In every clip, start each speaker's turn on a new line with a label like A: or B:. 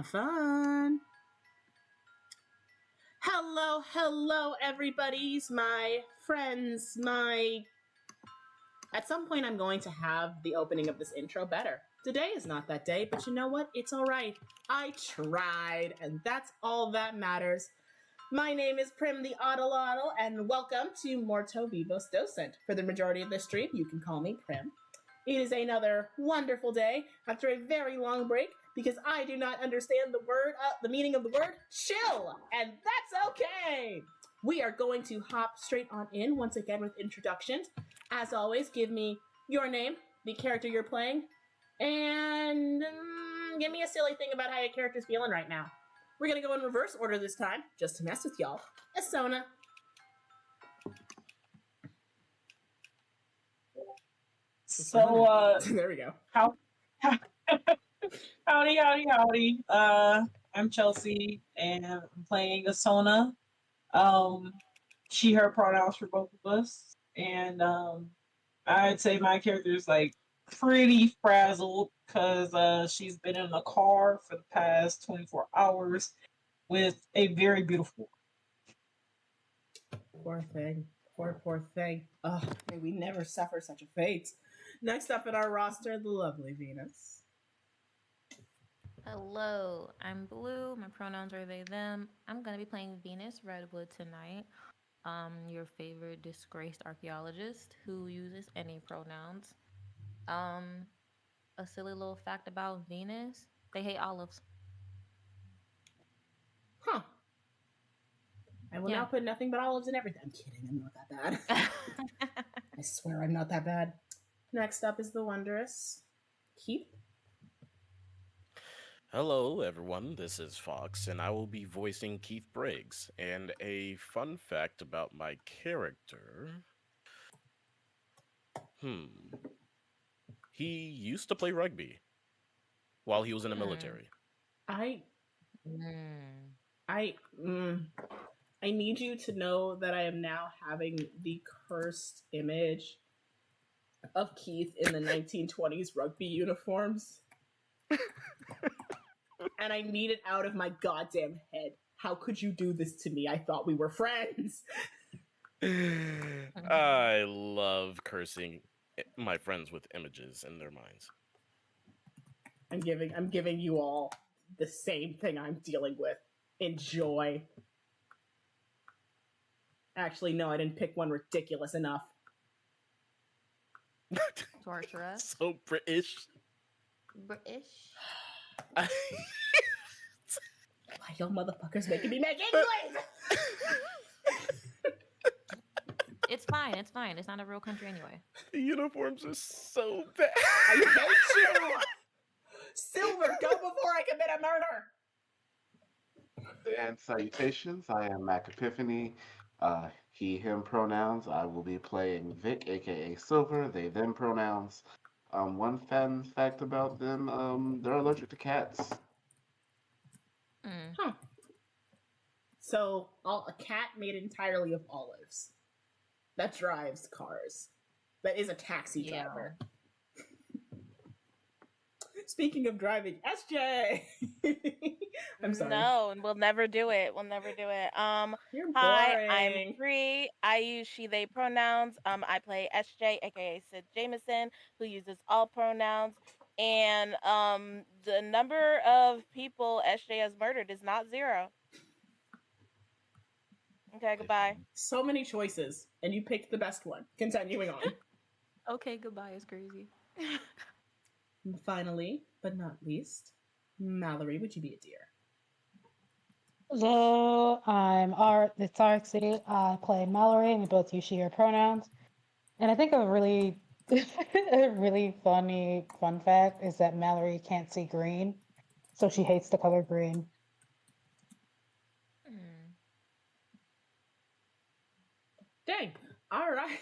A: Have fun. Hello, everybody's my friends, At some point, I'm going to have the opening of this intro better. Today is not that day, but you know what? It's all right. I tried, and that's all that matters. My name is Prim the Oddle, and welcome to Mortui, Vivos, Docent. For the majority of this stream, you can call me Prim. It is another wonderful day after a very long break because I do not understand the meaning of the word chill, and that's okay. We are going to hop straight on in once again with introductions. As always, give me your name, the character you're playing, and give me a silly thing about how your character's feeling right now. We're gonna go in reverse order this time, just to mess with y'all. Asona.
B: So,
A: there we go.
B: Howdy. I'm Chelsea, and I'm playing Asona. She, her pronouns for both of us, and I'd say my character is like pretty frazzled because she's been in a car for the past 24 hours with a very beautiful.
A: Poor thing. Poor thing. Ugh, may we never suffer such a fate. Next up in our roster, the lovely Venus.
C: Hello, I'm Blue. My pronouns are they, them. I'm going to be playing Venus Redwood tonight. Your favorite disgraced archaeologist who uses any pronouns. A silly little fact about Venus, they hate olives.
A: Huh. I will now put nothing but olives in everything. I'm kidding, I'm not that bad. I swear I'm not that bad. Next up is the wondrous Keith.
D: Hello, everyone. This is Fox, and I will be voicing Keith Briggs. And a fun fact about my character. He used to play rugby while he was in the military.
A: I need you to know that I am now having the cursed image of Keith in the 1920s rugby uniforms. And I need it out of my goddamn head. How could you do this to me? I thought we were friends.
D: I love cursing my friends with images in their minds.
A: I'm giving you all the same thing I'm dealing with. Enjoy. Actually, no, I didn't pick one ridiculous enough.
C: Sorceress.
D: So British.
C: British.
A: Why y'all motherfuckers making me make English?
C: It's fine. It's not a real country anyway.
D: The uniforms are so bad.
A: I hate you! Silver, go before I commit a murder!
E: And salutations, I am Mac Epiphany. He, him pronouns. I will be playing Vic, aka Silver, they, them pronouns. One fun fact about them, they're allergic to cats.
A: Huh. So, a cat made entirely of olives. That drives cars. That is a taxi driver. Speaking of driving, SJ! I'm sorry.
F: No, we'll never do it.
A: You're
F: Hi,
A: boring.
F: I'm Bree. I use she, they pronouns. I play SJ, aka Sid Jameson, who uses all pronouns. And the number of people SJ has murdered is not 0. Okay, goodbye.
A: So many choices, and you picked the best one. Continuing on.
C: Okay, goodbye is crazy.
A: And finally, but not least, Mallory, would you be a dear?
G: Hello, I'm Art. It's Artsy. I play Mallory, and we both use she, her pronouns. And I think a really, a really fun fact is that Mallory can't see green, so she hates the color green.
A: Dang. All right.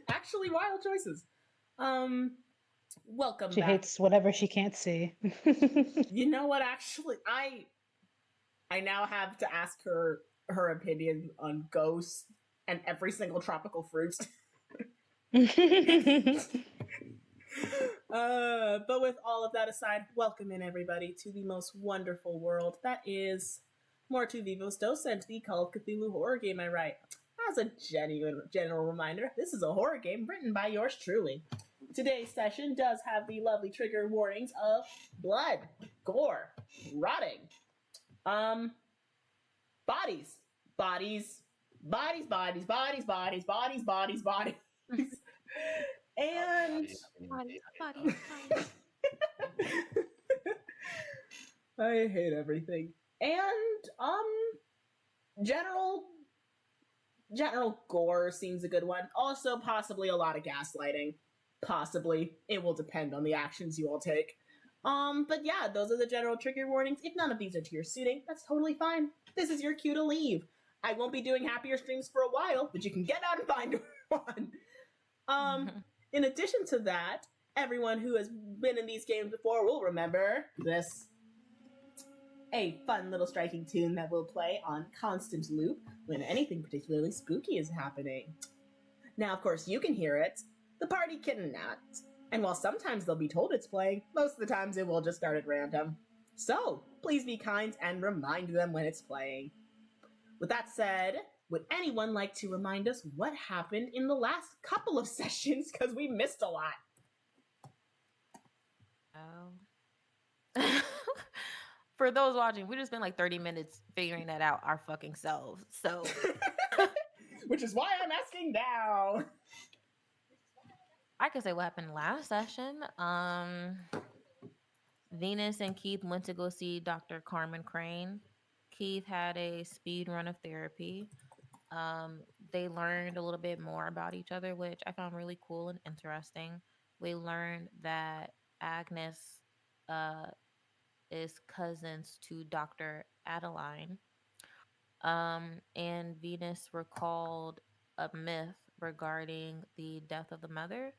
A: Actually, wild choices. Welcome
G: She
A: back.
G: hates whatever she can't see.
A: You know what? Actually, I now have to ask her opinion on ghosts and every single tropical fruit. But with all of that aside, welcome in everybody to the most wonderful world that is Mortui, Vivos, Docent, the Call of Cthulhu horror game, I write. As a general reminder, this is a horror game written by yours truly. Today's session does have the lovely trigger warnings of blood, gore, rotting, bodies, bodies, bodies, bodies, bodies, bodies, bodies, bodies, bodies, and
C: Bodies.
A: I hate everything. And general gore seems a good one. Also, possibly a lot of gaslighting. Possibly. It will depend on the actions you all take. But yeah, those are the general trigger warnings. If none of these are to your suiting, that's totally fine. This is your cue to leave. I won't be doing happier streams for a while, but you can get out and find one. In addition to that, everyone who has been in these games before will remember this. A fun little striking tune that will play on constant loop when anything particularly spooky is happening. Now, of course, you can hear it. The party cannot. And while sometimes they'll be told it's playing, most of the times it will just start at random. So, please be kind and remind them when it's playing. With that said, would anyone like to remind us what happened in the last couple of sessions? Because we missed a lot.
C: Oh. For those watching, we just spent like 30 minutes figuring that out our fucking selves. So,
A: which is why I'm asking now.
C: I can say what happened last session. Venus and Keith went to go see Dr. Carmen Crane. Keith had a speed run of therapy. They learned a little bit more about each other, which I found really cool and interesting. We learned that Agnes is cousins to Dr. Adeline. And Venus recalled a myth regarding the death of the mother.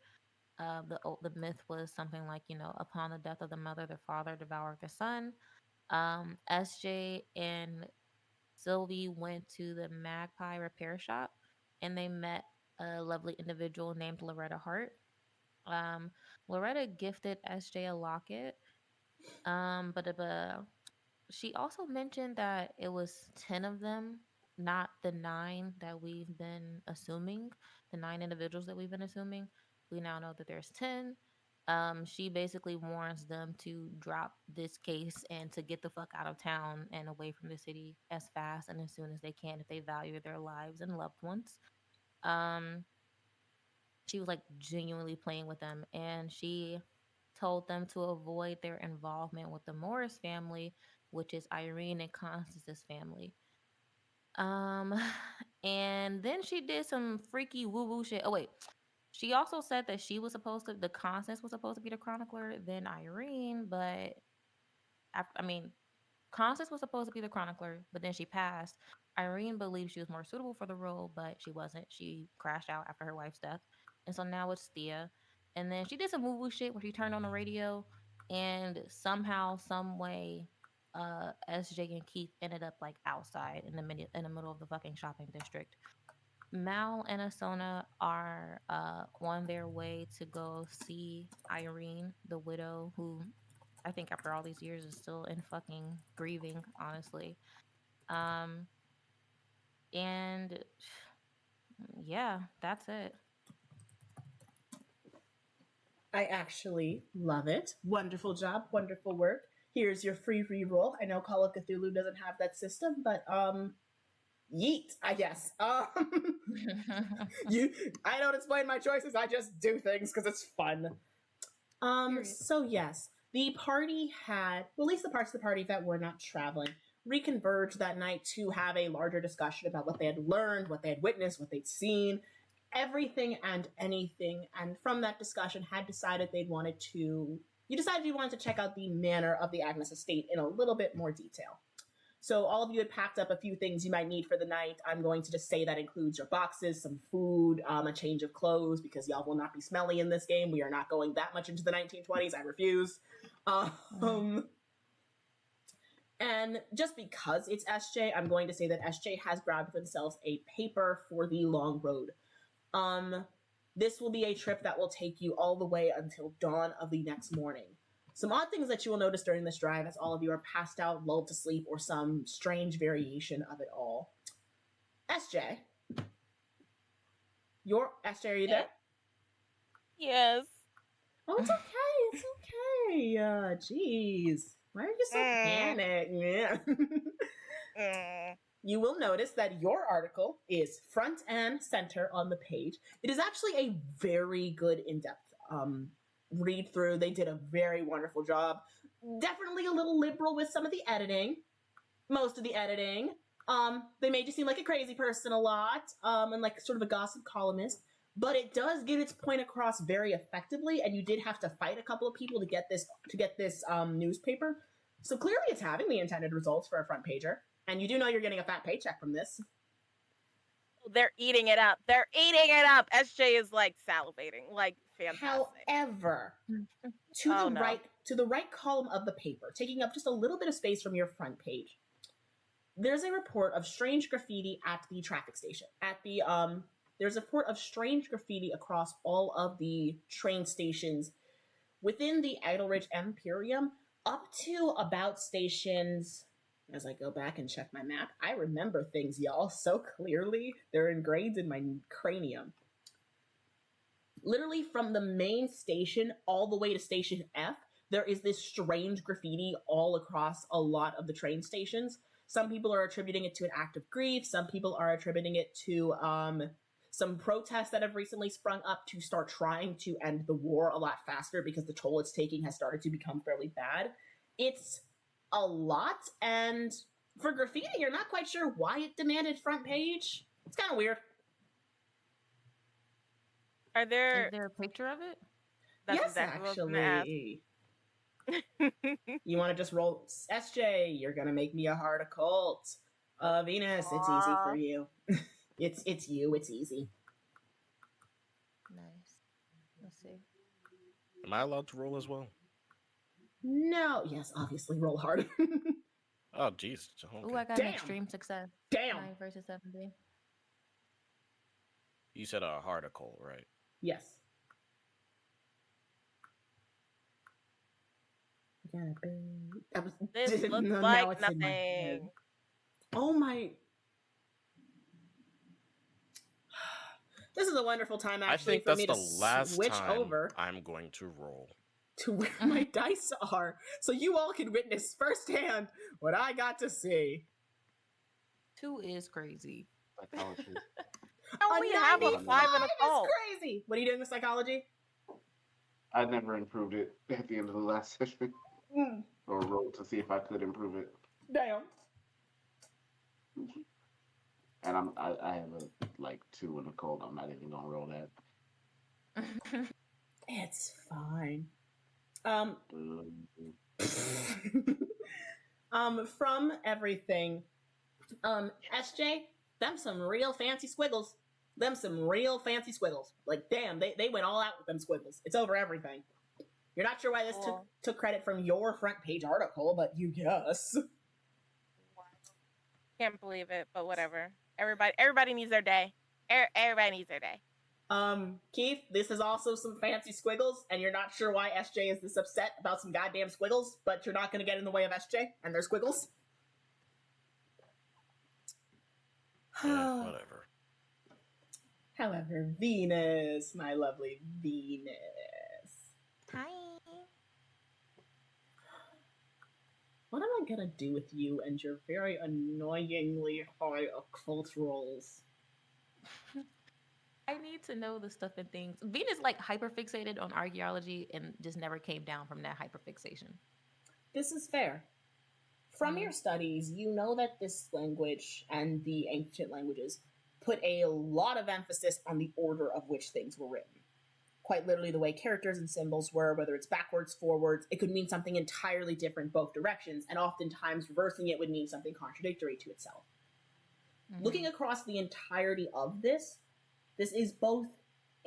C: The myth was something like, upon the death of the mother, the father devoured the son. SJ and Sylvie went to the Magpie repair shop and they met a lovely individual named Loretta Hart. Loretta gifted SJ a locket, but she also mentioned that it was 10 of them, not the 9 that we've been assuming, the 9 individuals that we've been assuming. We now know that there's 10. She basically warns them to drop this case and to get the fuck out of town and away from the city as fast and as soon as they can if they value their lives and loved ones. She was like genuinely playing with them, and she told them to avoid their involvement with the Morris family, which is Irene and Constance's family. And then she did some freaky woo-woo shit. Oh wait, she also said that the Constance was supposed to be the chronicler, then Irene, but Constance was supposed to be the chronicler, but then she passed. Irene believed she was more suitable for the role, but she wasn't. She crashed out after her wife's death. And so now it's Thea. And then she did some woo-woo shit where she turned on the radio and somehow, some way, SJ and Keith ended up like outside in the middle of the fucking shopping district. Mal and Asona are on their way to go see Irene, the widow, who I think after all these years is still in fucking grieving, honestly. And yeah, that's it.
A: I actually love it. Wonderful job, wonderful work. Here's your free reroll. I know Call of Cthulhu doesn't have that system, but yeet, I guess. I don't explain my choices, I just do things because it's fun. So yes, the party had, well, at least the parts of the party that were not traveling, reconverged that night to have a larger discussion about what they had learned, what they had witnessed, what they'd seen, everything and anything. And from that discussion had decided you decided you wanted to check out the manor of the Agnes estate in a little bit more detail. So all of you had packed up a few things you might need for the night. I'm going to just say that includes your boxes, some food, a change of clothes, because y'all will not be smelly in this game. We are not going that much into the 1920s. I refuse. And just because it's SJ, I'm going to say that SJ has grabbed themselves a paper for the long road. This will be a trip that will take you all the way until dawn of the next morning. Some odd things that you will notice during this drive as all of you are passed out, lulled to sleep, or some strange variation of it all. SJ. SJ, are you there?
F: Yes.
A: Oh, it's okay. It's okay. Jeez. Why are you so panicked? Yeah. You will notice that your article is front and center on the page. It is actually a very good in-depth read through. They did a very wonderful job. Definitely a little liberal with some of the editing. Most of the editing. They made you seem like a crazy person a lot, and like sort of a gossip columnist. But it does get its point across very effectively, and you did have to fight a couple of people to get this newspaper. So clearly, it's having the intended results for a front pager, and you do know you're getting a fat paycheck from this.
F: They're eating it up. They're eating it up. SJ is like salivating, like fantastic.
A: However, to the right column of the paper, taking up just a little bit of space from your front page, there's a report of strange graffiti at the traffic station. There's a report of strange graffiti across all of the train stations within the Idleridge Emporium, up to about stations. As I go back and check my map, I remember things, y'all, so clearly. They're engraved in my cranium. Literally from the main station all the way to station F, there is this strange graffiti all across a lot of the train stations. Some people are attributing it to an act of grief. Some people are attributing it to some protests that have recently sprung up to start trying to end the war a lot faster because the toll it's taking has started to become fairly bad. It's a lot, and for graffiti, you're not quite sure why it demanded front page. It's kind of weird.
F: Is there
C: a picture of it?
F: That's
A: yes,
F: exactly
A: actually. You want to just roll SJ? You're gonna make me a heart occult. Venus, it's easy for you. It's you. It's easy.
C: Nice. Let's see.
D: Am I allowed to roll as well?
A: No. Yes, obviously, roll hard.
D: Oh, jeez. Okay.
C: Ooh, I got an extreme success.
A: Damn.
C: 9 versus 17.
D: You said a article, right?
A: Yes.
F: This looks like nothing.
A: Oh my. This is a wonderful time, actually, for me to switch over.
D: I'm going to roll.
A: To where my dice are, so you all can witness firsthand what I got to see.
C: 2 is crazy.
E: Psychology.
F: We have a 5 and a call.
A: Is crazy. What are you doing with psychology?
E: I never improved it at the end of the last session. Or rolled to see if I could improve it.
A: Damn.
E: And I have a 2 and a cold. I'm not even gonna roll that.
A: It's fine. From everything, SJ, them some real fancy squiggles. Like, damn, they went all out with them squiggles. It's over everything. You're not sure why this took credit from your front page article, but you guess.
F: Can't believe it, but whatever. Everybody needs their day. Everybody needs their day.
A: Keith, this is also some fancy squiggles, and you're not sure why SJ is this upset about some goddamn squiggles, but you're not going to get in the way of SJ and their squiggles.
D: Yeah, whatever.
A: However, Venus, my lovely Venus.
C: Hi.
A: What am I gonna do with you and your very annoyingly high occult rolls?
C: I need to know the stuff and things. Venus hyperfixated on archaeology and just never came down from that hyperfixation.
A: This is fair. From your studies, you know that this language and the ancient languages put a lot of emphasis on the order of which things were written. Quite literally the way characters and symbols were, whether it's backwards, forwards, it could mean something entirely different both directions, and oftentimes reversing it would mean something contradictory to itself. Mm-hmm. Looking across the entirety of this is both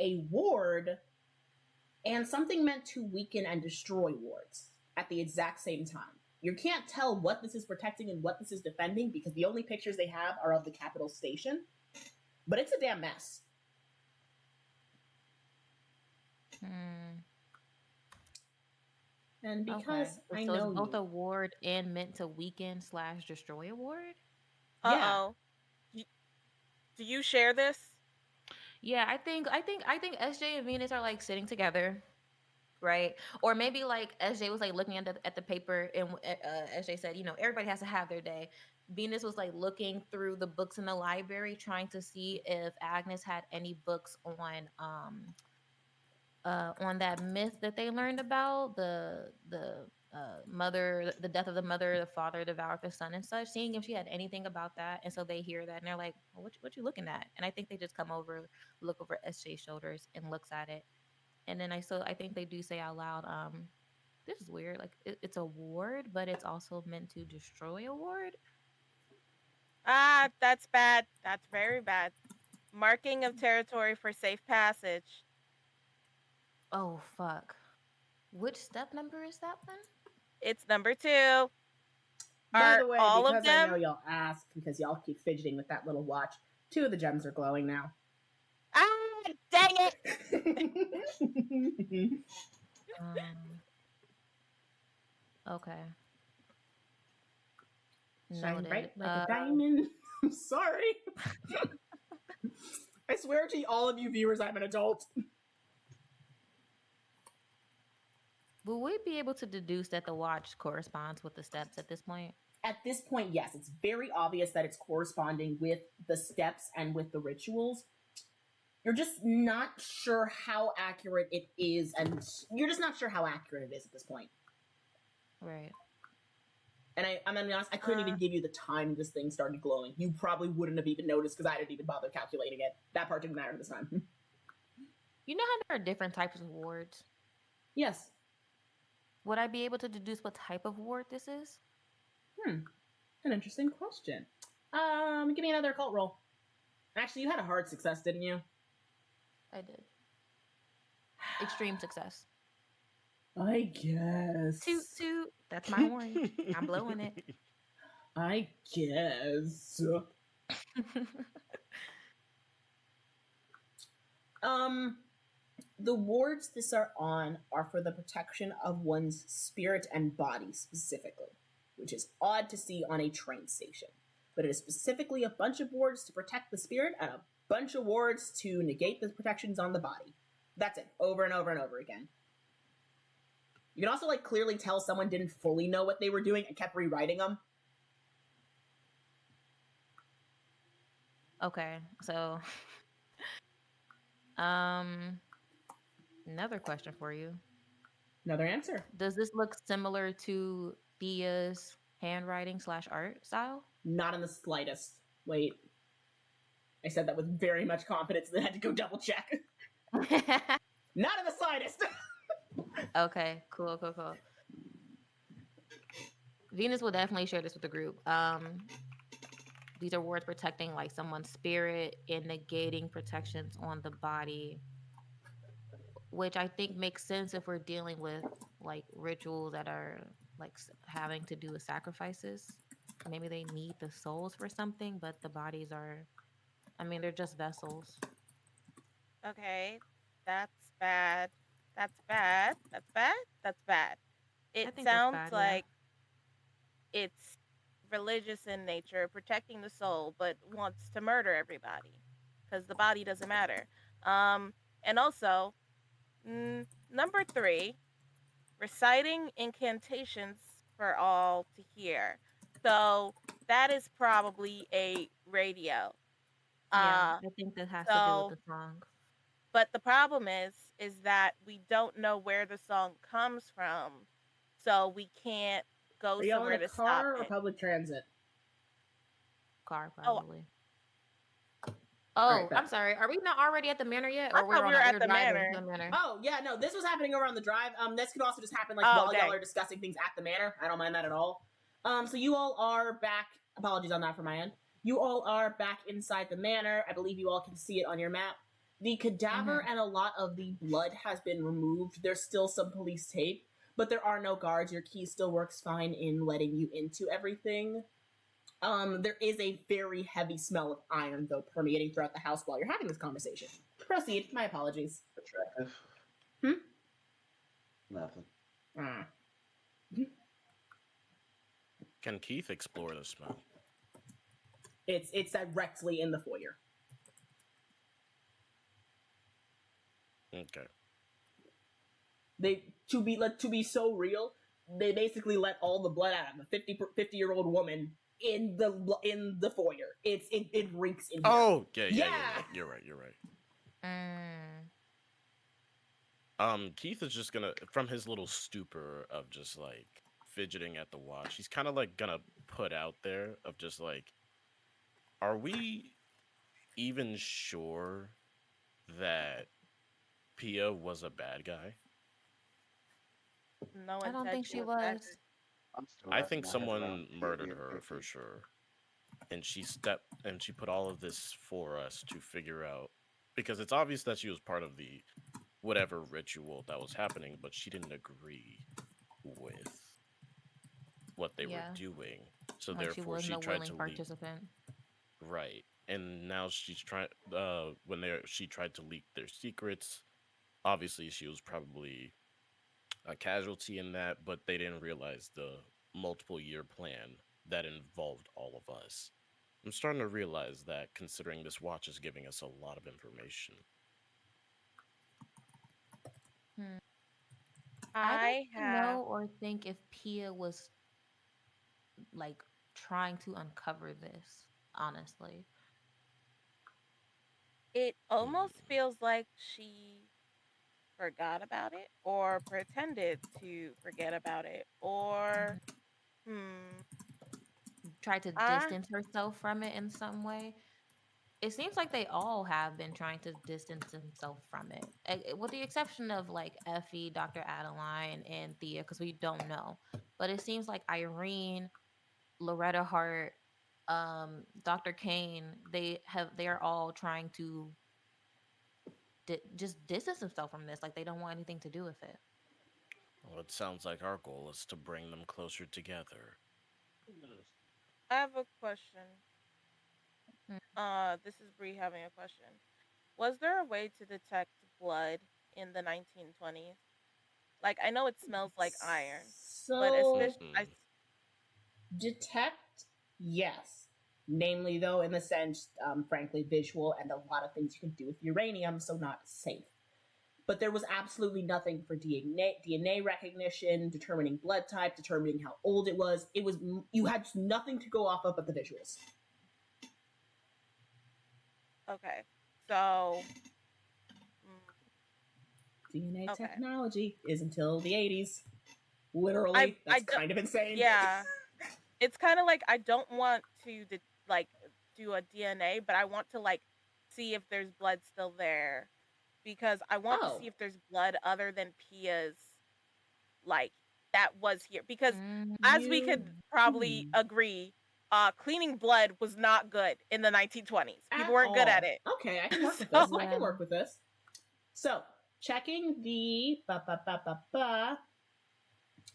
A: a ward and something meant to weaken and destroy wards at the exact same time. You can't tell what this is protecting and what this is defending because the only pictures they have are of the capital station, but it's a damn mess.
C: Hmm.
A: And
C: Okay.
A: because I
C: So it's
A: know
C: both
A: you,
C: a ward and meant to weaken / destroy a ward?
A: yeah,
F: Uh-oh. Do you share this?
C: Yeah, I think SJ and Venus are like sitting together, right? Or maybe like SJ was like looking at the paper, and SJ said, everybody has to have their day. Venus was like looking through the books in the library, trying to see if Agnes had any books on that myth that they learned about the mother, the death of the mother, the father devoured the son and such, seeing if she had anything about that. And so they hear that and they're like, well, what you looking at? And I think they just come over, look over SJ's shoulders and looks at it. And then I think they do say out loud, this is weird, like it's a ward, but it's also meant to destroy a ward.
F: Ah, that's bad. That's very bad. Marking of territory for safe passage.
C: Oh fuck, which step number is that one?
F: It's number 2.
A: by the
F: Are
A: way,
F: all of
A: because I know
F: them?
A: y'all ask, because y'all keep fidgeting with that little watch, 2 of the gems are glowing now.
F: Ah, dang it!
C: Okay.
A: Shine
C: Noted.
A: bright like a diamond. I'm sorry. I swear to all of you viewers, I'm an adult.
C: Will we be able to deduce that the watch corresponds with the steps at this point?
A: At this point, yes, it's very obvious that it's corresponding with the steps and with the rituals. You're just not sure how accurate it is, and you're just not sure how accurate it is at this point.
C: Right.
A: And I'm gonna be honest, I couldn't even give you the time this thing started glowing. You probably wouldn't have even noticed because I didn't even bother calculating it. That part didn't matter this time.
C: You know how there are different types of wards?
A: Yes.
C: Would I be able to deduce what type of ward this is?
A: An interesting question. Give me another occult roll. Actually, you had a hard success, didn't you?
C: I did. Extreme success.
A: I guess.
C: Toot toot. That's my horn. I'm blowing it.
A: I guess. The wards this are on are for the protection of one's spirit and body specifically, which is odd to see on a train station. But it is specifically a bunch of wards to protect the spirit and a bunch of wards to negate the protections on the body. That's it, over and over and over again. You can also clearly tell someone didn't fully know what they were doing and kept rewriting them.
C: Okay, so another question for you.
A: Another answer.
C: Does this look similar to Thea's handwriting / art style?
A: Not in the slightest. Wait. I said that with very much confidence and then had to go double check. Not in the slightest.
C: Okay, cool. Venus will definitely share this with the group. These are wards protecting someone's spirit and negating protections on the body, which I think makes sense if we're dealing with rituals that are having to do with sacrifices. Maybe they need the souls for something, but the bodies are, they're just vessels.
F: Okay, that's bad. That's bad. That's bad. That's bad.
C: I
F: It
C: think that's
F: sounds
C: bad,
F: like it's religious in nature, protecting the soul, but wants to murder everybody because the body doesn't matter. And also, number 3, reciting incantations for all to hear. So that is probably a radio.
C: Yeah, I think that has to do with the song.
F: But the problem is that we don't know where the song comes from, so we can't go
A: Are y'all
F: somewhere
A: in a
F: to stop
A: car or
F: it.
A: public transit?
C: Car, probably.
A: All
C: Oh,
A: right, bet.
C: I'm sorry. Are we not already at the manor yet?
F: I
C: Or
F: thought we were at the
C: driving
F: manor.
C: to the manor?
A: Oh, yeah, no, this was happening over on the drive. This could also just happen
F: Oh,
A: while
F: dang.
A: y'all are discussing things at the manor. I don't mind that at all. So you all are back. Apologies on that for my end. You all are back inside the manor. I believe you all can see it on your map. The cadaver and a lot of the blood has been removed. There's still some police tape, but there are no guards. Your key still works fine in letting you into everything. There is a very heavy smell of iron, though, permeating throughout the house while you're having this conversation. Proceed. My apologies.
E: Attractive. Nothing.
A: Ah.
D: Can Keith explore the smell?
A: It's directly in the foyer.
D: Okay.
A: They to be so real, they basically let all the blood out of a 50-year-old woman in the foyer. It reeks in here.
D: Oh, yeah. You're right. Keith is just gonna, from his little stupor of just like fidgeting at the watch, he's kind of like gonna put out there of just like, are we even sure that Pia was a bad guy?
F: No
C: I
F: one
C: don't
F: said
C: think
F: she
C: she
F: was bad.
C: was.
E: I'm still
D: I
E: wrapping
D: think
E: my head
D: someone
E: around Pia
D: murdered
E: being
D: her for
E: 50.
D: sure. And she put all of this for us to figure out, because it's obvious that she was part of the whatever ritual that was happening, but she didn't agree with what they were
C: Yeah,
D: doing. So
C: like she
D: therefore
C: wasn't
D: she
C: a
D: tried
C: willing
D: to leak.
C: participant.
D: Right. And now she's trying she tried to leak their secrets. Obviously she was probably a casualty in that, but they didn't realize the multiple year plan that involved all of us. I'm starting to realize that, considering this watch is giving us a lot of information.
C: Hmm. I don't
F: I have.
C: know or think if Pia was like trying to uncover this, honestly.
F: It almost
D: Hmm.
F: feels like she forgot about it or pretended to forget about it or hmm.
C: Tried to
F: I
C: distance herself from it in some way. It seems like they all have been trying to distance themselves from it, with the exception of like Effie, Dr. Adeline, and Thea, because we don't know. But it seems like Irene, Loretta Hart, Dr. Kane, they are all trying to just distance themselves from this. Like they don't want anything to do with it.
D: Well, it sounds like our goal is to bring them closer together.
F: have a question.
C: Mm.
F: This is Bree having a question. Was there a way to detect blood in the 1920s? Like I know it smells like iron, but
A: So
F: especially
D: Mm-mm.
A: detect, yes. Namely, though, in the sense, frankly, visual and a lot of things you can do with uranium, so not safe. But there was absolutely nothing for DNA recognition, determining blood type, determining how old it was. You had nothing to go off of but the visuals.
F: okay. So
A: DNA
F: okay.
A: technology is until the 80s.
F: I
A: Literally,
F: I
A: that's
F: don't.
A: kind of insane.
F: Yeah, it's kind of like I don't want to like do a DNA, but I want to like see if there's blood still there because I want to
A: Oh,
F: see if there's blood other than Pia's like that was here because
C: Mm,
F: as we
A: you
F: could probably
A: hmm,
F: agree, cleaning blood was not good in the 1920s.
A: at
F: People weren't good at
A: all.
F: it.
A: Okay, I can work with
F: So
A: this. I
C: yeah.
A: can work with this. So, checking the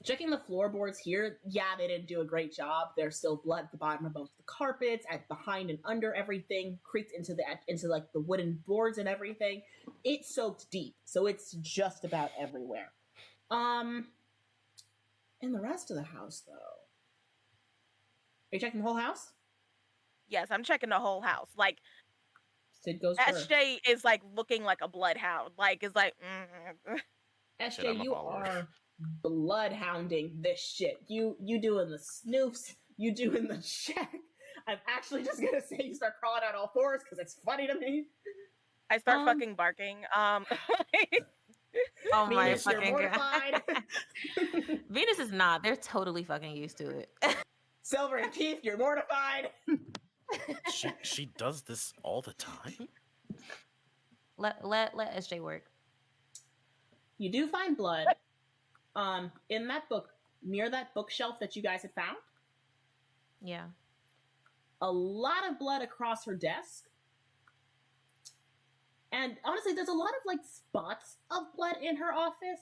A: checking the floorboards here. Yeah, they didn't do a great job. There's still blood at the bottom of both the carpets, at behind and under everything, creaked into like the wooden boards and everything. It soaked deep, so it's just about everywhere. Um, in the rest of the house, though, are you checking the whole house?
F: yes, I'm checking the whole house. Like
A: Sid goes first.
F: SJ is like looking like a bloodhound. Like it's like
D: Shit,
A: SJ,
D: I'm a
A: you
D: follower.
A: are bloodhounding this shit. You doing the snoofs, you doing the check. I'm actually just gonna say you start crawling on all fours because it's funny to me.
F: I start
A: Um,
F: fucking barking.
C: Oh my
A: Venus, you're
C: fucking god.
A: mortified.
C: Venus is not. They're totally fucking used to it.
A: Silver and Keith, you're mortified.
D: She does this all the time?
C: let SJ work.
A: You do find blood. In that book, near that bookshelf that you guys had found,
C: Yeah.
A: a lot of blood across her desk. And honestly, there's a lot of like spots of blood in her office,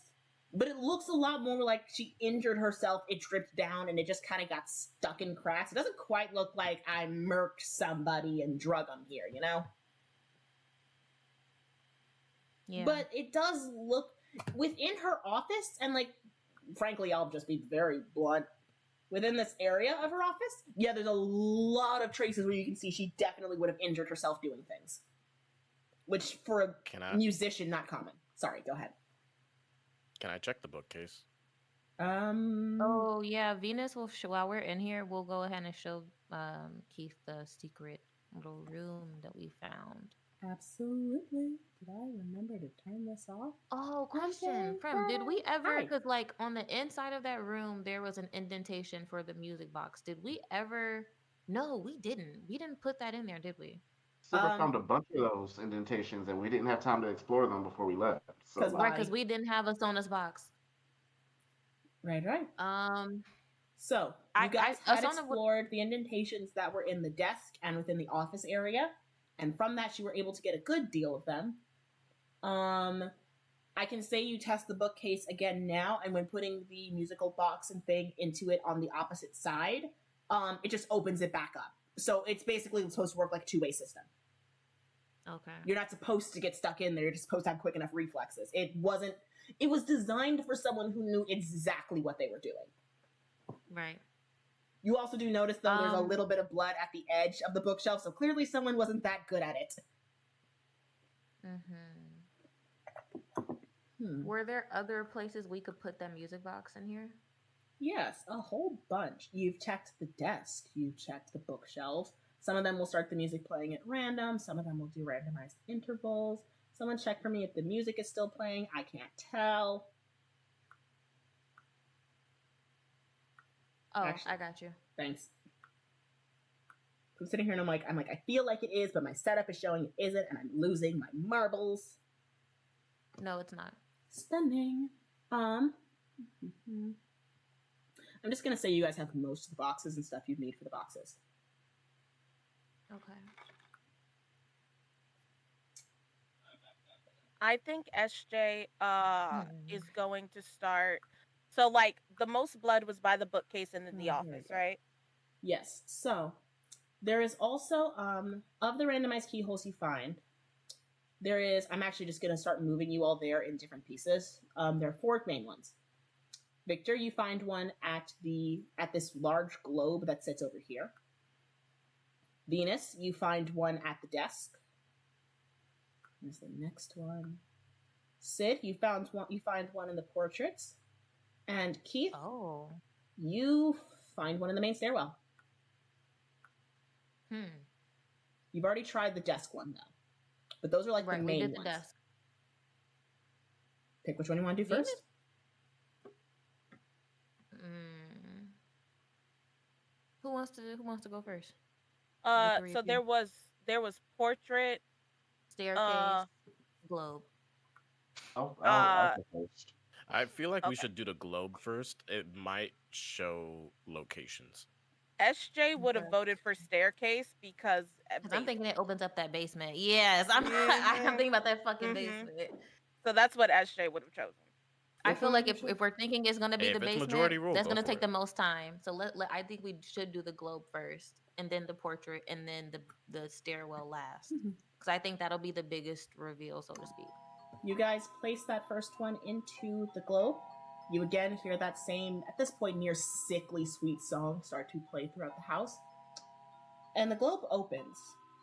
A: but it looks a lot more like she injured herself. It dripped down and it just kind of got stuck in cracks. It doesn't quite look like I murked somebody and drug them here, you know?
C: Yeah.
A: But it does look. within her office, and like, frankly, I'll just be very blunt. Within this area of her office, yeah, there's a lot of traces where you can see she definitely would have injured herself doing things. Which, for a musician, not common. Sorry, go ahead.
D: Can I check the bookcase?
C: Oh yeah, Venus will while we're in here, we'll go ahead and show Keith the secret little room that we found.
A: Absolutely. Did I remember to turn this off?
C: Oh, question. Prim, did we ever, because like on the inside of that room, there was an indentation for the music box. Did we ever? No, we didn't. We didn't put that in there, did we?
E: Silver found a bunch of those indentations, and we didn't have time to explore them before we left. So,
C: right, because we didn't have a Sonus box.
A: Right. So you guys had explored the indentations that were in the desk and within the office area, and from that you were able to get a good deal of them. I can say you test the bookcase again now, and when putting the musical box and thing into it on the opposite side, it just opens it back up. So it's basically supposed to work like a two-way system.
C: Okay.
A: You're not supposed to get stuck in there. You're just supposed to have quick enough reflexes. It was designed for someone who knew exactly what they were doing.
C: Right.
A: You also do notice, though, there's a little bit of blood at the edge of the bookshelf, so clearly someone wasn't that good at it.
C: Were there other places we could put that music box in here?
A: Yes, a whole bunch. You've checked the desk. You've checked the bookshelves. Some of them will start the music playing at random. Some of them will do randomized intervals. Someone check for me if the music is still playing. I can't tell.
C: Oh, actually, I got you.
A: Thanks. I'm sitting here and I'm like, I feel like it is, but my setup is showing it isn't, and I'm losing my marbles.
C: No, it's not.
A: Stunning. I'm just gonna say you guys have most of the boxes and stuff you'd need for the boxes.
C: Okay.
F: I think SJ is going to start. So, like, the most blood was by the bookcase and in the office, right?
A: Yes. So, there is also, of the randomized keyholes you find, there is, I'm actually just going to start moving you all there in different pieces. There are 4 main ones. Victor, you find one at this large globe that sits over here. Venus, you find one at the desk. There's the next one. Sid, you find one in the portraits. And Keith, you find one in the main stairwell. You've already tried the desk one, though. But those are like the main ones. Desk. Pick which one you want to do first.
C: Who wants to go first?
F: So there was portrait,
C: staircase, globe.
E: I'll go first.
D: I feel like we should do the globe first. It might show locations.
F: SJ would have voted for staircase because
C: I'm thinking it opens up that basement. Yes, I'm thinking about that fucking basement.
F: So that's what SJ would have chosen.
C: I feel like if we're thinking it's gonna be the basement, that's gonna take the most time. So I think we should do the globe first, and then the portrait, and then the stairwell last. Because I think that'll be the biggest reveal, so to speak.
A: You guys place that first one into the globe. You again hear that same, at this point, near sickly sweet song start to play throughout the house. And the globe opens.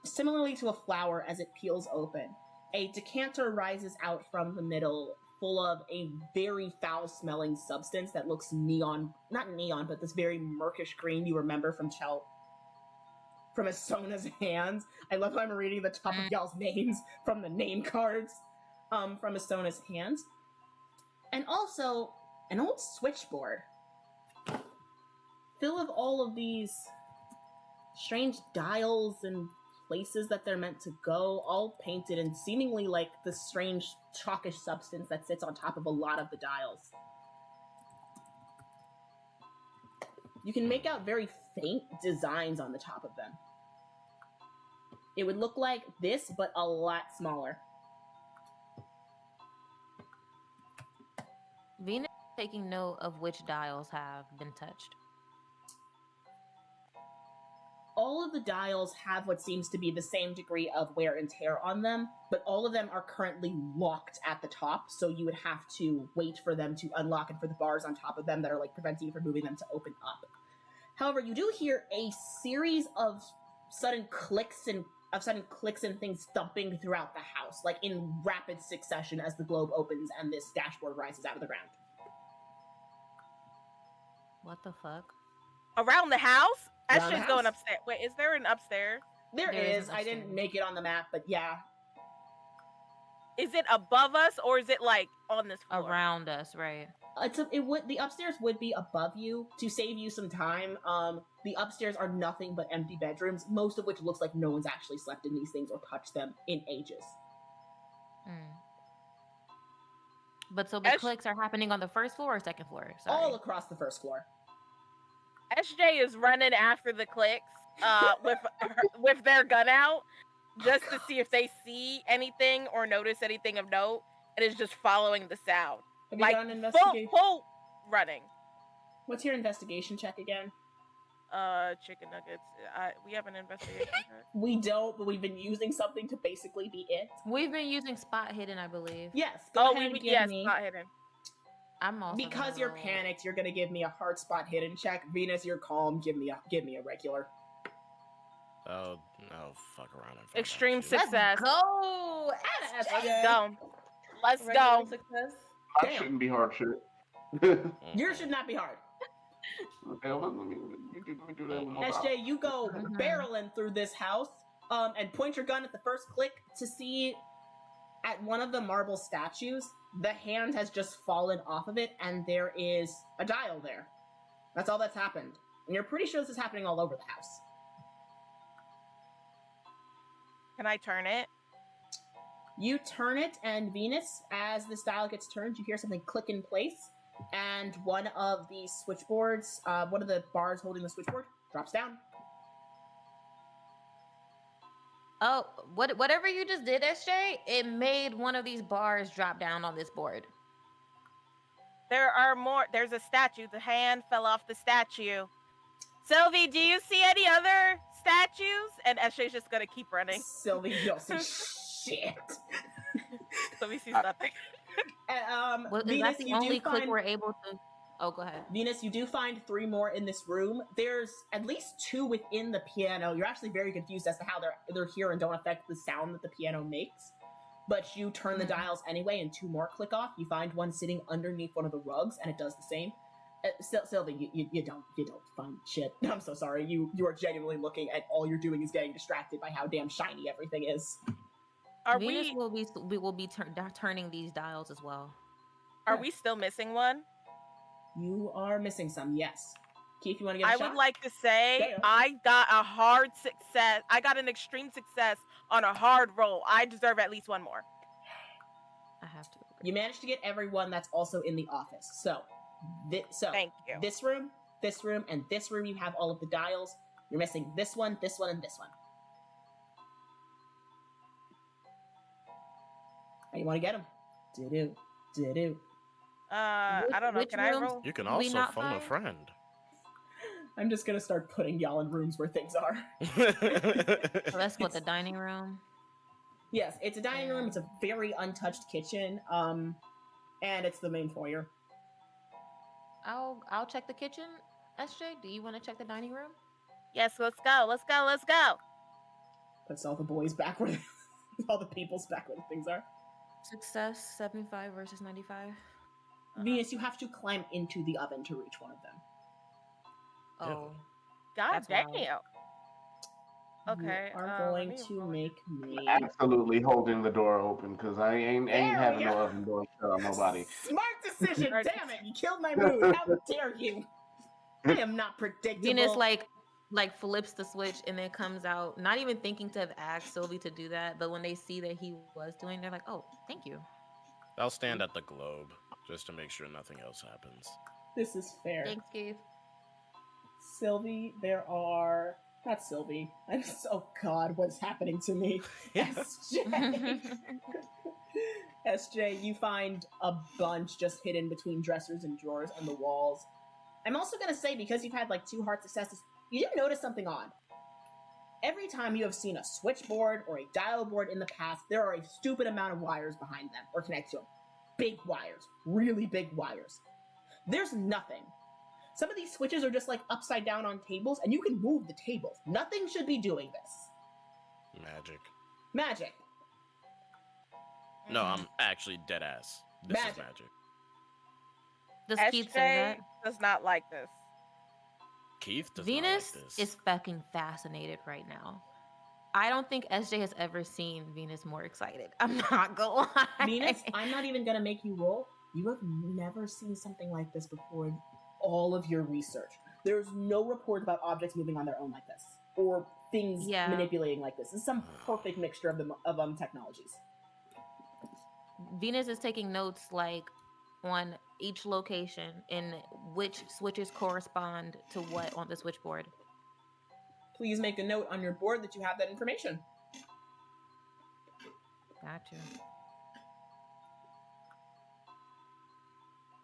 A: Similarly to a flower as it peels open, a decanter rises out from the middle, full of a very foul-smelling substance that looks not neon, but this very murkish green you remember from Asona's hands. I love how I'm reading the top of y'all's names from the name cards from Asona's hands. And also, an old switchboard. Full of all of these strange dials and places that they're meant to go, all painted in seemingly like the strange chalkish substance that sits on top of a lot of the dials. You can make out very faint designs on the top of them. It would look like this, but a lot smaller.
C: Venus is taking note of which dials have been touched.
A: all of the dials have what seems to be the same degree of wear and tear on them, but all of them are currently locked at the top, so you would have to wait for them to unlock and for the bars on top of them that are like preventing you from moving them to open up. However, you do hear a series of sudden clicks and things thumping throughout the house, like in rapid succession as the globe opens and this dashboard rises out of the ground.
C: What the fuck?
F: Around the house?
A: Around the
F: SJ's going
A: house.
F: upstairs. Wait, is there an upstairs?
A: There
C: is
A: is.
C: an
A: I didn't
C: upstairs.
A: make it on the map, but yeah.
F: Is it above us or is it like on this floor?
C: Around us, right?
A: The upstairs would be above you to save you some time. The upstairs are nothing but empty bedrooms, most of which looks like no one's actually slept in these things or touched them in ages.
C: But so the clicks are happening on the first floor or second floor? Sorry.
A: All across the first floor.
F: SJ is running after the clicks with their gun out just to see if they see anything or notice anything of note, and is just following the sound.
A: Have you
F: Like
A: done an investigation?
F: full running.
A: What's your investigation check again?
F: Chicken nuggets. We have an investigation check.
A: We don't, but we've been using something to basically be it.
C: We've been using spot hidden, I believe.
A: Yes. Go ahead and give
F: yes,
A: me.
F: not hidden.
C: I'm also
A: Because
C: gonna
A: you're
C: roll.
A: panicked, you're gonna give me a hard spot hidden check. Venus, you're calm. Give me a regular.
D: Oh, fuck around and find
F: Extreme
D: out, too.
F: success.
C: Go!
F: Let's
A: Okay.
F: go. Let's
H: Regular
F: go.
H: success.
E: I
A: Damn.
E: shouldn't be hard shit.
A: Yours should not be hard.
E: Okay, let me do that one more time.
A: SJ, you go
C: Mhm.
A: barreling through this house, and point your gun at the first click to see at one of the marble statues, the hand has just fallen off of it, and there is a dial there. That's all that's happened. And you're pretty sure this is happening all over the house.
F: Can I turn it?
A: You turn it, and Venus, as this dial gets turned, you hear something click in place, and one of the switchboards, one of the bars holding the switchboard, drops down.
C: Oh, whatever you just did, SJ, it made one of these bars drop down on this board.
F: There are more. There's a statue. The hand fell off the statue. Sylvie, do you see any other statues? And SJ's just gonna keep running.
A: Sylvie, you don't see shit.
F: Sylvie sees nothing.
C: Well, is
A: Venus,
C: that the
A: you
C: only
A: do
C: click
A: find...
C: we're able to? Oh, go ahead.
A: Venus, you do find 3 more in this room. There's at least 2 within the piano. You're actually very confused as to how they're here and don't affect the sound that the piano makes. But you turn the dials anyway, and 2 more click off. You find one sitting underneath one of the rugs, and it does the same. Sylvie, you don't find shit. I'm so sorry. You are genuinely looking at all you're doing is getting distracted by how damn shiny everything is.
F: Are
C: Venus
F: we
C: will be turning these dials as well.
F: Are we still missing one?
A: You are missing some, yes. Keith, you want to get a
F: I
A: shot?
F: would like to say
A: Yeah.
F: I got a hard success. I got an extreme success on a hard roll. I deserve at least one more.
C: I have to.
A: You managed to get everyone that's also in the office. So
F: Thank you.
A: this room, and this room, you have all of the dials. You're missing this one, and this one. How you want to get them? Do.
F: I don't know.
C: Which
F: Can I
C: rooms?
F: roll?
D: You can
C: Do we
D: also
C: not
D: phone a
C: find-
D: friend.
A: I'm just gonna start putting y'all in rooms where things are.
C: So that's what the dining room.
A: Yes, it's a dining room. It's a very untouched kitchen. And it's the main foyer.
C: I'll check the kitchen. SJ, do you want to check the dining room?
F: Yes, let's go. Let's go. Let's go.
A: Puts all the boys back where all the people's back where the things are.
C: Success 75 versus 95.
A: Venus, you have to climb into the oven to reach one of them.
C: Oh,
F: God
C: That's
F: damn.
C: wild.
F: Okay.
A: You are
F: let
A: going
F: me
A: to
F: roll.
A: make me
E: Absolutely holding the door open because I ain't
A: There we
E: having no
A: go.
E: oven door shut on nobody.
A: Smart decision.
F: Smart
A: Damn it! You killed my mood. How dare you? I am not predictable.
C: Venus like flips the switch and then comes out, not even thinking to have asked Sylvie to do that, but when they see that he was doing, they're like, "Oh, thank you."
D: I'll stand at the globe just to make sure nothing else happens.
A: This is fair.
C: Thanks, Keith.
A: Sylvie, there are not Sylvie. Oh God, what's happening to me? SJ. SJ, you find a bunch just hidden between dressers and drawers and the walls. I'm also gonna say, because you've had like 2 hard successes, you did notice something odd. Every time you have seen a switchboard or a dial board in the past, there are a stupid amount of wires behind them or connected to them. Big wires, really big wires. There's nothing. Some of these switches are just like upside down on tables, and you can move the tables. Nothing should be doing this.
D: Magic.
A: Magic.
D: No, I'm actually dead ass. This is magic.
C: Does Keith say
F: SJ
C: that?
F: does not like this.
D: Keith does
C: Venus
D: not like this.
C: is fucking fascinated right now. I don't think SJ has ever seen Venus more excited. I'm not gonna lie.
A: Venus, I'm not even gonna make you roll. You have never seen something like this before in all of your research. There's no report about objects moving on their own like this, or things manipulating like this. This is some perfect mixture of technologies.
C: Venus is taking notes like on each location and which switches correspond to what on the switchboard.
A: Please make a note on your board that you have that information.
C: Gotcha.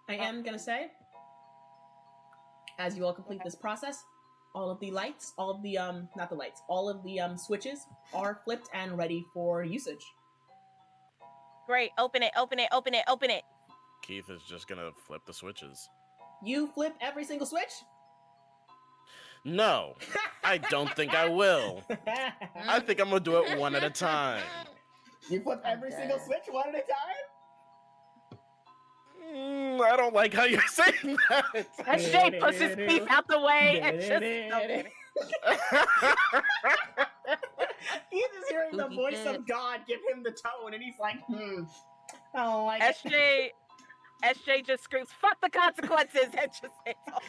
A: I am gonna say, as you all complete this process, all of the lights, all of the not the lights, all of the switches are flipped and ready for usage.
F: Great, open it, open it, open it, open it.
D: Keith is just gonna flip the switches.
A: You flip every single switch?
D: No, I don't think I will. I think I'm gonna do it one at a time.
A: You flip every single switch one at a time?
D: I don't like how you're saying that.
F: SJ puts his teeth out the way and just... Okay.
A: He's just hearing the voice of God give him the tone, and he's like, I don't like it.
F: SJ just screams, fuck the consequences, and just hits all.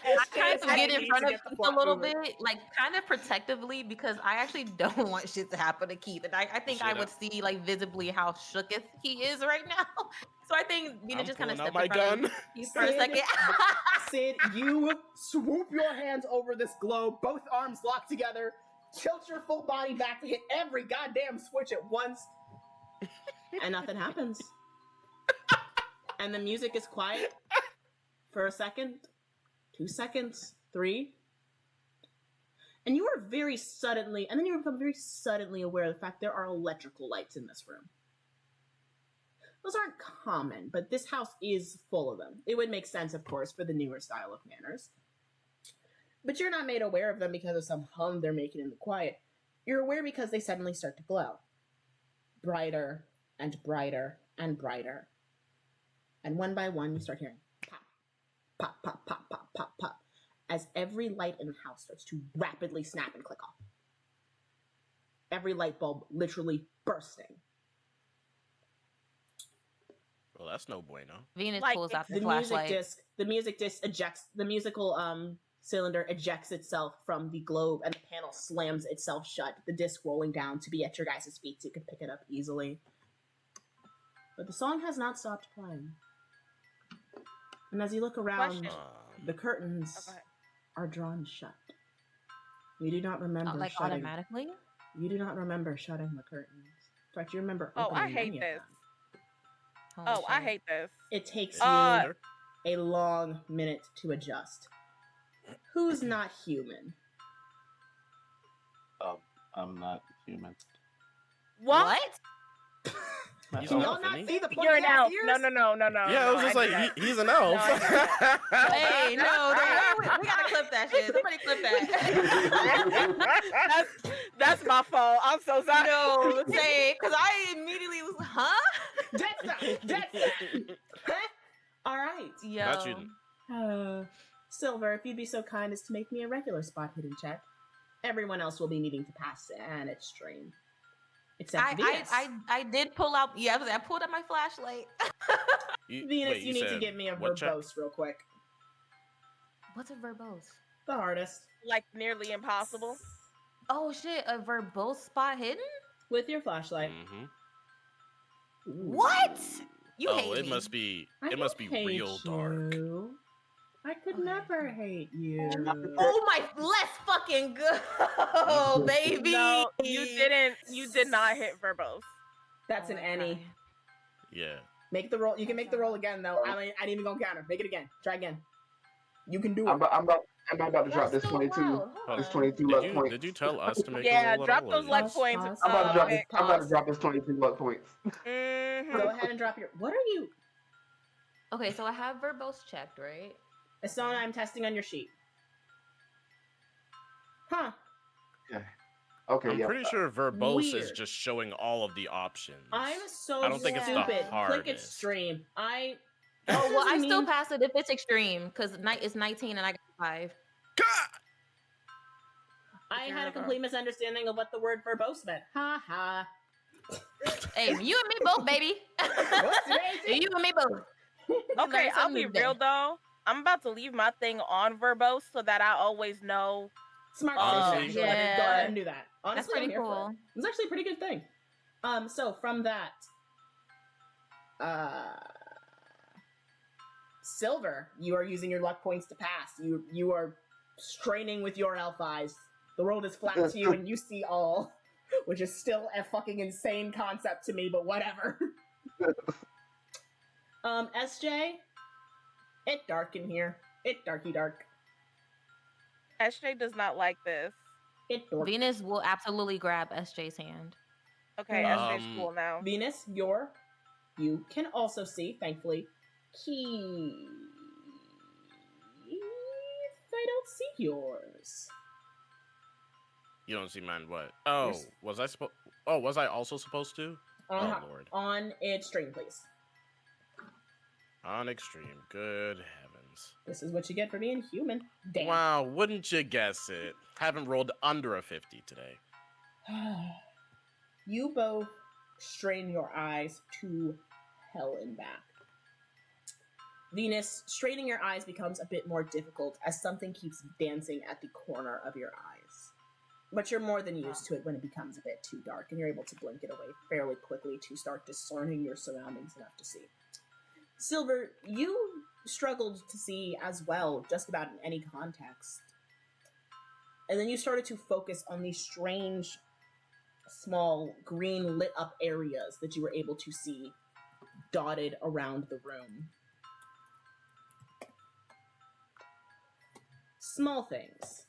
C: I kind of get in front of Keith a little bit, like kind of protectively, because I actually don't want shit to happen to Keith, and I think I would see like visibly how shooketh he is right now. So I think Vina just kind of stepped in front of Keith for a second.
A: Sid, you swoop your hands over this globe, both arms locked together, tilt your full body back to hit every goddamn switch at once, and nothing happens. And the music is quiet for a second. 2 seconds, 3. And you are very suddenly, and then you become very suddenly aware of the fact there are electrical lights in this room. Those aren't common, but this house is full of them. It would make sense, of course, for the newer style of manners. But you're not made aware of them because of some hum they're making in the quiet. You're aware because they suddenly start to glow. Brighter and brighter and brighter. And one by one, you start hearing pop, pop, pop, pop, pop, pop, as every light in the house starts to rapidly snap and click off. Every light bulb literally bursting.
D: Well, that's no bueno.
C: Venus pulls out the
A: flashlight.
C: The
A: music disc ejects, the musical cylinder ejects itself from the globe, and the panel slams itself shut, the disc rolling down to be at your guys' feet so you can pick it up easily. But the song has not stopped playing. And as you look around, the curtains are drawn shut. You do not remember
C: like
A: shutting.
C: Automatically?
A: You do not remember shutting the curtains. In fact, you remember opening
F: I hate
A: many of
F: this.
A: them.
F: I hate this.
A: It takes you a long minute to adjust. Who's not human?
E: I'm not human.
F: What?
A: Can y'all not see the point?
F: You're an elf.
A: Ears?
F: No.
D: Yeah, I was just like, he's an elf.
C: Hey, no, we gotta clip that shit. Somebody clip that.
F: that's my fault. I'm so sorry.
C: No, say, because I immediately was, huh?
A: That's huh? All right.
C: Yo.
D: Not you.
A: Silver, if you'd be so kind as to make me a regular spot hidden check. Everyone else will be needing to pass an extreme. Except Venus.
C: I did pull out, I pulled out my flashlight.
A: Venus, you need to give me a verbose real quick.
C: What's a verbose?
A: The hardest.
F: Like nearly impossible.
C: Oh shit, a verbose spot hidden?
A: With your flashlight.
D: Mm-hmm.
C: What? You hate
D: it
C: me.
D: must be real dark.
A: I could never hate you.
C: Oh my, let's fucking go, baby.
F: No, you didn't. You did not hit verbose.
A: That's an any.
D: Yeah.
A: Make the roll. You can make the roll again though. I ain't even gonna counter. Make it again. Try again. You can do it.
E: I'm about to I'm about to drop
C: That's
E: this
C: so
E: 22.
C: wild. Hold
E: This
C: on.
E: 22 luck
D: Did
E: points.
D: you tell us to make a
F: Yeah,
D: roll at
F: drop
D: all?
F: those
D: Or
F: luck
A: Pause,
F: points.
A: pause.
E: I'm about to drop this.
A: Okay.
E: I'm about to
A: Pause.
E: drop this 22 luck points.
A: Go ahead and drop your. What are you?
C: Okay, so I have verbose checked, right?
A: Asona, I'm testing on your sheet. Huh.
E: Okay,
D: I'm
E: yeah.
D: pretty sure verbose is
A: Weird.
D: just showing all of the options.
A: I'm so
D: I don't think it's the
A: stupid. Click
D: hardest.
A: extreme.
C: Oh well, I
A: doesn't
C: still
A: mean-
C: pass it if it's extreme because it's 19 and I got 5.
A: I
F: Your
A: had a
F: river.
A: complete misunderstanding of what the word verbose meant. Ha ha.
C: Hey, you and me both, baby.
A: What's today's
C: You and me both.
F: Okay,
C: learn
F: I'll
C: something
F: be
C: new today.
F: real though. I'm about to leave my thing on verbose so that I always know.
A: Smart
D: Honestly,
A: decision, actually.
C: yeah.
A: Go ahead and do that. Honestly,
C: That's
A: I'm
C: pretty
A: here for
C: cool.
A: it. It's actually a pretty good thing. So from that, Silver, you are using your luck points to pass. You are straining with your elf eyes. The world is flat to you, and you see all, which is still a fucking insane concept to me, but whatever. SJ, it dark in here. It darky dark.
F: SJ does not like this.
A: It dork.
C: Venus will absolutely grab SJ's hand.
F: Okay,
A: Um,
F: SJ's cool now.
A: Venus, you can also see, thankfully, Keith. I don't see yours.
D: You don't see mine. What? Oh,
A: Yes.
D: was I supposed? Oh, was I also supposed to? Oh Lord.
A: On extreme, please.
D: On extreme. Good heavens.
A: This is what you get for being human. Damn.
D: Wow, wouldn't you guess it? Haven't rolled under a 50 today.
A: You both strain your eyes to hell and back. Venus, straining your eyes becomes a bit more difficult as something keeps dancing at the corner of your eyes. But you're more than used to it when it becomes a bit too dark, and you're able to blink it away fairly quickly to start discerning your surroundings enough to see. Silver, you struggled to see as well, just about in any context. And then you started to focus on these strange, small, green lit up areas that you were able to see dotted around the room. Small things.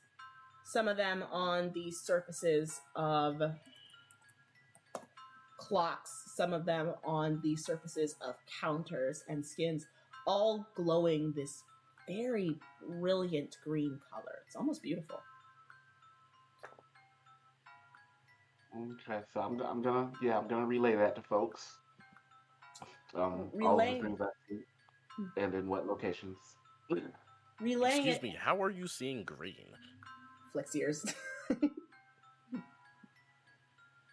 A: Some of them on the surfaces of clocks, some of them on the surfaces of counters and skins, all glowing this very brilliant green color. It's almost beautiful.
E: Okay, so I'm gonna relay that to folks. All of
A: Relay-
E: the things I see, and in what locations.
A: Relaying
D: Excuse
A: it.
D: me, how are you seeing green?
A: Flicks ears.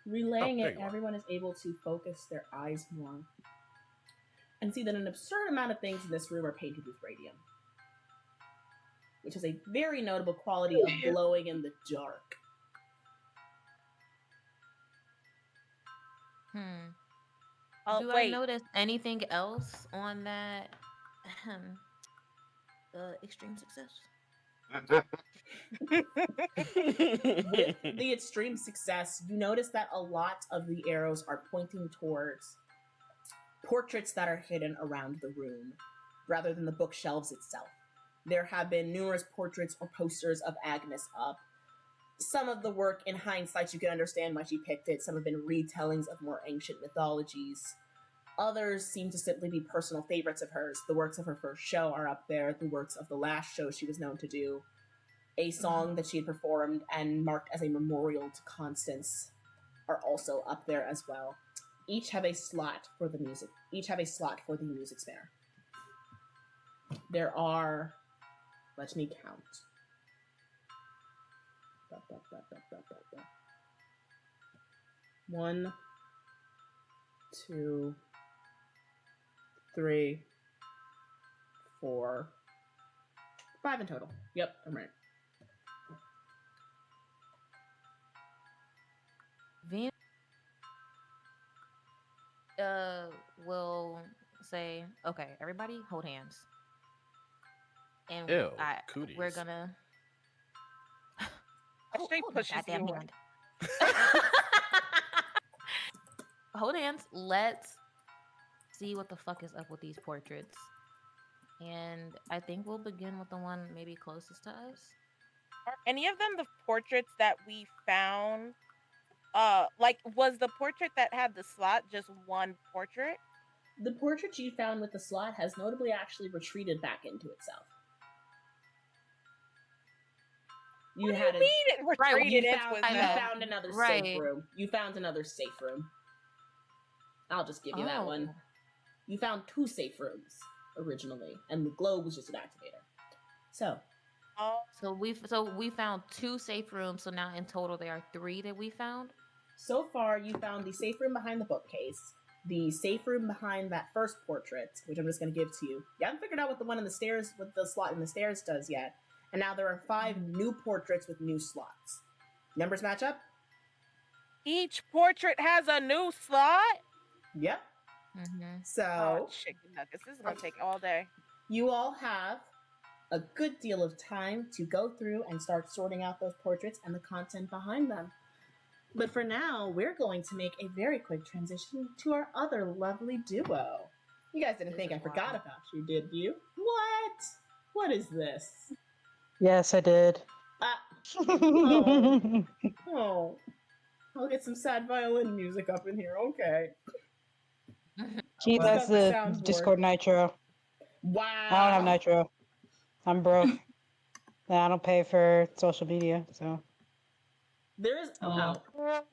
A: Relaying
D: there
A: it,
D: you are.
A: everyone is able to focus their eyes more and see that an absurd amount of things in this room are painted with radium, which is a very notable quality of glowing in the dark.
F: Oh,
C: Do I
F: wait.
C: notice anything else on that extreme success?
A: With the extreme success, you notice that a lot of the arrows are pointing towards portraits that are hidden around the room, rather than the bookshelves itself. There have been numerous portraits or posters of Agnes up. Some of the work, in hindsight, you can understand why she picked it. Some have been retellings of more ancient mythologies. Others seem to simply be personal favorites of hers. The works of her first show are up there, the works of the last show she was known to do. A song that she had performed and marked as a memorial to Constance are also up there as well. Each have a slot for the music. Each have a slot for the music spare. There are, let me count. 1, 2, 3, 4, 5 in total. Yep, I'm right.
C: Venus will say, "Okay, everybody, hold hands." And
D: Ew,
C: we're
D: cooties.
C: gonna
F: SJ
C: hold my
F: pushes
C: goddamn
F: you.
C: hand. Hold hands. Let's see what the fuck is up with these portraits. And I think we'll begin with the one maybe closest to us.
F: Are any of them the portraits that we found? Like, was the portrait that had the slot just one portrait?
A: The portrait you found with the slot has notably actually retreated back into itself.
F: What do you mean it retreated into
A: You
F: itself?
A: found another
C: Right.
A: safe room. You found another safe room. I'll just give you that one. You found 2 safe rooms originally, and the globe was just an activator. So,
F: Oh,
C: So we found 2 safe rooms. So now in total there are 3 that we found.
A: so far you found the safe room behind the bookcase, the safe room behind that first portrait, which I'm just going to give to you. You haven't figured out what the one in the stairs, what the slot in the stairs does yet. And now there are 5 new portraits with new slots. Numbers match up?
F: each portrait has a new slot?
A: Yep.
C: Mm-hmm.
A: So,
F: Oh, chicken nuggets. This is going to take all day.
A: you all have a good deal of time to go through and start sorting out those portraits and the content behind them. But for now, we're going to make a very quick transition to our other lovely duo. You guys didn't
C: This
A: think
C: is
A: I forgot
C: wild.
A: about you, did you? What? What is this?
G: Yes, I did.
A: Oh, I'll get some sad violin music up in here. Okay.
G: Keith,
A: Well,
G: that's
A: got the
G: the
A: soundboard.
G: Discord Nitro.
A: Wow.
G: I don't have Nitro. I'm broke. And I don't pay for social media, so.
A: There is.
B: Hello.
A: Oh,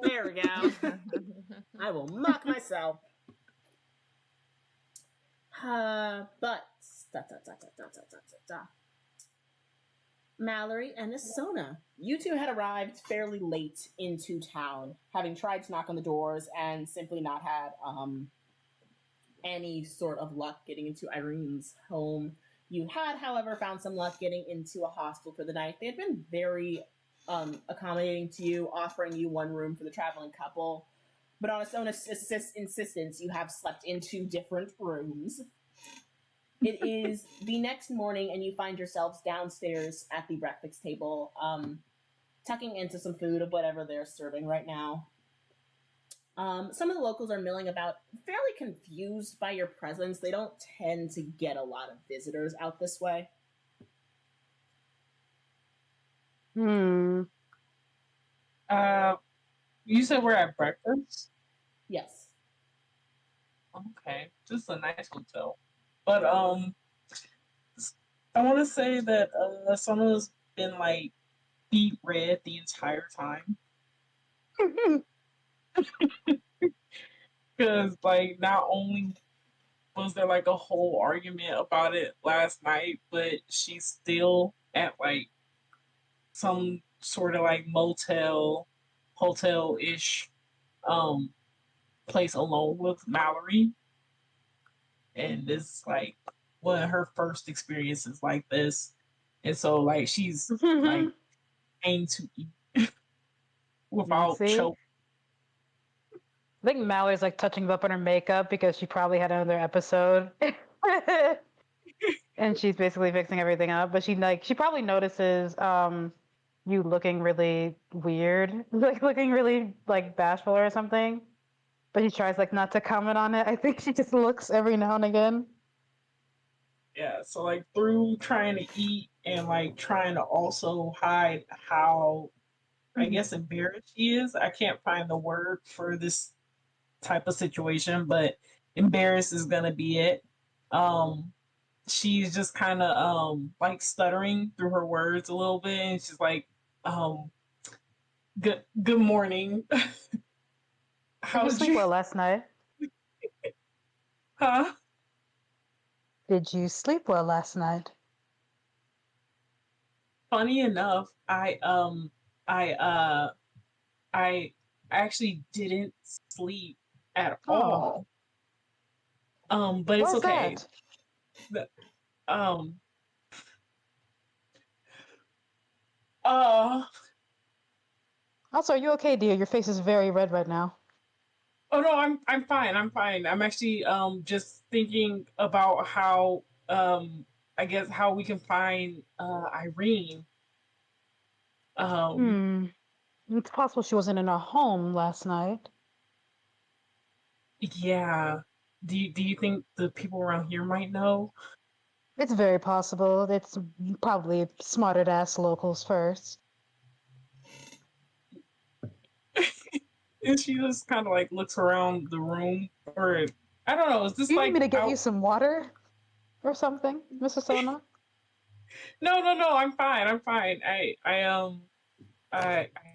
A: there we go. I will mock myself. But Mallory and Asona, you two had arrived fairly late into town, having tried to knock on the doors and simply not had any sort of luck getting into Irene's home. You had, however, found some luck getting into a hostel for the night. They had been very accommodating to you, offering you one room for the traveling couple. But on Asona's insistence, you have slept in 2 different rooms. It is the next morning, and you find yourselves downstairs at the breakfast table, tucking into some food of whatever they're serving right now. Some of the locals are milling about, fairly confused by your presence. They don't tend to get a lot of visitors out this way.
G: Hmm.
B: You said we're at breakfast?
A: Yes.
B: Okay, just a nice hotel. But I want to say that Sona's been like beet red the entire time because like not only was there like a whole argument about it last night, but she's still at like some sort of like motel, hotel ish um place alone with Mallory. And this is like one of her first experiences like this. And so like she's like trying to eat without
G: See?
B: choke.
G: I think Mallory's like touching up on her makeup because she probably had another episode. And she's basically fixing everything up. But she probably notices you looking really weird. Like looking really like bashful or something. But she tries like not to comment on it. I think she just looks every now and again.
B: Yeah, so like through trying to eat and like trying to also hide how I guess embarrassed she is. I can't find the word for this type of situation, but embarrassed is gonna be it. Um she's just kind of like stuttering through her words a little bit, and she's like, um, good morning.
G: Did you
B: How'd
G: sleep
B: you
G: well last night?
B: huh?
G: Did you sleep well last night?
B: Funny enough, I I actually didn't sleep at
G: Oh,
B: all. But it's
G: why's
B: okay.
G: that?
B: The- Um uh
G: Also, are you okay, dear? Your face is very red right now.
B: oh no, I'm fine. I'm fine. I'm actually just thinking about how I guess how we can find Irene. Um
G: Hmm. It's possible she wasn't in her home last night.
B: yeah. Do you think the people around here might know?
G: It's very possible. It's probably smarter to ask locals first.
B: And she just kind of like looks around the room, or I don't know. Is this
G: Do you need me
B: like
G: to get you
B: out?
G: some water or something, Mrs. Sona?
B: No, no, no. I'm fine. I'm fine. I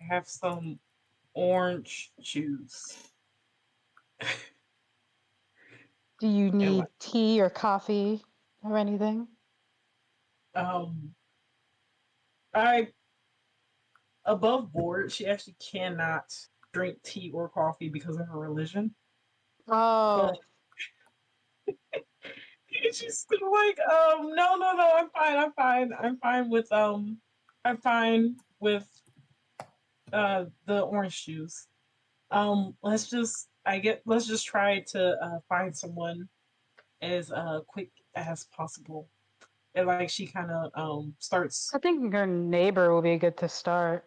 B: have some orange juice.
G: Do you
B: And
G: need
B: like,
G: tea or coffee or anything?
B: um, I above board. She actually cannot drink tea or coffee because of her religion. But
G: Oh,
B: she's still like, no, no, no. I'm fine. I'm fine. I'm fine with the orange juice. Let's just try to find someone as quick as possible. And like she kind of starts.
G: I think your neighbor will be good to start.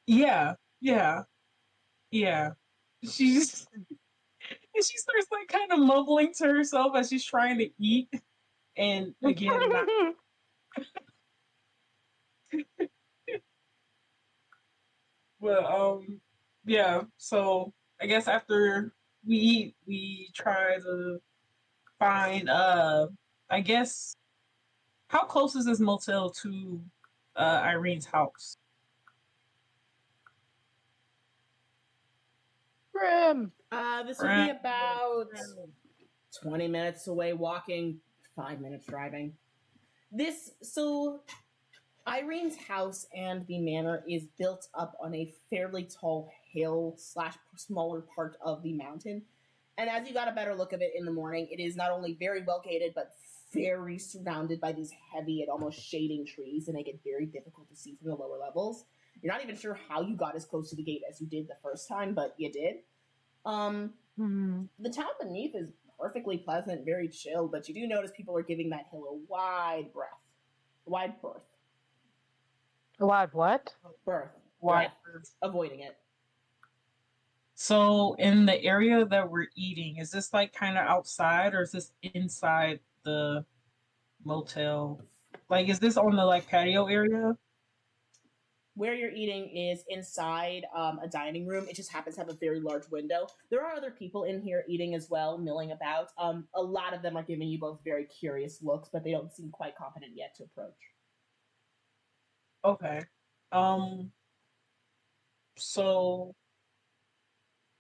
B: Yeah, yeah, yeah. She's and she starts like kind of mumbling to herself as she's trying to eat, and again not. But yeah. So I guess after we eat, we try to find I guess how close is this motel to Irene's house?
G: Grim.
A: This would be
B: Right.
A: about 20 minutes away walking, 5 minutes driving. So Irene's house and the manor is built up on a fairly tall hill slash smaller part of the mountain. And as you got a better look of it in the morning, it is not only very well gated, but very surrounded by these heavy and almost shading trees that make it very difficult to see from the lower levels. You're not even sure how you got as close to the gate as you did the first time, but you did. Um,
G: Hmm.
A: the town beneath is perfectly pleasant, very chill, but you do notice people are giving that hill a wide
G: What?
B: Why?
A: breath, avoiding it.
B: So in the area that we're eating, is this like kind of outside or is this inside the motel? Like, is this on the like patio area?
A: Where you're eating is inside a dining room. It just happens to have a very large window. There are other people in here eating as well, milling about. A lot of them are giving you both very curious looks, but they don't seem quite confident yet to approach.
B: Okay. Um. So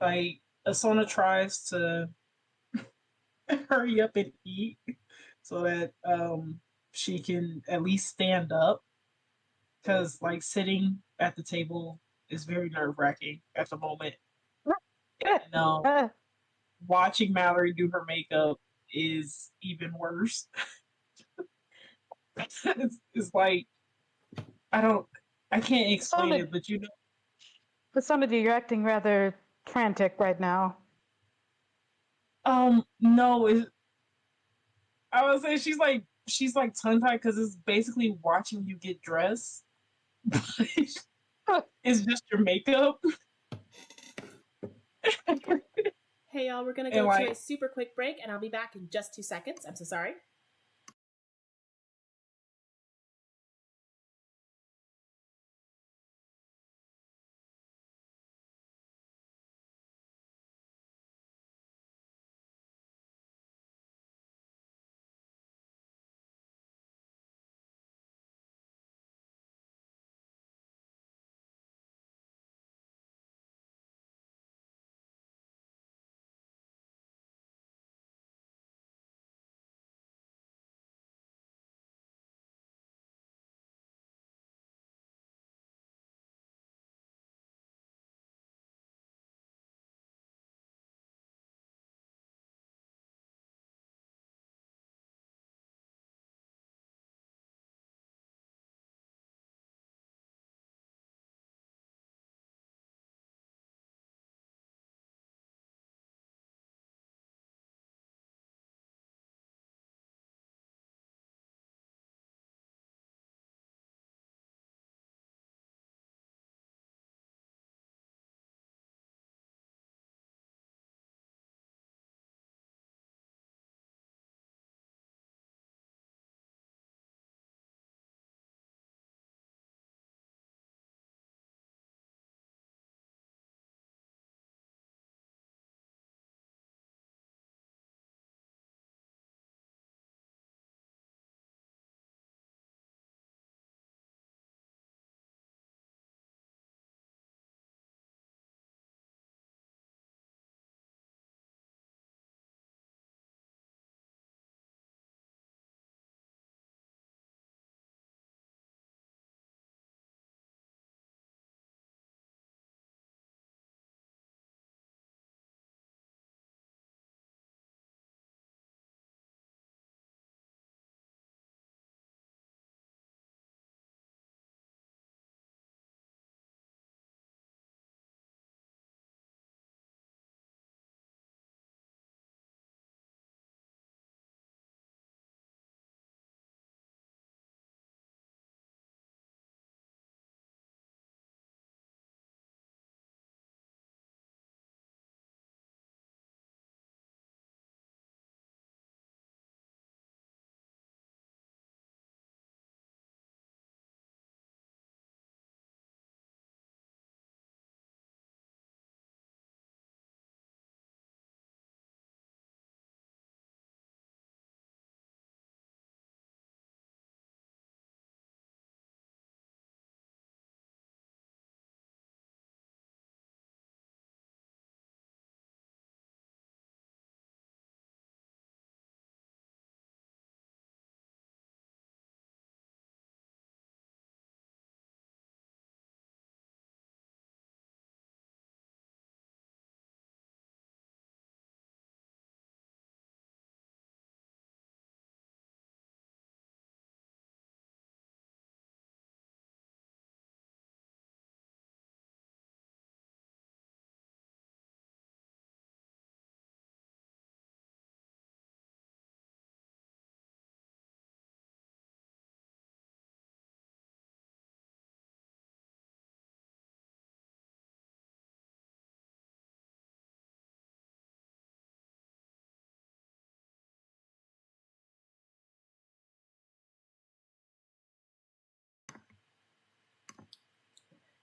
B: like, Asona tries to hurry up and eat so that she can at least stand up because like sitting at the table is very nerve wracking at the moment. And watching Mallory do her makeup is even worse. It's like I don't, I can't explain
G: Sounded,
B: it, but you know,
G: but Sounded, you're acting rather frantic right now.
B: no, I would say she's like tongue tied because it's basically watching you get dressed. It's just your makeup,
A: Hey, y'all, we're going to
B: and
A: go to
B: like
A: a super quick break, and I'll be back in just 2 seconds. I'm so sorry.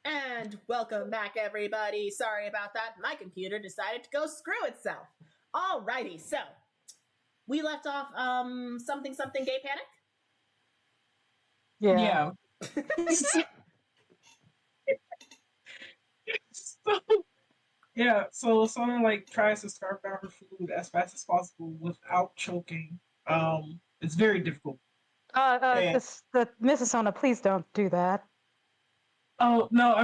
A: And welcome back, everybody. Sorry about that. My computer decided to go screw itself. Alrighty, so we left off something gay panic.
G: Yeah.
B: So, yeah, so someone like tries to scarf down her food as fast as possible without choking. It's very difficult. And
G: Mrs. Sona, please don't do that.
B: oh no,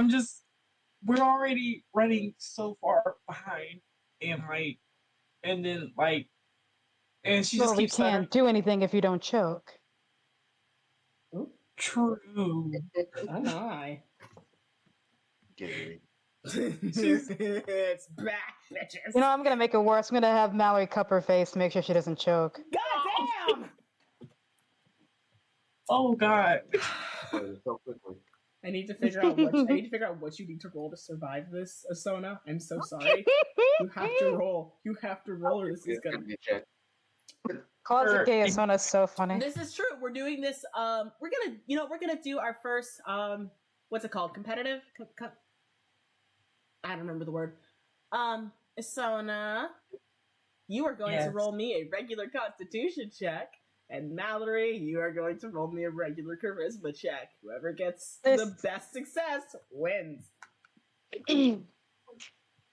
B: we're already running so far behind, and and she just
G: Well, we
B: keeps stuttering.
G: can't do anything if you don't choke.
B: True.
A: Oh my.
E: Gary.
A: It's back, bitches.
G: You know, I'm gonna make it worse. I'm gonna have Mallory cup her face to make sure she doesn't choke.
A: God damn!
B: Oh god.
E: So quickly.
A: I need to figure out what you need to roll to survive this, Asona. I'm so sorry. You have to roll. You have to roll, or this is gonna.
E: Check.
G: Closet gay Asona is so funny.
A: This is true. We're doing this. We're gonna do our first. What's it called? Competitive. I don't remember the word. Asona, you are going to roll me a regular Constitution check. And Mallory, you are going to roll me a regular charisma check. Whoever gets the best success wins.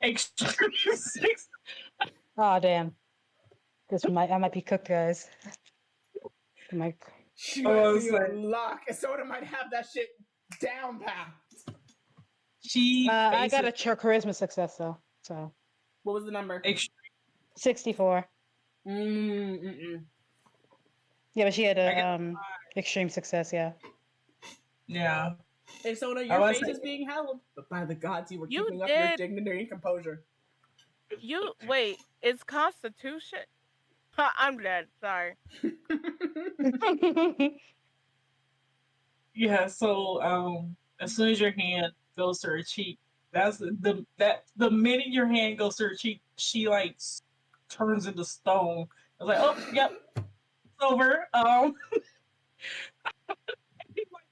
B: Extreme 6.
G: Oh damn! I might be cooked, guys.
A: She might be on lock. Soda might have that shit down pat.
G: I got a charisma success though. So.
A: What was the number?
G: 64. Yeah, but she had a extreme success. Yeah.
B: Yeah.
A: Hey, Sona, your face is being held, but by the gods, you were keeping up your dignity and composure.
F: Wait, it's Constitution? I'm dead. Sorry.
B: Yeah. So as soon as your hand goes to her cheek, that's the minute your hand goes to her cheek, she like turns into stone. I was like, oh, yep, it's over.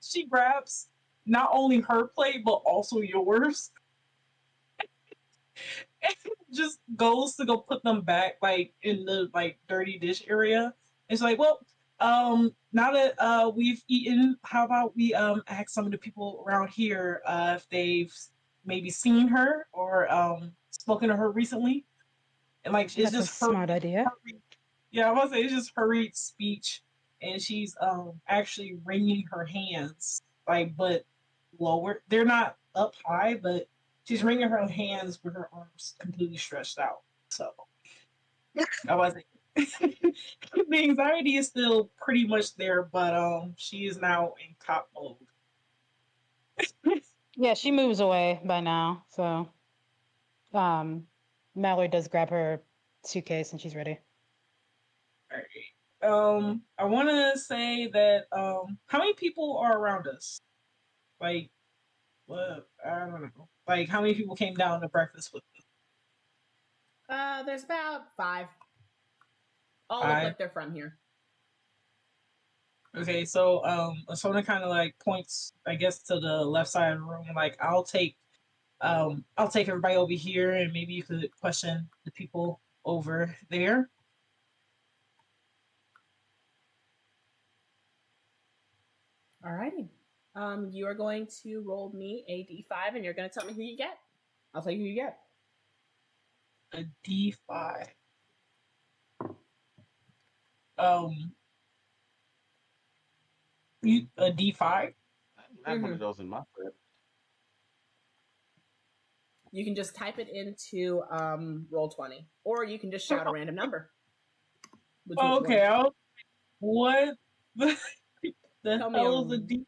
B: She grabs not only her plate but also yours, and just goes to go put them back like in the like dirty dish area. It's like, well, now that we've eaten, how about we ask some of the people around here if they've maybe seen her or spoken to her recently, and like it's just
G: a smart idea.
B: Yeah, I was say it's just hurried speech, and she's actually wringing her hands, like, but lower. They're not up high, but she's wringing her hands with her arms completely stretched out. So I was the anxiety is still pretty much there, but she is now in cop mode.
G: Yeah, she moves away by now, so Mallory does grab her suitcase and she's ready.
B: All right. I want to say that how many people are around us? Like, what? I don't know. Like, how many people came down to breakfast with us?
A: There's about 5. All look like they're from here.
B: Okay, so Asona kind of like points, I guess, to the left side of the room. Like, I'll take everybody over here, and maybe you could question the people over there.
A: Alrighty. You are going to roll me a d5, and you're going to tell me who you get. I'll tell you who you get.
B: A d5. A d5.
E: I have one of those in my crib.
A: You can just type it into Roll20, or you can just shout a random number.
B: Okay. What the
A: Tell
B: hell is a d?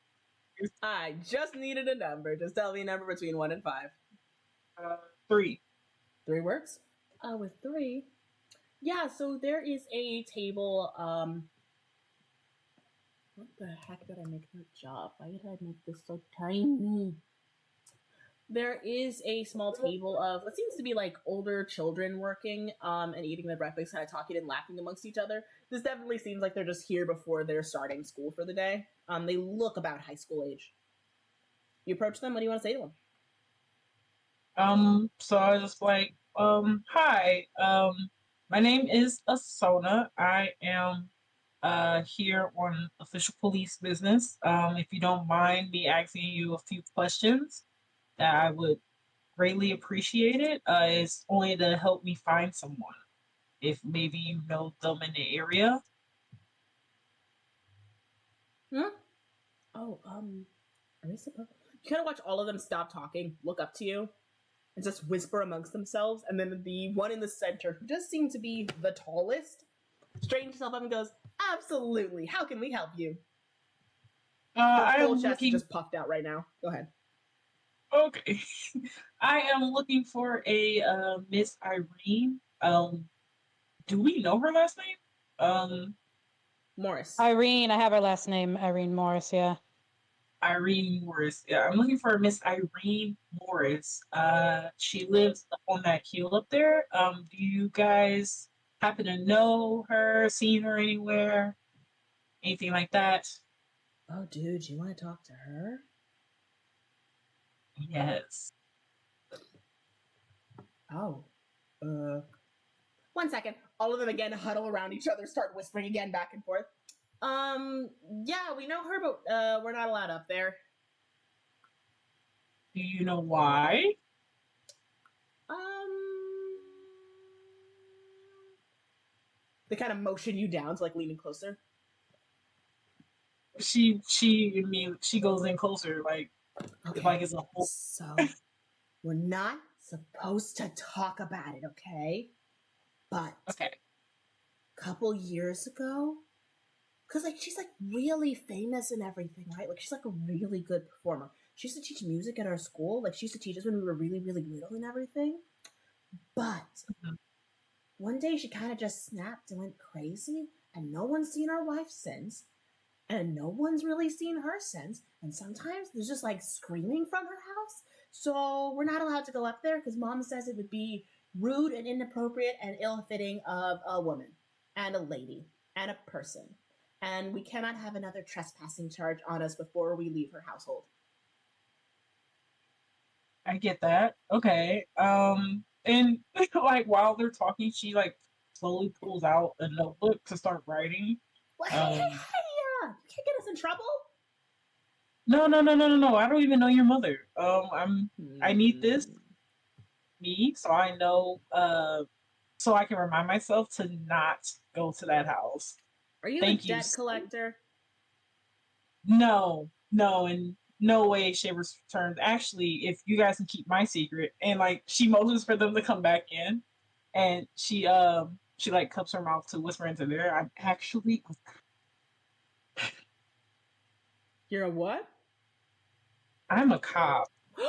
A: I just needed a number. Just tell me a number between 1 and 5.
B: 3.
A: 3 works? With 3. Yeah, so there is a table. What the heck did I make that job? Why did I make this so tiny? There is a small table of what seems to be like older children working and eating their breakfast, kind of talking and laughing amongst each other. This definitely seems like they're just here before they're starting school for the day. They look about high school age. You approach them. What do you want to say to them?
B: So I was just like, hi, my name is Asona. I am here on official police business. If you don't mind me asking you a few questions, that I would greatly appreciate it. It's only to help me find someone. If maybe you know them in the area.
A: Hmm? Oh, are we supposed? You kind of watch all of them stop talking, look up to you, and just whisper amongst themselves, and then the one in the center, who does seem to be the tallest, straightens himself up and goes, "Absolutely. How can we help you?" Her
B: I
A: full
B: am
A: chest is
B: looking.
A: just puffed out right now. Go ahead.
B: Okay, I am looking for a Miss Irene. Do we know her last name?
A: Morris.
G: Irene, I have her last name, Irene Morris, yeah.
B: Irene Morris. Yeah, I'm looking for Miss Irene Morris. She lives up on that hill up there. Do you guys happen to know her, seen her anywhere, anything like that?
A: Oh, dude, you want to talk to her?
B: Yes.
A: Oh. One second. All of them again huddle around each other, start whispering again back and forth. Yeah, we know her, but we're not allowed up there.
B: Do you know why?
A: Um, they kind of motion you down to like leaning closer.
B: She goes in closer, like
A: Okay.
B: it's a whole.
A: So we're not supposed to talk about it, okay? But
B: Okay.
A: a couple years ago, because like she's like really famous and everything, right? Like she's like a really good performer. She used to teach music at our school. Like she used to teach us when we were really, really little and everything. But
B: Mhm.
A: one day she kind of just snapped and went crazy, and no one's seen our wife since, and no one's really seen her since. And sometimes there's just like screaming from her house. So we're not allowed to go up there because mom says it would be rude and inappropriate and ill-fitting of a woman and a lady and a person. And we cannot have another trespassing charge on us before we leave her household.
B: I get that. Okay. And like while they're talking, she like slowly pulls out a notebook to start writing.
A: Well, hey, hey,
B: Um,
A: hey, you can't get us in trouble.
B: no. I don't even know your mother. I need this
A: Hmm.
B: me so I know so I can remind myself to not go to that house.
A: Are you a
B: Thank you.
A: debt collector?
B: No, in no way, shape, or terms. Actually, if you guys can keep my secret, and like she motions for them to come back in, and she like cups her mouth to whisper into there. I'm actually
A: You're a what?
B: I'm a cop.
A: Wait,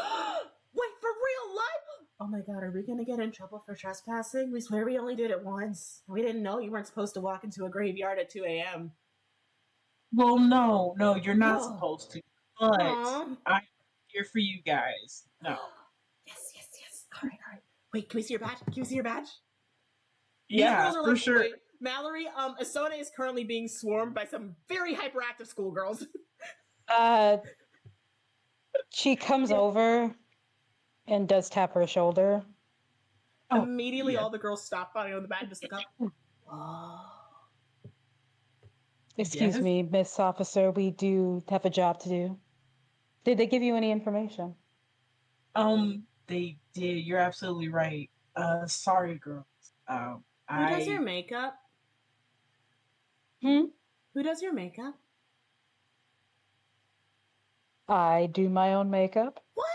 A: for real life? Oh my god, are we gonna get in trouble for trespassing? We swear we only did it once. We didn't know you weren't supposed to walk into a graveyard at 2 a.m.
B: Well, no, you're not
A: Oh.
B: supposed to. But
A: Aww.
B: I'm here for you guys. No.
A: Yes. Alright. Wait, can we see your badge? Can we see your badge? These
B: Yeah,
A: girls are
B: for
A: like,
B: sure.
A: wait, Mallory, Asona is currently being swarmed by some very hyperactive schoolgirls.
G: Uh, she comes
B: Yeah.
G: over and does tap her shoulder.
B: Oh,
A: Immediately,
B: yeah.
A: all the girls stop fighting on the badge and just look up. Oh.
G: Excuse
B: Yes.
G: me, Miss Officer, we do have a job to do. Did they give you any information?
B: They did. You're absolutely right. Sorry, girls.
A: Who does your
B: I
A: makeup?
G: Hmm?
A: Who does your makeup?
G: I do my own makeup.
A: What?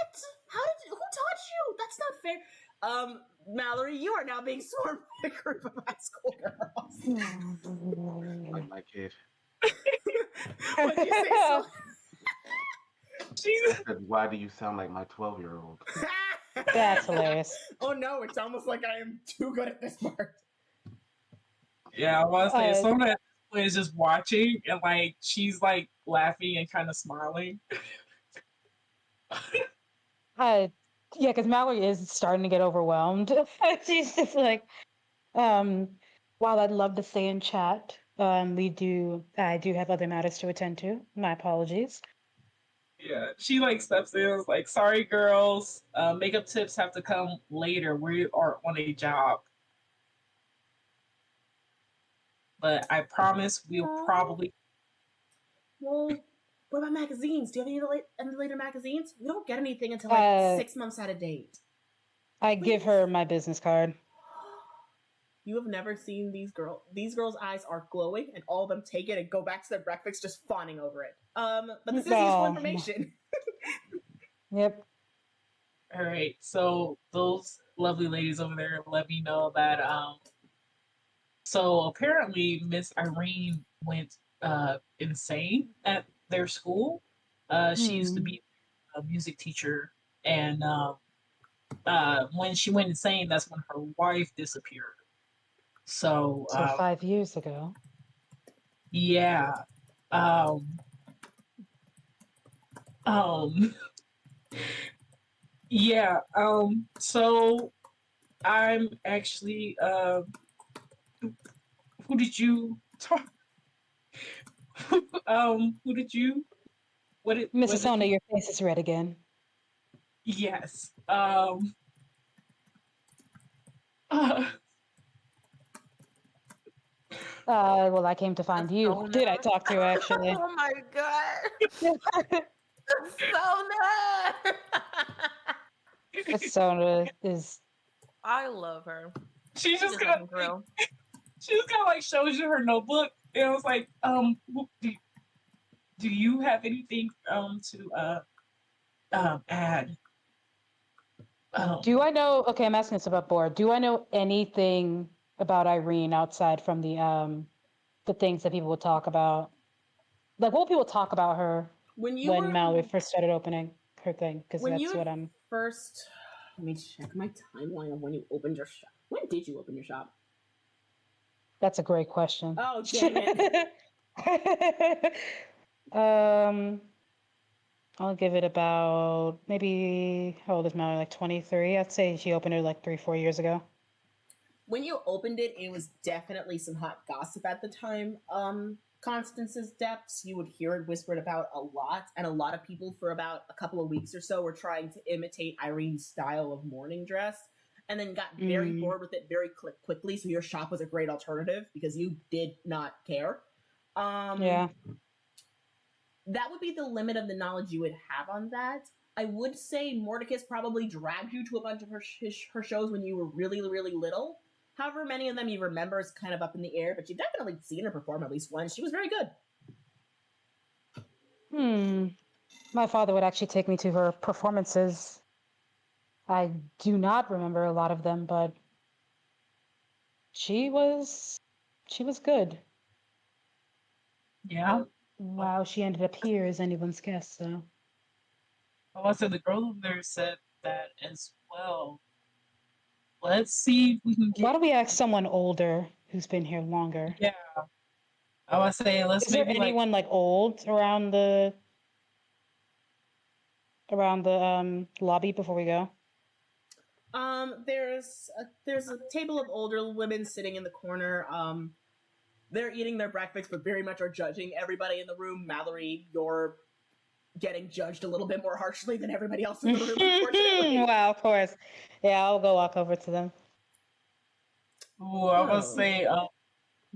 A: Who taught you? That's not fair. Mallory, you are now being swarmed by a group of high school girls.
E: Like my kid.
A: What'd you say, so?
E: I said, why do you sound like my 12-year-old?
G: That's hilarious.
A: Oh no, it's almost like I am too good at this part.
B: Yeah, I want to say
G: Uh,
B: someone that is just watching and like she's like laughing and kind of smiling.
G: uh, yeah, because Mallory is starting to get overwhelmed. She's just like, um, while I'd love to stay in chat, I do have other matters to attend to. My apologies.
B: Yeah, she like steps in, is like, sorry girls, makeup tips have to come later. We are on a job. But I promise we'll
A: Aw.
B: probably
A: Well, what about magazines? Do you have any later magazines? We don't get anything until like
G: Uh,
A: 6 months out of date.
G: I give
A: Please.
G: her my business card.
A: You have never seen these girls. These girls' eyes are glowing, and all of them take it and go back to their breakfast, just fawning over it. But this is useful
G: Oh,
A: information.
G: yep.
B: all right. So those lovely ladies over there let me know that so apparently Miss Irene went insane at their school. She used to
G: Hmm.
B: be a music teacher, and when she went insane, that's when her wife disappeared. So
G: So 5 years ago.
B: yeah, um, um, yeah. So I'm actually who did you talk? Who did you? What
G: Mrs.
B: did
G: Sona,
B: you?
G: your face is red again.
B: Yes. Uh,
G: Well, I came to find you. Who
C: Persona.
G: did I talk to, actually?
C: Oh my god. Persona.
G: Miss Sona is.
C: I love her.
B: she
C: She
B: just
C: just
B: got
C: doesn't
B: like
C: grow.
B: she just kind of like shows you her notebook, and I was like, do you have anything to add?
G: Do
B: Um,
G: I know? Okay, I'm asking this about board. Do I know anything about Irene outside from the things that people would talk about? Like, what would people talk about her
A: when you
G: when
A: were
G: Mallory first started opening her thing? Because
A: when you
G: that's
A: had
G: what I'm.
A: first, let me check my timeline of when you opened your shop. When did you open your shop?
G: That's a great question.
A: Oh, dang it.
G: um, I'll give it about maybe how old is Mallory? Like 23. I'd say she opened it like 3, 4 years ago.
A: When you opened it, it was definitely some hot gossip at the time. Constance's deaths, you would hear it whispered about a lot, and a lot of people for about a couple of weeks or so were trying to imitate Irene's style of mourning dress, and then got very
G: Mm,
A: bored with it very quickly. So your shop was a great alternative because you did not care. Um,
G: yeah.
A: that would be the limit of the knowledge you would have on that. I would say Mordecai probably dragged you to a bunch of her shows when you were really, really little. However, many of them you remember is kind of up in the air, but you've definitely seen her perform at least once. She was very good.
G: Hmm. My father would actually take me to her performances. I do not remember a lot of them, but she was she was good.
B: yeah.
G: Wow, she ended up here as anyone's guest, so.
B: Oh, I said the girl over there said that as well. Let's see if we can
G: Why
B: get.
G: don't we ask someone older who's been here longer?
B: Yeah, I would say let's
G: Is there
B: maybe like.
G: anyone like old around the lobby before we go?
A: There's a table of older women sitting in the corner. They're eating their breakfast, but very much are judging everybody in the room. Mallory, you're getting judged a little bit more harshly than everybody else in the room, unfortunately.
G: Wow, of course. Yeah, I'll go walk over to them.
B: Ooh, I was
A: Oh.
B: say.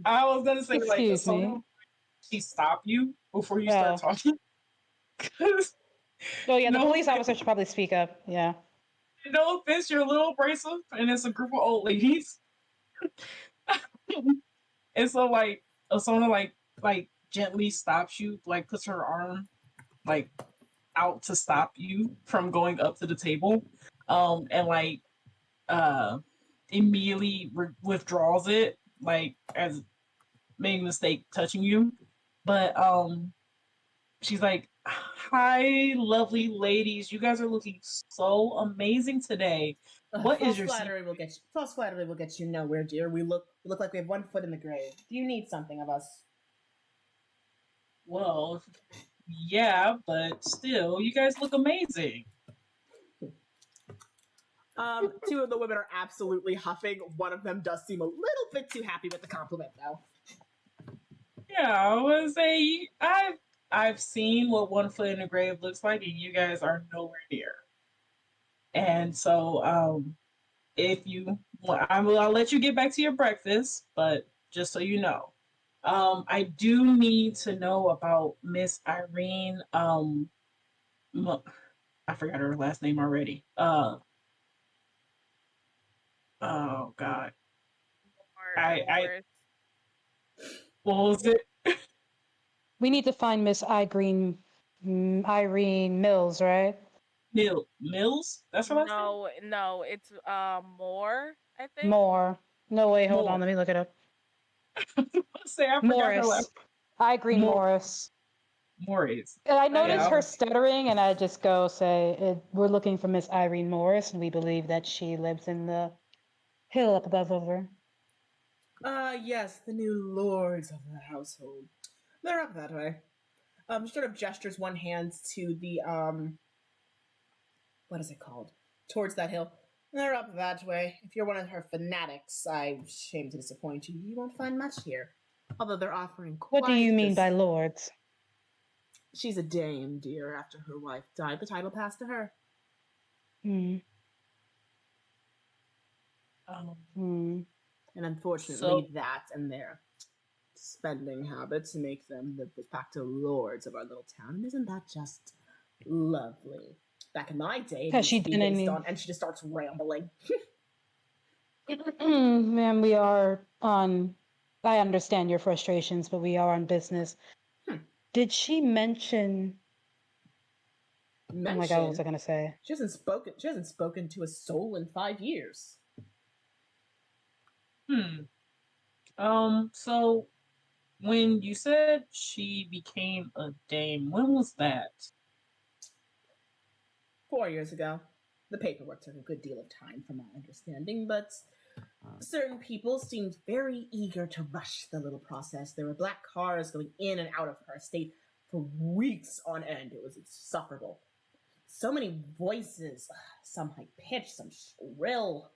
B: I was gonna say like a
G: Excuse me.
B: solo. She stop you before you start
G: Oh.
B: talking. 'Cause
G: Oh yeah, the
B: no,
G: police officer should probably speak up. Yeah.
B: no offense, you're a little abrasive, and it's a group of old ladies. And so like Asona like gently stops you, like puts her arm like out to stop you from going up to the table, and like uh immediately withdraws it, like as making a mistake touching you. But she's like, "Hi, lovely ladies. You guys are looking so amazing today. What is your secret?"
A: False flattery will get you nowhere, dear. We look like we have one foot in the grave. Do you need something of us?
B: Well, yeah, but still, you guys look amazing.
A: Two of the women are absolutely huffing. One of them does seem a little bit too happy with the compliment, though.
B: Yeah, I would say I've seen what One Foot in the Grave looks like, and you guys are nowhere near. And so, if you want, I'll let you get back to your breakfast, but just so you know, I do need to know about Miss Irene. I forgot her last name already. Oh God, I
F: Morris.
B: what was it?
G: We need to find Miss Irene Mills, right?
B: Mills? That's her last name.
F: No, it's Moore, I think.
G: More. No, wait, hold
B: Moore.
G: on. Let me look it up.
B: Say I forgot her last.
G: Morris. Irene
B: Mor-
G: Morris.
B: Morris.
G: And I
F: Oh,
G: noticed
B: Yeah.
G: her stuttering, and I just go say, "We're looking for Miss Irene Morris, and we believe that she lives in the hill up above over."
A: Yes, the new lords of the household. They're up that way. Sort of gestures one hand to the, what is it called? Towards that hill. They're up that way. If you're one of her fanatics, I'm ashamed to disappoint you. You won't find much here. Although they're offering quite
G: What do you mean
A: this-
G: by lords?
A: She's a dame, dear. After her wife died, the title passed to her.
G: Hmm.
B: Um,
G: Hmm.
A: And unfortunately,
B: So-
A: that and their spending habits make them the de facto lords of our little town. And isn't that just lovely? Back in my day, it
G: Has
A: used
G: she
A: to be
G: done
A: based
G: any-
A: on, and she just starts rambling.
G: Ma'am, we are on. I understand your frustrations, but we are on business.
A: Hmm.
G: Did she mention? Oh my God, what was I gonna say?
A: She hasn't spoken to a soul in 5 years.
B: So when you said she became a dame, when was that?
A: 4 years ago. The paperwork took a good deal of time, from my understanding, but certain people seemed very eager to rush the little process. There were black cars going in and out of her estate for weeks on end. It was insufferable. So many voices, some high pitched, some shrill.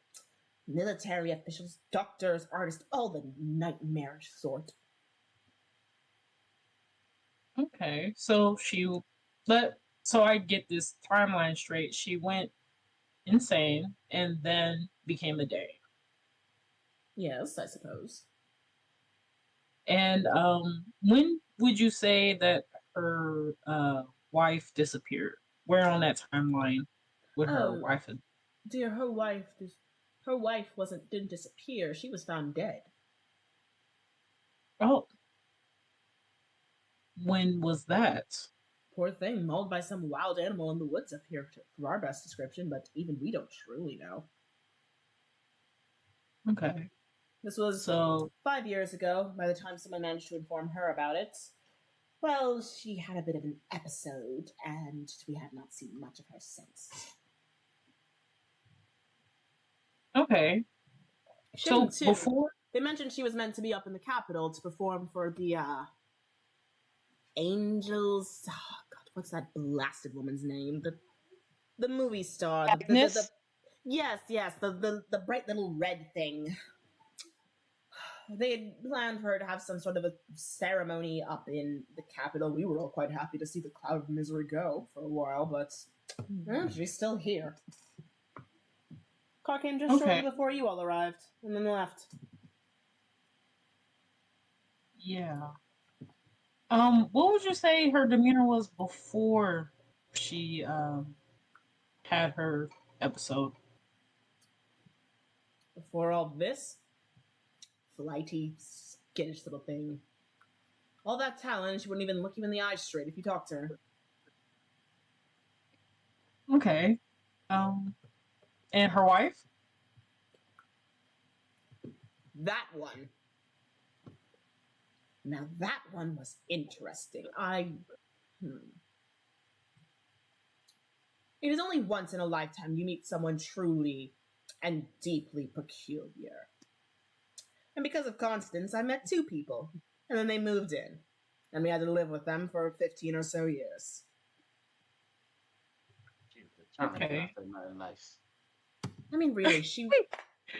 A: Military officials, doctors, artists, all the nightmarish sort.
B: Okay, so so I get this timeline straight. She went insane and then became a dame.
A: Yes, I suppose.
B: And when would you say that her wife disappeared? Where on that timeline would her
A: Oh,
B: wife have?
A: dear, her wife didn't disappear. She was found dead.
B: Oh, when was that?
A: Poor thing, mauled by some wild animal in the woods up here, for our best description, but even we don't truly know.
B: Okay,
A: This was
B: so
A: 5 years ago, by the time someone managed to inform her about it. Well, she had a bit of an episode, and we have not seen much of her since.
B: okay, so
A: Shame, too.
B: before
A: They mentioned she was meant to be up in the Capitol to perform for the, Angels. Oh, God, what's that blasted woman's name? The movie star.
G: Agnes?
A: Yes, the bright little red thing. They had planned for her to have some sort of a ceremony up in the Capitol. We were all quite happy to see the cloud of misery go for a while, but she's still here. Car came just shortly
B: Okay.
A: before you all arrived, and then left.
B: Yeah. What would you say her demeanor was before she had her episode?
A: Before all this, flighty, skittish little thing. All that talent, she wouldn't even look you in the eyes straight if you talked to her.
B: Okay. And her wife?
A: That one. Now that one was interesting. It is only once in a lifetime you meet someone truly and deeply peculiar. And because of Constance, I met 2 people, and then they moved in, and we had to live with them for 15 or so years.
B: Okay.
E: Nothing nice.
A: I mean, really,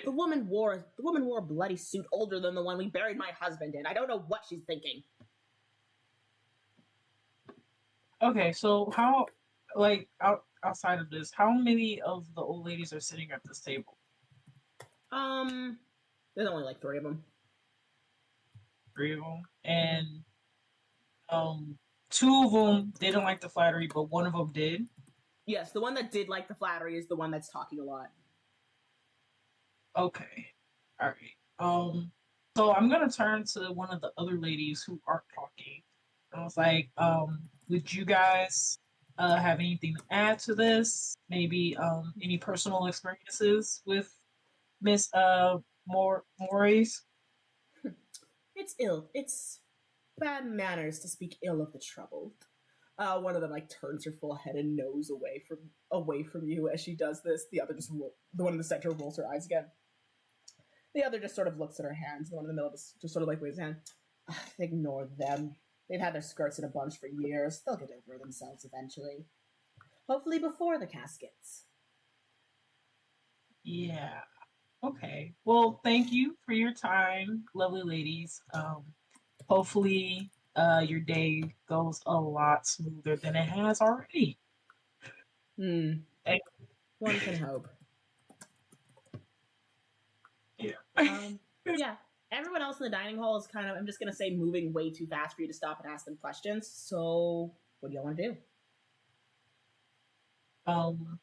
A: the woman wore a bloody suit older than the one we buried my husband in. I don't know what she's thinking.
B: Okay, so how, like, outside of this, how many of the old ladies are sitting at this table?
A: There's only like three of them.
B: 3 of them, and um, 2 of them didn't like the flattery, but one of them did.
A: Yes, the one that did like the flattery is the one that's talking a lot.
B: Okay, all right. So I'm gonna turn to one of the other ladies who aren't talking. I was like, would you guys have anything to add to this? Maybe any personal experiences with Miss Morris?
A: It's bad manners to speak ill of the troubled. One of them like turns her full head and nose away from you as she does this. The other the one in the center rolls her eyes again. The other just sort of looks at her hands. The one in the middle just sort of like waves his hand. Ignore them. They've had their skirts in a bunch for years. They'll get over themselves eventually. Hopefully before the caskets.
B: Yeah. Okay. Well, thank you for your time, lovely ladies. Hopefully, your day goes a lot smoother than it has already.
A: Hmm.
B: Eh,
A: One can hope.
B: Yeah.
A: Yeah. Everyone else in the dining hall is kind of, I'm just going to say, moving way too fast for you to stop and ask them questions. So, what do y'all want to do?
B: Um.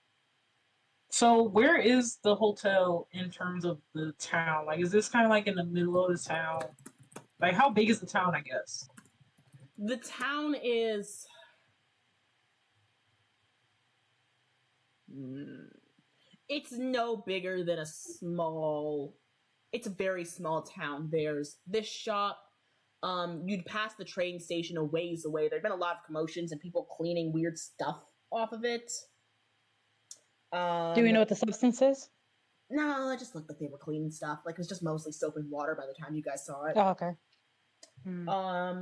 B: So, where is the hotel in terms of the town? Like, is this kind of like in the middle of the town? Like, how big is the town? I guess.
A: The town is. It's no bigger than a small. It's a very small town. There's this shop. You'd pass the train station a ways away. There'd been a lot of commotions and people cleaning weird stuff off of it.
G: Do we know what the substance is?
A: No, it just looked like they were cleaning stuff. Like it was just mostly soap and water by the time you guys saw it.
G: Oh, okay. Hmm.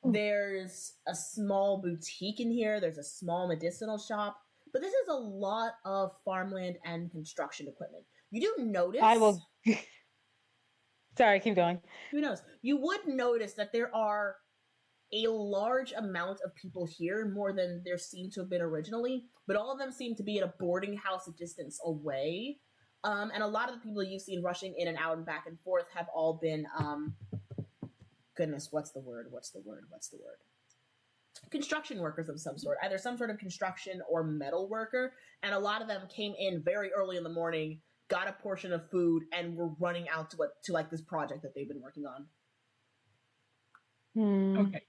A: There's a small boutique in here. There's a small medicinal shop. But this is a lot of farmland and construction equipment. You do notice.
G: I will. Sorry, keep going.
A: Who knows? You would notice that there are a large amount of people here, more than there seemed to have been originally, but all of them seem to be at a boarding house a distance away. And a lot of the people you've seen rushing in and out and back and forth have all been, goodness, what's the word? Construction workers of some sort, either some sort of construction or metal worker. And a lot of them came in very early in the morning, got a portion of food, and were running out to like this project that they've been working on.
B: Okay.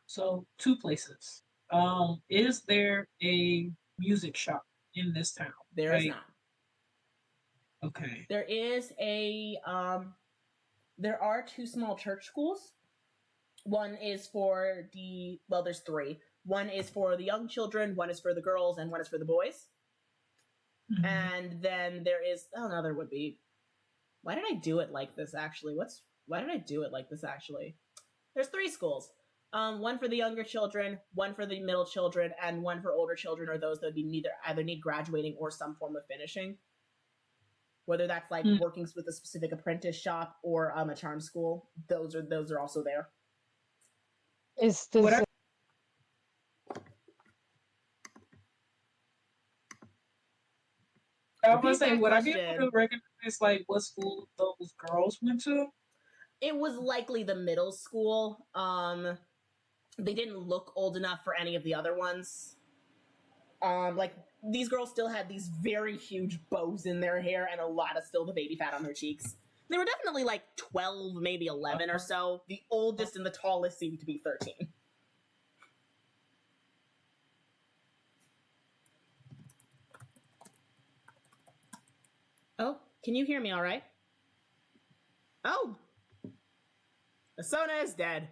B: So, 2 places. Is there a music shop in this town?
A: There is not.
B: Okay.
A: There is there are 2 small church schools. One is for there's 3. One is for the young children, one is for the girls, and one is for the boys.
B: Mhm.
A: And then there is, there would be. Why did I do it like this actually? Why did I do it like this actually? There's 3 schools. One for the younger children, one for the middle children, and one for older children, or those that either need graduating or some form of finishing. Whether that's like working with a specific apprentice shop or a charm school, those are also there.
G: Is this?
B: I was gonna say, would I be able to recognize like what school those girls went to?
A: It was likely the middle school. They didn't look old enough for any of the other ones. Like these girls still had these very huge bows in their hair and a lot of still the baby fat on their cheeks. They were definitely like 12, maybe 11 or so. The oldest and the tallest seemed to be 13. Oh, can you hear me all right? Oh! Asona is dead.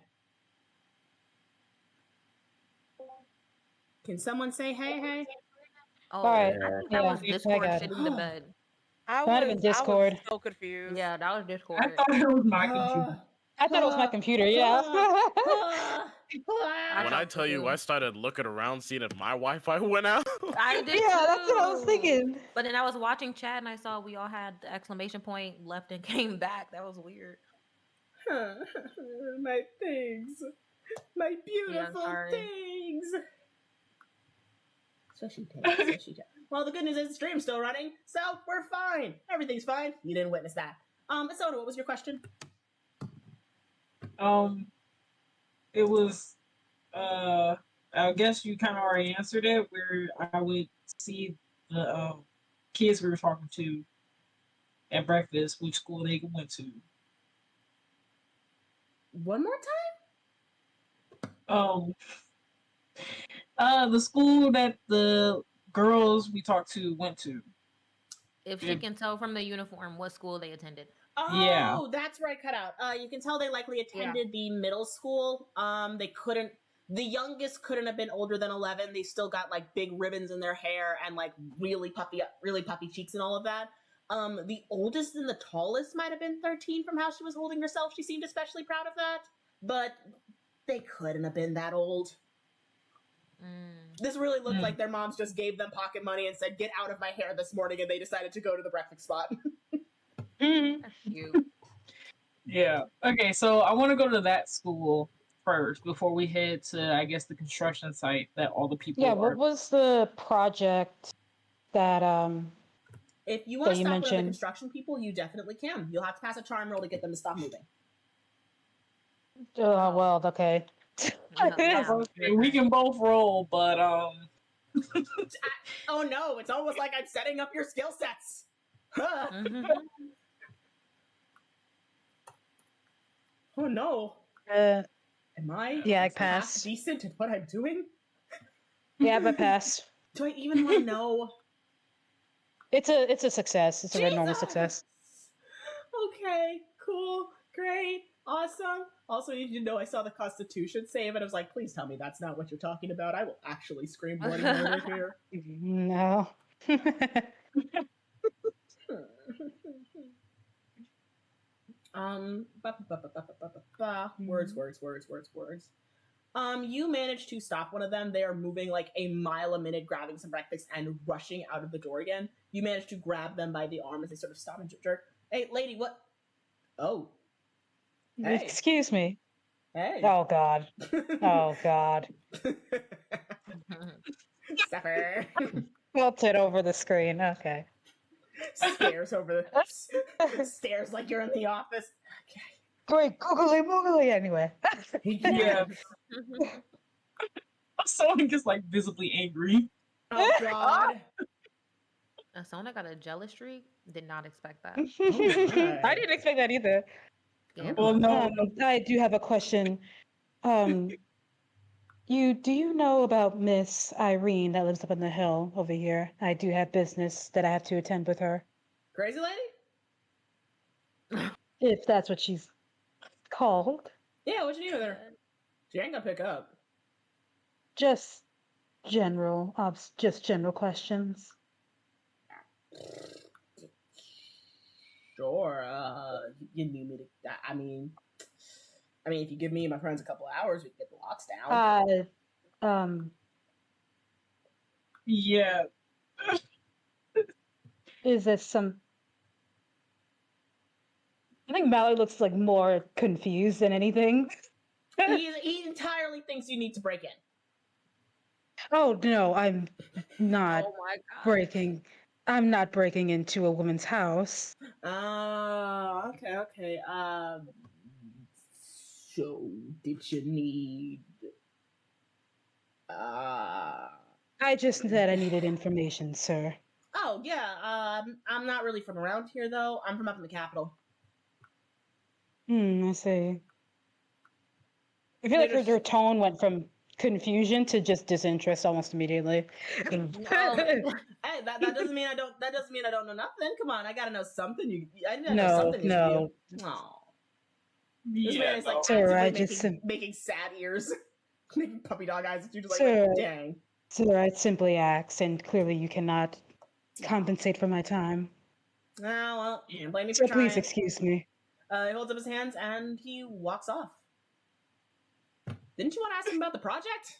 A: Can someone say hey?
C: Oh,
G: All right.
C: I think that was
G: Yeah, I
C: Discord
G: got it.
C: shitting the bed.
F: I
G: Might have been
F: was
G: Discord.
F: so confused.
C: Yeah, that was
B: I
C: Discord.
B: thought it was my computer.
G: I thought it was my computer. Yeah.
D: When I tell you, I started looking around, seeing if my Wi-Fi went out.
C: I did
G: Yeah, that's what I was
C: too.
G: thinking.
C: But then I was watching chat and I saw we all had the exclamation point left and came back. That was weird.
A: My things. My
C: Yeah, I'm
A: beautiful
C: sorry.
A: things. Swishy tail, swishy tail. Well, the good news is the stream's still running, so we're fine. Everything's fine. You didn't witness that. Soda, what was your question?
B: It was I guess you kind of already answered it. Where I would see the kids we were talking to at breakfast, which school they went to.
A: One more
B: Um, the school that the girls we talked to went to.
C: If she can tell from the uniform what school they attended.
B: Yeah.
A: Oh, that's where I cut out. You can tell they likely attended the middle school. They couldn't. The youngest couldn't have been older than 11. They still got like big ribbons in their hair and like really puffy cheeks and all of that. The oldest and the tallest might have been 13 from how she was holding herself. She seemed especially proud of that, but they couldn't have been that old. This really looked like their moms just gave them pocket money and said, "Get out of my hair this morning," and they decided to go to the breakfast spot.
C: That's cute.
B: Yeah. Okay, so I want to go to that school first before we head to, I guess, the construction site that all the people
G: Yeah,
B: are.
G: what was the project that
A: If you want
G: that
A: to
G: you
A: stop one of the
G: mentioned?
A: construction people, you definitely can. You'll have to pass a charm roll to get them to stop moving.
G: Well, okay.
C: Yeah,
B: Okay, we can both roll, but
A: Oh no, it's almost like I'm setting up your skill sets. Huh. Oh no. Am I
G: Yeah, I
A: half
G: passed.
A: decent at what I'm doing?
G: Yeah, but pass.
A: Do I even want to know?
G: It's a success. It's a very normal
A: Jesus!
G: success.
A: Okay, cool, great, awesome. Also, you need to know I saw the Constitution save and I was like, please tell me that's not what you're talking about. I will actually scream bloody murder here.
G: No.
A: Words. You managed to stop one of them. They are moving like a mile a minute, grabbing some breakfast and rushing out of the door again. You managed to grab them by the arm as they sort of stop and jerk. Hey, lady, what? Oh. Hey.
G: Excuse me.
A: Hey.
G: Oh God. Oh God.
A: Stepper.
G: Felt it over the screen. Okay.
A: Stares over the stares like you're in the office. Okay.
G: Great, googly moogly anyway.
B: yeah. Someone gets like visibly angry.
A: Oh God.
C: Sona got a jealous streak. Did not expect that.
G: I didn't expect that either.
C: Yeah,
B: Well, no.
G: I do have a question. Do you know about Miss Irene that lives up on the hill over here? I do have business that I have to attend with her.
A: Crazy lady?
G: If that's what she's called.
A: Yeah, what you need with her? She ain't gonna pick up.
G: Just general questions.
A: Sure. You need me to. I mean, if you give me and my friends a couple of hours, we can get the locks down.
B: Yeah.
G: Is this some? I think Mallory looks like more confused than anything.
A: He entirely thinks you need to break in.
G: Oh no, I'm not
C: Oh my God.
G: breaking. I'm not breaking into a woman's house.
A: Oh, okay. So did you need?
G: I just said I needed information, sir.
A: Oh yeah. I'm not really from around here though. I'm from up in the capital.
G: I see. I feel like her tone went from confusion to just disinterest almost immediately.
A: Hey, that doesn't mean I don't. That doesn't mean I don't know nothing. Come on, I gotta know something. I gotta know something.
G: No.
A: Oh.
B: Yeah,
A: This man is like
G: Sir,
A: actively making sad ears, making puppy dog eyes at you, just like,
G: Sir.
A: dang.
G: Sir, I simply asked, and clearly you cannot compensate for my time.
A: Oh, well, you can blame me
G: So
A: for trying.
G: please excuse me.
A: He holds up his hands and he walks off. Didn't you want to ask him about the project?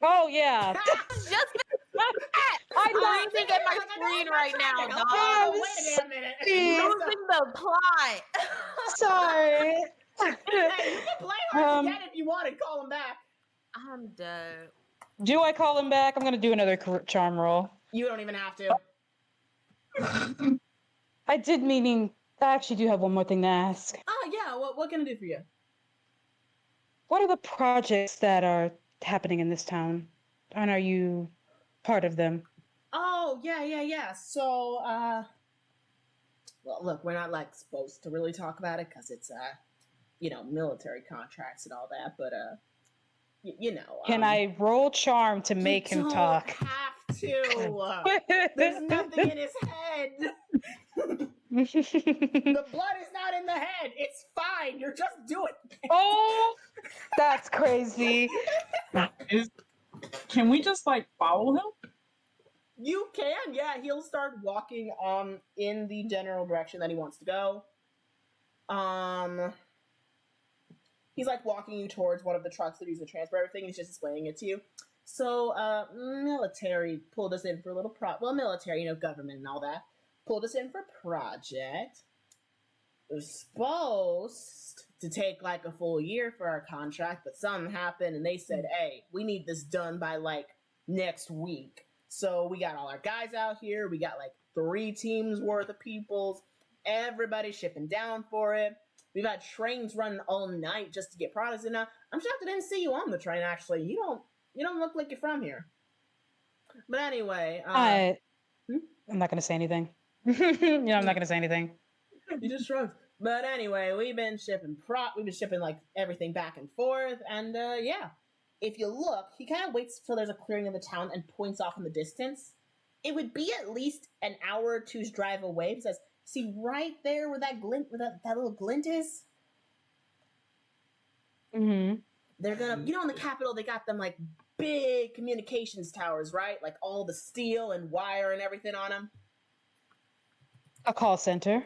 G: Oh yeah.
C: Just
G: I
C: losing at my screen right now, dog.
A: Oh, wait a damn minute.
C: Losing the plot.
G: Sorry.
A: Hey, you can play hard to
G: Um,
A: get if you want to call him back.
C: I'm dead.
G: do I call him back? I'm gonna do another charm roll.
A: You don't even have to.
G: I did meaning. I actually do have one more thing to ask.
A: Oh yeah, what can I do for you?
G: What are the projects that are happening in this town? And are you part of them?
A: Oh yeah. So well, look, we're not like supposed to really talk about it because it's military contracts and all that. But you know,
G: Can I roll charm to make
A: you
G: him
A: don't
G: talk?
A: have to. There's nothing in his head. The blood is not in the head. It's fine. You're just doing it.
G: Oh, that's crazy.
B: Can we just like follow him?
A: You can, yeah. He'll start walking in the general direction that he wants to go. He's like walking you towards one of the trucks that he's to transfer everything. He's just explaining it to you. So, military pulled us in for a little military, government and all that. Pulled us in for a project. It was supposed to take like a full year for our contract, but something happened and they said, hey, we need this done by like next week. So we got all our guys out here. We got like 3 teams worth of peoples. Everybody shipping down for it. We've had trains running all night just to get products in. Now, I'm shocked I didn't see you on the train. Actually, you don't look like you're from here. But anyway,
G: I'm not gonna say anything. I'm not gonna say anything.
A: You just shrugged. But anyway, we've been shipping like everything back and forth, and yeah. If you look, he kind of waits till there's a clearing in the town and points off in the distance. It would be at least an hour or two's drive away. He says, "See right there where that that little glint is?
G: Mm-hmm.
A: They're gonna, in the Capitol, they got them like big communications towers, right? Like all the steel and wire and everything on them.
G: A call center.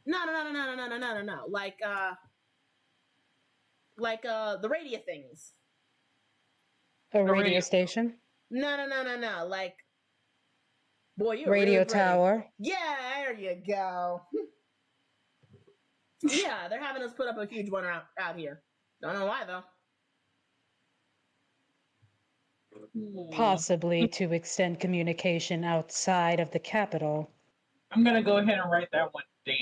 A: No. Like the radio things.
G: A radio
B: radio-
G: station.
A: No. Like, boy, you're
G: Radio
A: really pretty.
G: tower.
A: Yeah, there you go. Yeah, they're having us put up a huge one out here. Don't know why though.
G: Possibly to extend communication outside of the capital.
B: I'm gonna go ahead and write that one down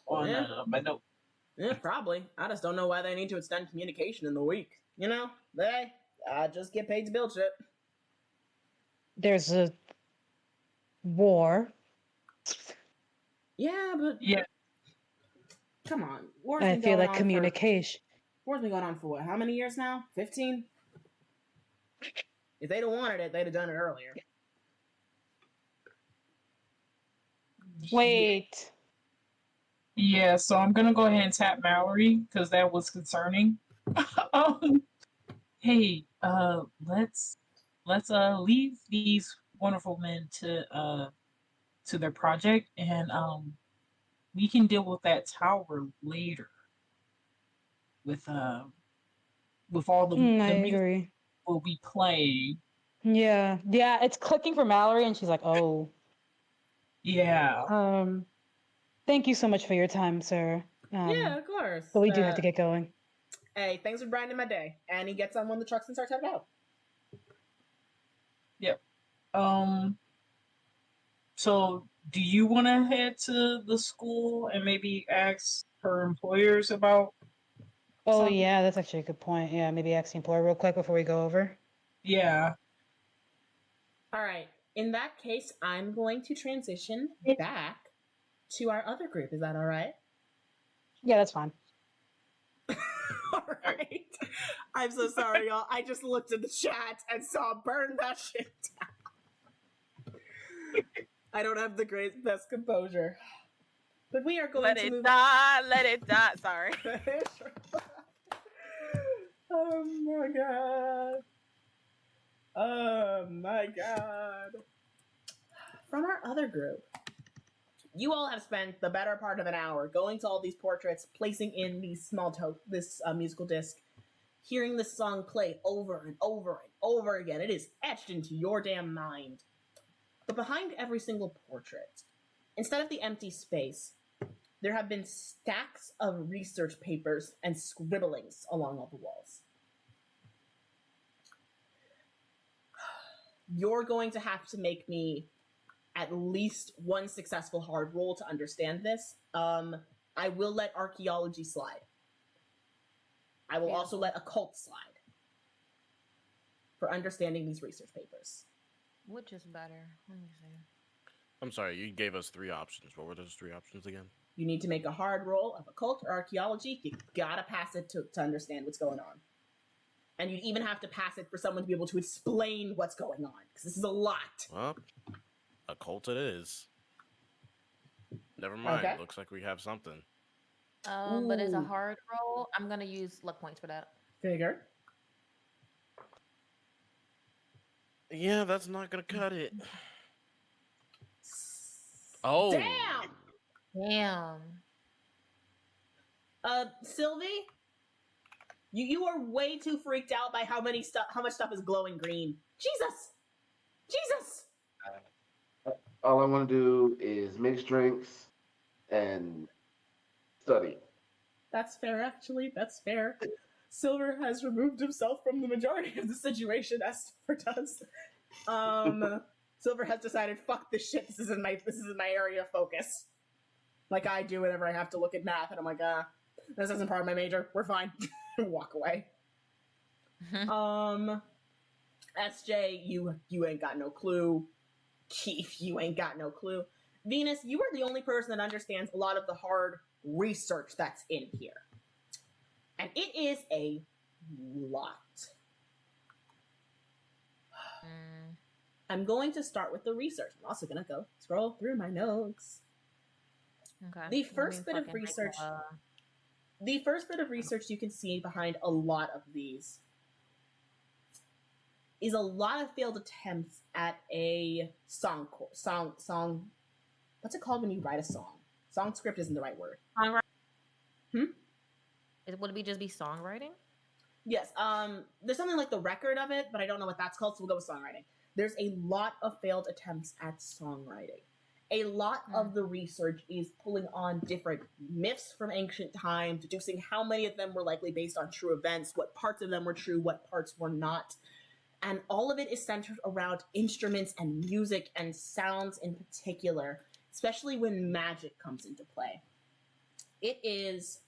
B: on
A: Yeah.
B: my note.
A: Yeah, probably. I just don't know why they need to extend communication in the week. They just get paid to build shit.
G: There's a war.
A: Yeah, but
B: Yeah,
A: come on. War's
G: I
A: been
G: feel
A: going
G: like
A: on
G: communication.
A: War's been going on for what? How many years now? 15? If they'd have wanted it, they'd have done it earlier.
G: Wait.
B: Yeah, so I'm gonna go ahead and tap Mallory because that was concerning. um, hey, let's leave these wonderful men to their project, and we can deal with that tower later. With all the
G: I
B: music
G: agree.
B: we'll be playing.
G: Yeah, it's clicking for Mallory, and she's like, "Oh,
B: Yeah,
G: thank you so much for your time, sir.
A: Yeah, of course.
G: But we do have to get going."
A: Hey, thanks for brightening my day. And he gets on one of the trucks and starts heading out.
B: yep. So do you want to head to the school and maybe ask her employers about?
G: Oh
B: something?
G: yeah, that's actually a good point. Yeah, maybe ask the employer real quick before we go over.
B: Yeah.
A: All right. In that case, I'm going to transition back to our other group. Is that all right?
G: Yeah, that's fine.
A: All right. I'm so sorry, y'all. I just looked at the chat and saw burn that shit down. I don't have the best composure. But we are going
F: Let
A: to
F: it
A: move
F: die. Let it die. Sorry.
A: Oh my god. Oh my god. From our other group, you all have spent the better part of an hour going to all these portraits, placing in these this musical disc, hearing this song play over and over and over again. It is etched into your damn mind. But behind every single portrait, instead of the empty space, There have been stacks of research papers and scribblings along all the walls. You're going to have to make me at least one successful hard roll to understand this. I will let archaeology slide. I will also let occult slide for understanding these research papers.
C: Which is better? Let me see.
D: I'm sorry, you gave us 3 options. What were those 3 options again?
A: You need to make a hard roll of occult or archaeology. You gotta pass it to understand what's going on. And you'd even have to pass it for someone to be able to explain what's going on, because this is a lot.
D: Well, occult it is. Never mind.
A: Okay.
D: Looks like we have something.
C: But it's a
A: Ooh.
C: hard roll. I'm gonna use luck points for that.
A: Figure.
D: Yeah, that's not gonna cut it. Oh.
A: Damn!
C: Damn.
A: Sylvie? You are way too freaked out by how much stuff is glowing green. Jesus! Jesus!
E: All I want to do is mix drinks and study.
A: That's fair, actually. That's fair. Silver has removed himself from the majority of the situation, as Silver does. Silver has decided, fuck this shit, this is my area of focus. Like I do whenever I have to look at math, and I'm like, this isn't part of my major, we're fine. Walk away. SJ, you ain't got no clue. Keith, you ain't got no clue. Venus, you are the only person that understands a lot of the hard research that's in here. And it is a lot. I'm going to start with the research. I'm also going to go scroll through my notes.
C: Okay.
A: The first bit of research you can see behind a lot of these is a lot of failed attempts at a song. What's it called when you write a song? Song script isn't the right word.
C: Songwriting? Would it just be songwriting?
A: Yes. There's something like the record of it, but I don't know what that's called, so we'll go with songwriting. There's a lot of failed attempts at songwriting. A lot of the research is pulling on different myths from ancient times, deducing how many of them were likely based on true events, what parts of them were true, what parts were not. And all of it is centered around instruments and music and sounds in particular, especially when magic comes into play. It is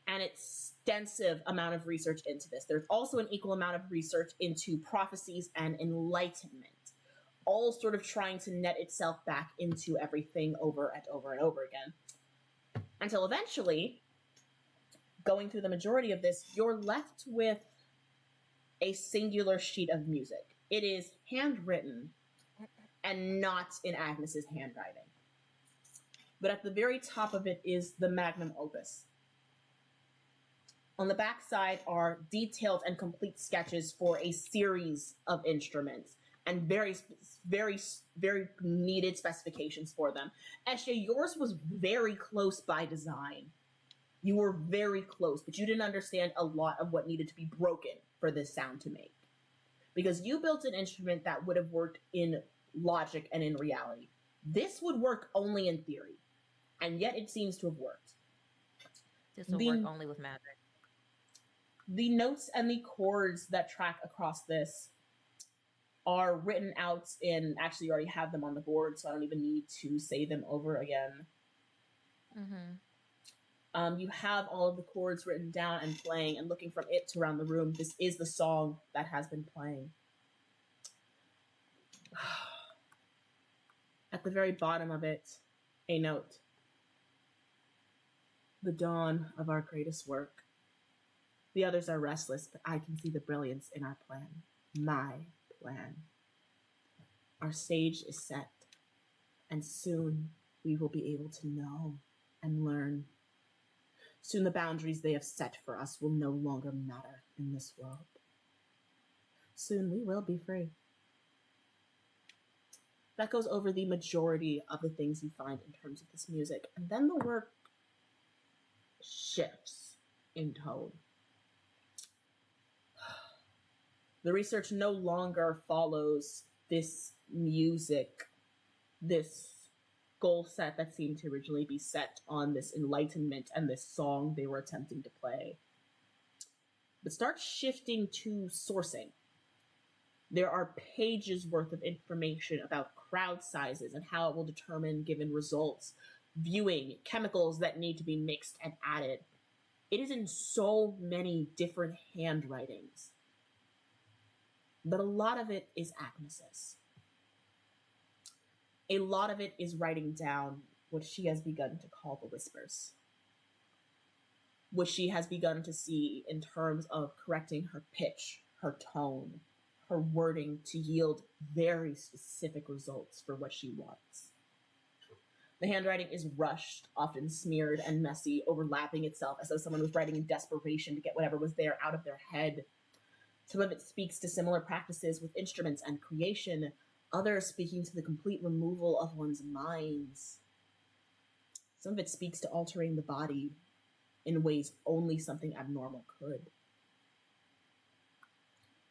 A: an extensive amount of research into this. There's also an equal amount of research into prophecies and enlightenment, all sort of trying to net itself back into everything over and over and over again. Until eventually, going through the majority of this, you're left with a singular sheet of music. It is handwritten and not in Agnes's handwriting. But at the very top of it is the magnum opus. On the back side are detailed and complete sketches for a series of instruments and very, very, very needed specifications for them. Eshe, yours was very close by design. You were very close, but you didn't understand a lot of what needed to be broken for this sound to make. Because you built an instrument that would have worked in logic and in reality. This would work only in theory, and yet it seems to have worked.
C: This will work only with magic.
A: The notes and the chords that track across this are written out in, actually you already have them on the board, so I don't even need to say them over again. You have all of the chords written down and playing, and looking from it to around the room, this is the song that has been playing. At the very bottom of it, a note. The dawn of our greatest work. The others are restless, but I can see the brilliance in our plan. My plan. Our stage is set, and soon we will be able to know and learn. Soon the boundaries they have set for us will no longer matter in this world. Soon we will be free. That goes over the majority of the things you find in terms of this music, and then the work shifts in tone. The research no longer follows this music, this goal set that seemed to originally be set on this enlightenment and this song they were attempting to play, but start shifting to sourcing. There are pages worth of information about crowd sizes and how it will determine given results, viewing, chemicals that need to be mixed and added. It is in so many different handwritings, but a lot of it is Agnes's. A lot of it is writing down what she has begun to call the whispers, what she has begun to see in terms of correcting her pitch, her tone, her wording to yield very specific results for what she wants. The handwriting is rushed, often smeared and messy, overlapping itself as though someone was writing in desperation to get whatever was there out of their head. Some of it speaks to similar practices with instruments and creation, others speaking to the complete removal of one's minds. Some of it speaks to altering the body in ways only something abnormal could.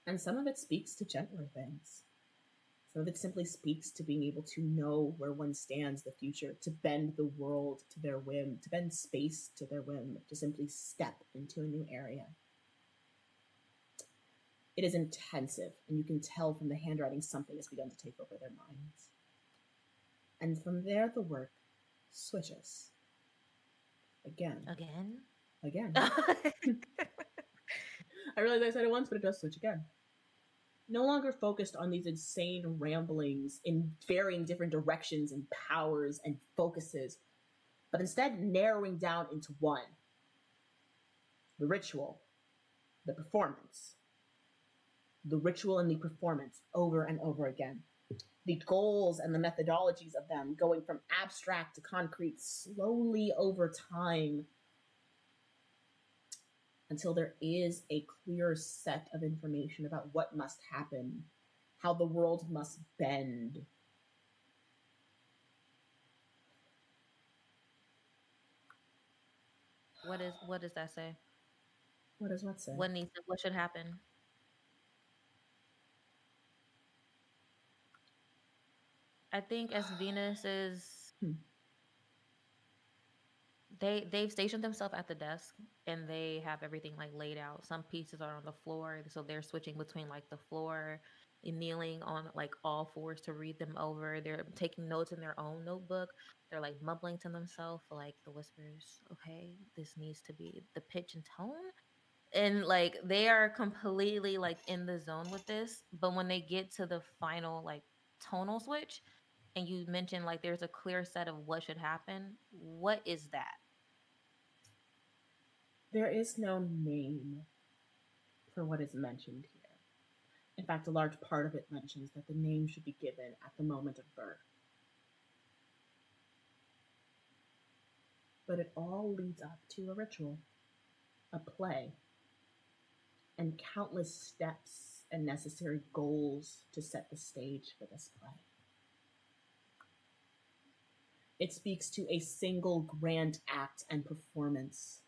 A: And some of it speaks to gentler things. Some of it simply speaks to being able to know where one stands the future, to bend the world to their whim, to bend space to their whim, to simply step into a new area. It is intensive, and you can tell from the handwriting something has begun to take over their minds. And from there, the work switches. Again.
C: Again?
A: I realize I said it once, but it does switch again. No longer focused on these insane ramblings in varying different directions and powers and focuses, but instead narrowing down into one. The ritual, the performance. The ritual and the performance over and over again. The goals and the methodologies of them going from abstract to concrete slowly over time until there is a clear set of information about what must happen, how the world must bend.
C: What does that say?
A: What does what say?
C: What should happen? I think as Venus is they've stationed themselves at the desk and they have everything like laid out. Some pieces are on the floor, so they're switching between like the floor and kneeling on like all fours to read them over. They're taking notes in their own notebook. They're like mumbling to themselves for like the whispers. Okay, this needs to be the pitch and tone. And like they are completely like in the zone with this. But when they get to the final like tonal switch, and you mentioned like there's a clear set of what should happen, what is that?
A: There is no name for what is mentioned here. In fact, a large part of it mentions that the name should be given at the moment of birth. But it all leads up to a ritual, a play, and countless steps and necessary goals to set the stage for this play. It speaks to a single grand act and performance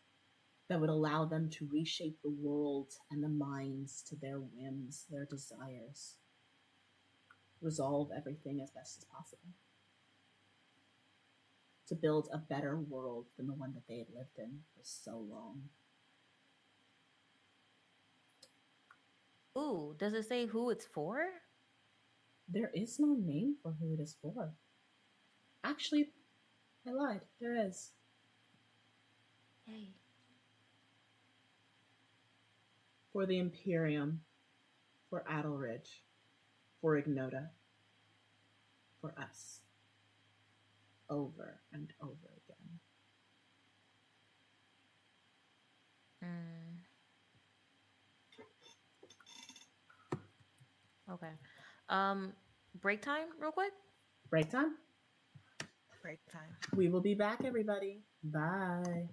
A: that would allow them to reshape the world and the minds to their whims, their desires, resolve everything as best as possible, to build a better world than the one that they had lived in for so long.
C: Ooh, does it say who it's for?
A: There is no name for who it is for. Actually, I lied. There is.
C: Hey.
A: For the Imperium, for Adelridge, for Ignota, for us. Over and over again.
C: Okay. Break time real quick?
A: Break time?
F: Break time.
A: We will be back, everybody. Bye.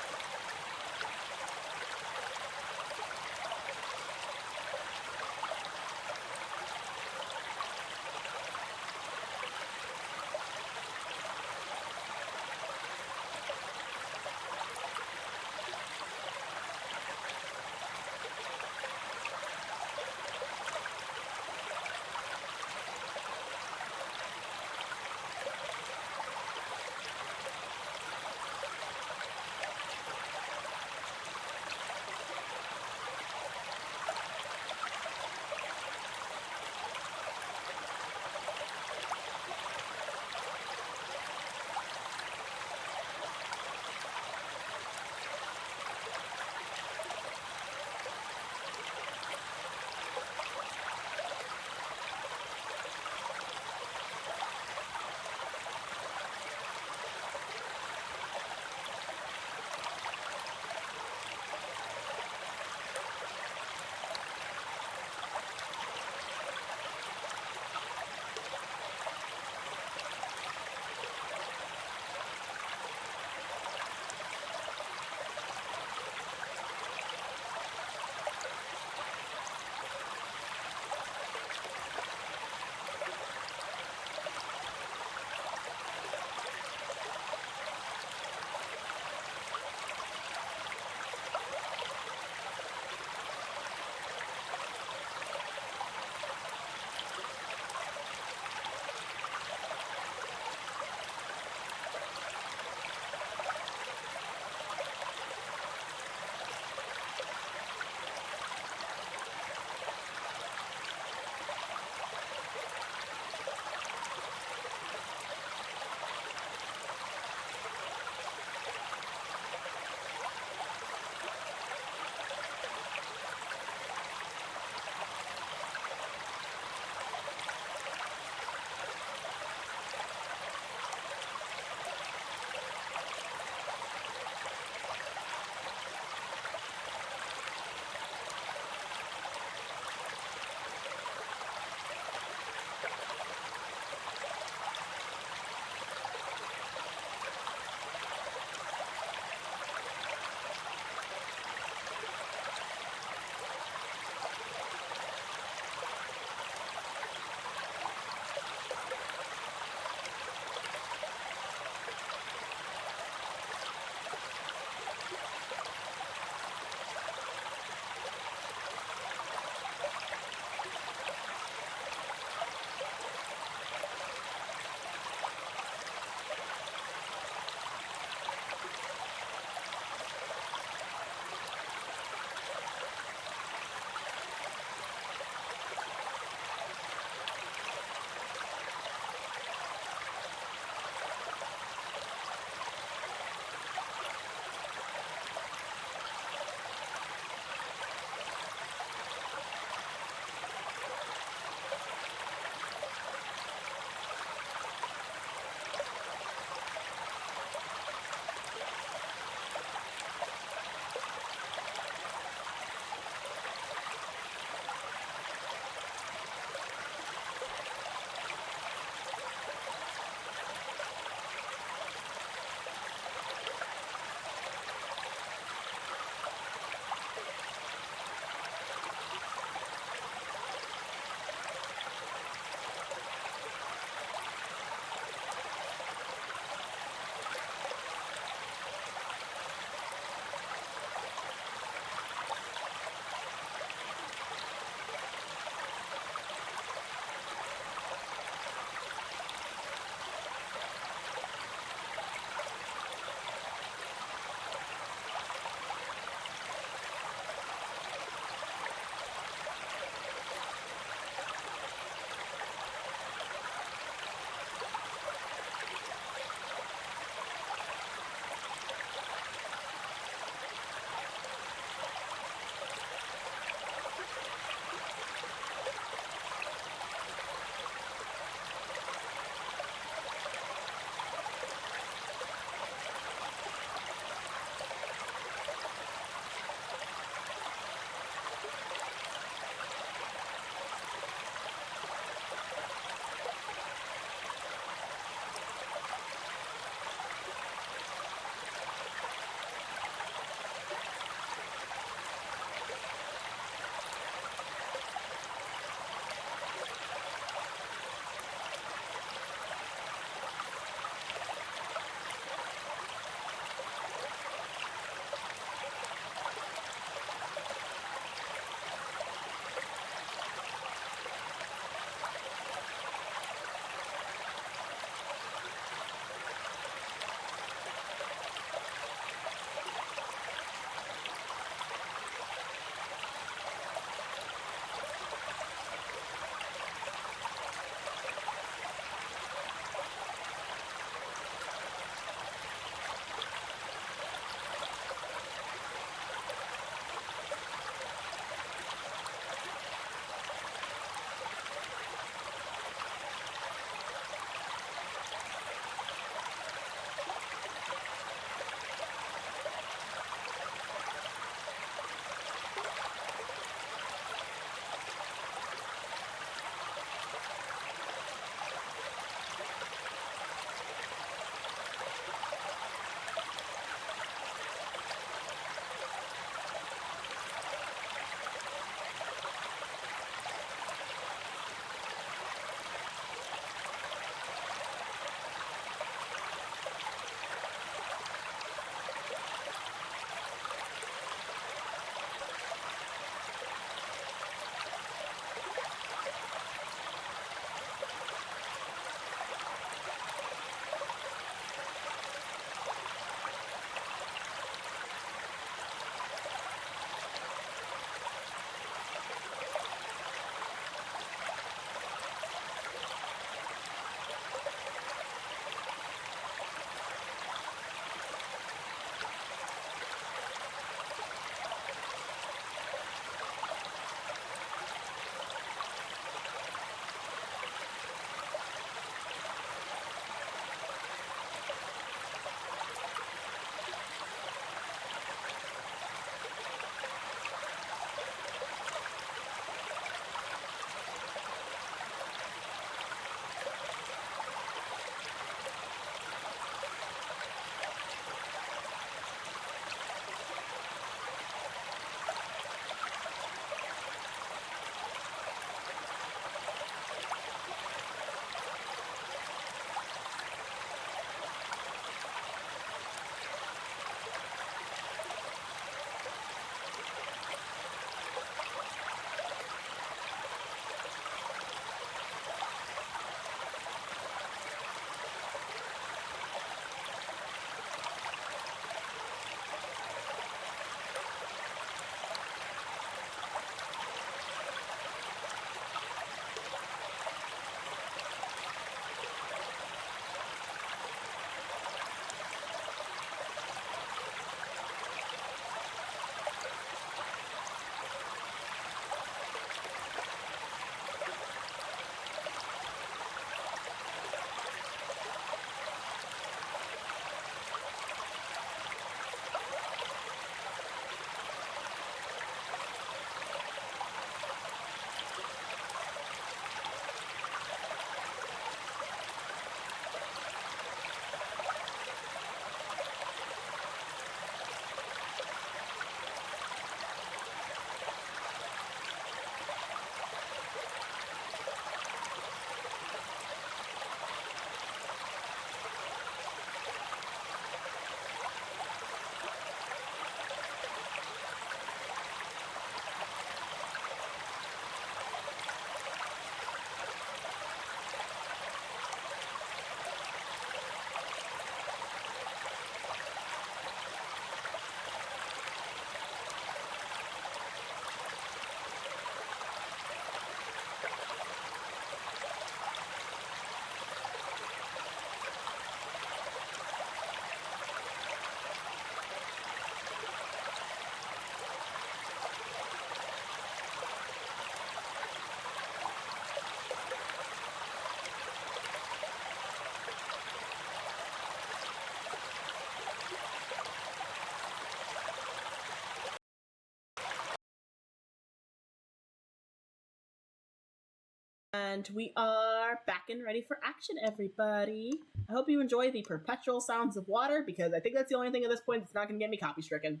A: And we are back and ready for action, everybody. I hope you enjoy the perpetual sounds of water, because I think that's the only thing at this point that's not going to get me copy stricken.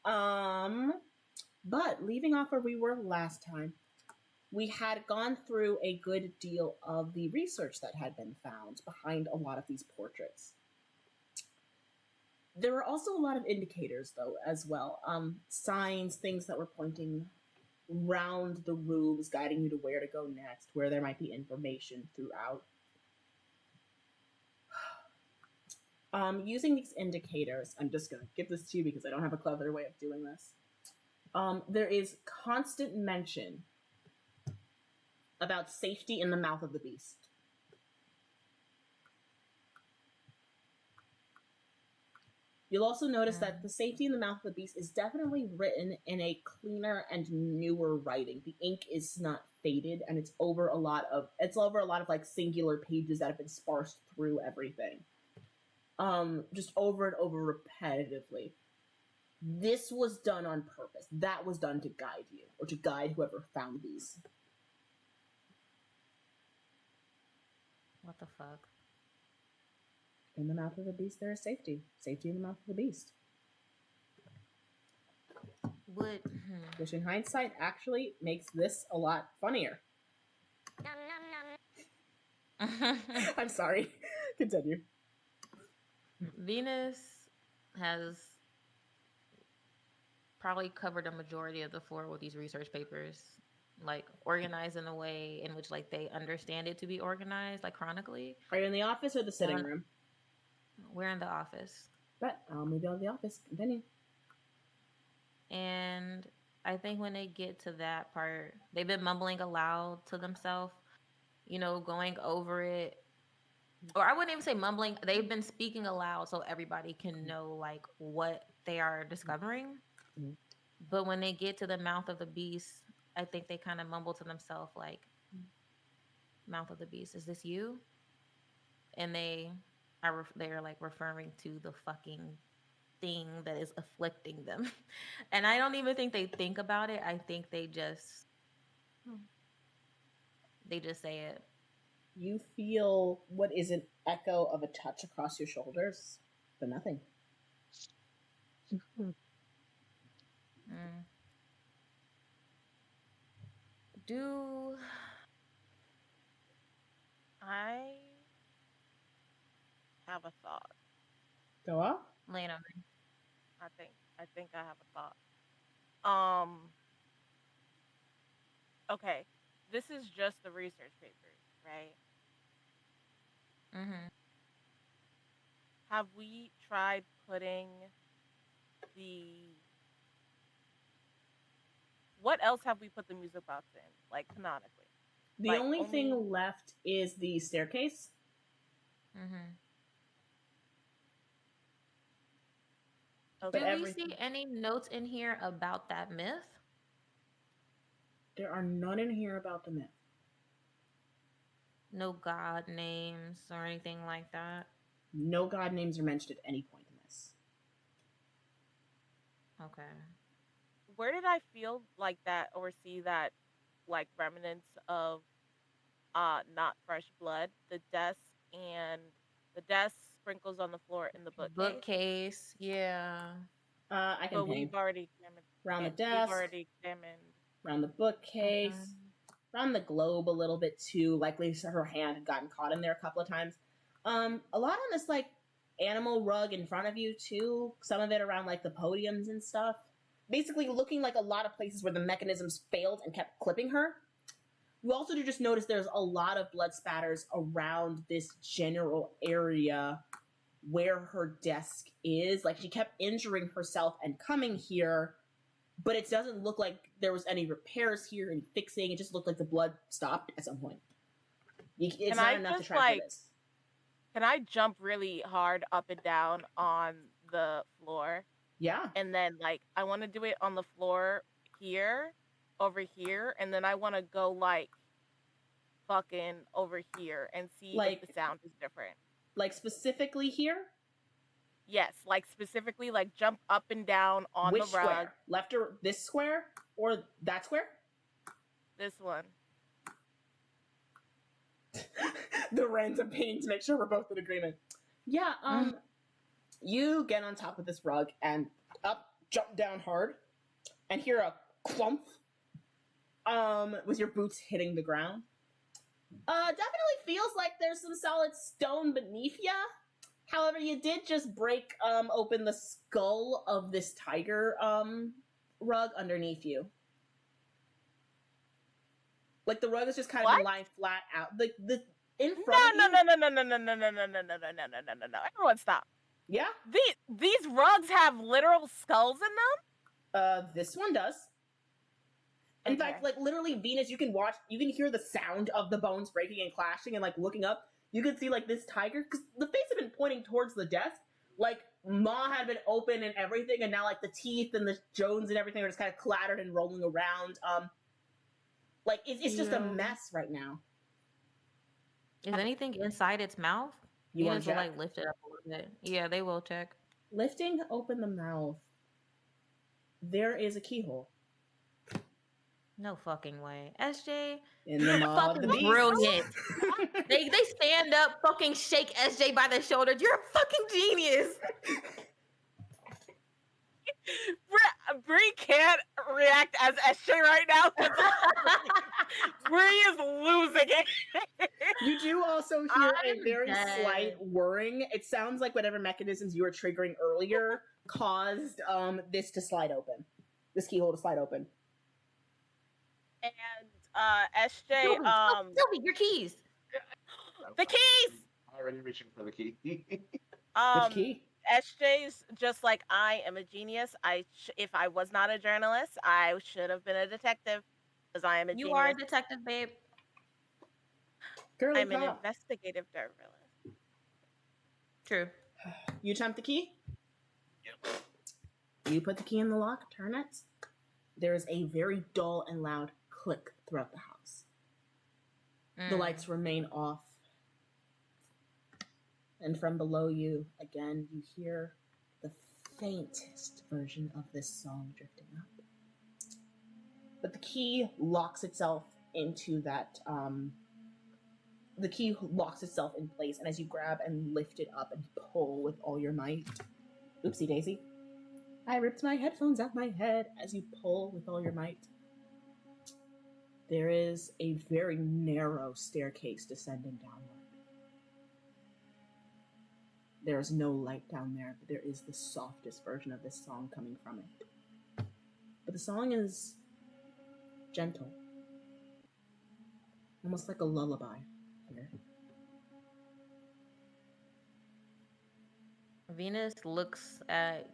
A: But leaving off where we were last time, we had gone through a good deal of the research that had been found behind a lot of these portraits. There were also a lot of indicators, though, as well. Signs, things that were pointing round the rooms, guiding you to where to go next, where there might be information throughout. Using these indicators, I'm just going to give this to you because I don't have a clever way of doing this. There is constant mention about safety in the mouth of the beast. You'll also notice that the safety in the mouth of the beast is definitely written in a cleaner and newer writing. The ink is not faded, and it's over a lot of like singular pages that have been sparsed through everything. Just over and over repetitively. This was done on purpose. That was done to guide you, or to guide whoever found these.
C: What the fuck?
A: In the mouth of the beast, there is safety. Safety in the mouth of the beast. Which in hindsight actually makes this a lot funnier. I'm sorry. Continue.
C: Venus has probably covered a majority of the floor with these research papers, like organized in a way in which like they understand it to be organized, like chronically.
A: Are you in the office or the sitting room?
C: We're in the office.
A: But I'll move you out of the office. Continue.
C: And I think when they get to that part, they've been mumbling aloud to themselves, going over it. Or I wouldn't even say mumbling. They've been speaking aloud so everybody can know like what they are discovering. Mm-hmm. But when they get to the mouth of the beast, I think they kind of mumble to themselves like, "Mouth of the beast, is this you?" And they're like referring to the fucking thing that is afflicting them. And I don't even think they think about it. I think they just say it.
A: You feel what is an echo of a touch across your shoulders, but nothing.
C: Do
F: I have a thought?
A: Go off.
C: Lena.
F: I think I have a thought. Okay, this is just the research papers, right?
C: Mm-hmm.
F: Have we tried putting what else have we put the music box in, like canonically?
A: The only thing left is the staircase.
C: Mm-hmm.
F: Okay.
C: Do we see any notes in here about that myth?
A: There are none in here about the myth.
C: No god names or anything like that?
A: No god names are mentioned at any point in this.
C: Okay.
F: Where did I feel like that or see that, like, remnants of not fresh blood? The desk sprinkles on the floor in the
C: bookcase. Yeah.
A: I can.
F: But we've already examined
A: around the desk.
F: We've already examined
A: around the bookcase, around the globe a little bit too. Likely her hand had gotten caught in there a couple of times. A lot on this like animal rug in front of you too. Some of it around like the podiums and stuff. Basically looking like a lot of places where the mechanisms failed and kept clipping her. You also do just notice there's a lot of blood spatters around this general area where her desk is. Like, she kept injuring herself and coming here, but it doesn't look like there was any repairs here, any fixing. It just looked like the blood stopped at some point. It's not enough to track for this.
F: Can I jump really hard up and down on the floor?
A: Yeah.
F: And then, like, I want to do it on the floor here, over here, and then I want to go, like, fucking over here and see if the sound is different.
A: Like, specifically here?
F: Yes, like, specifically, like, jump up and down on
A: Which
F: the rug.
A: square? Left or this square? Or that square?
F: This one.
A: the random painting to make sure we're both in agreement. Yeah, you get on top of this rug and jump down hard and hear a clump with your boots hitting the ground. Definitely feels like there's some solid stone beneath ya. However, you did just break open the skull of this tiger rug underneath you. Like the rug is just kind of lying flat out. Like the in front of you.
F: No. Everyone stop.
A: Yeah?
F: These rugs have literal skulls in them?
A: This one does. In fact, like literally Venus, you can hear the sound of the bones breaking and clashing and like looking up. You can see like this tiger, because the face had been pointing towards the desk. Like maw had been open and everything, and now like the teeth and the jones and everything are just kind of clattered and rolling around. Like it's just a mess right now.
C: Is anything inside its mouth?
A: You want
C: to
A: to
C: like lift it up a little bit? Yeah, they will check.
A: Lifting open the mouth. There is a keyhole.
C: No fucking way. SJ,
A: In the maw of the beast.
C: brilliant. they stand up, fucking shake SJ by the shoulder. You're a fucking genius.
F: Bree can't react as SJ right now. Bree is losing it.
A: You do also hear a very slight whirring. It sounds like whatever mechanisms you were triggering earlier caused this to slide open. This keyhole to slide open.
F: And SJ,
C: Sylvie, your keys.
F: The keys!
E: Already reaching for the key.
A: Which key?
F: SJ's just like, I am a genius. If I was not a journalist, I should have been a detective. Because I am a genius.
C: You are a detective, babe.
A: Girly
F: I'm an
A: pop.
F: investigative journalist.
C: True.
A: You attempt the key? Yep. You put the key in the lock, turn it. There is a very dull and loud click throughout the house. The lights remain off. And from below you, again, you hear the faintest version of this song drifting up. But the key locks itself into that, the key locks itself in place, and as you grab and lift it up and pull with all your might, oopsie daisy, I ripped my headphones out my head. As you pull with all your might, there is a very narrow staircase descending downward. There is no light down there, but there is the softest version of this song coming from it. But the song is gentle, almost like a lullaby here.
C: Venus looks at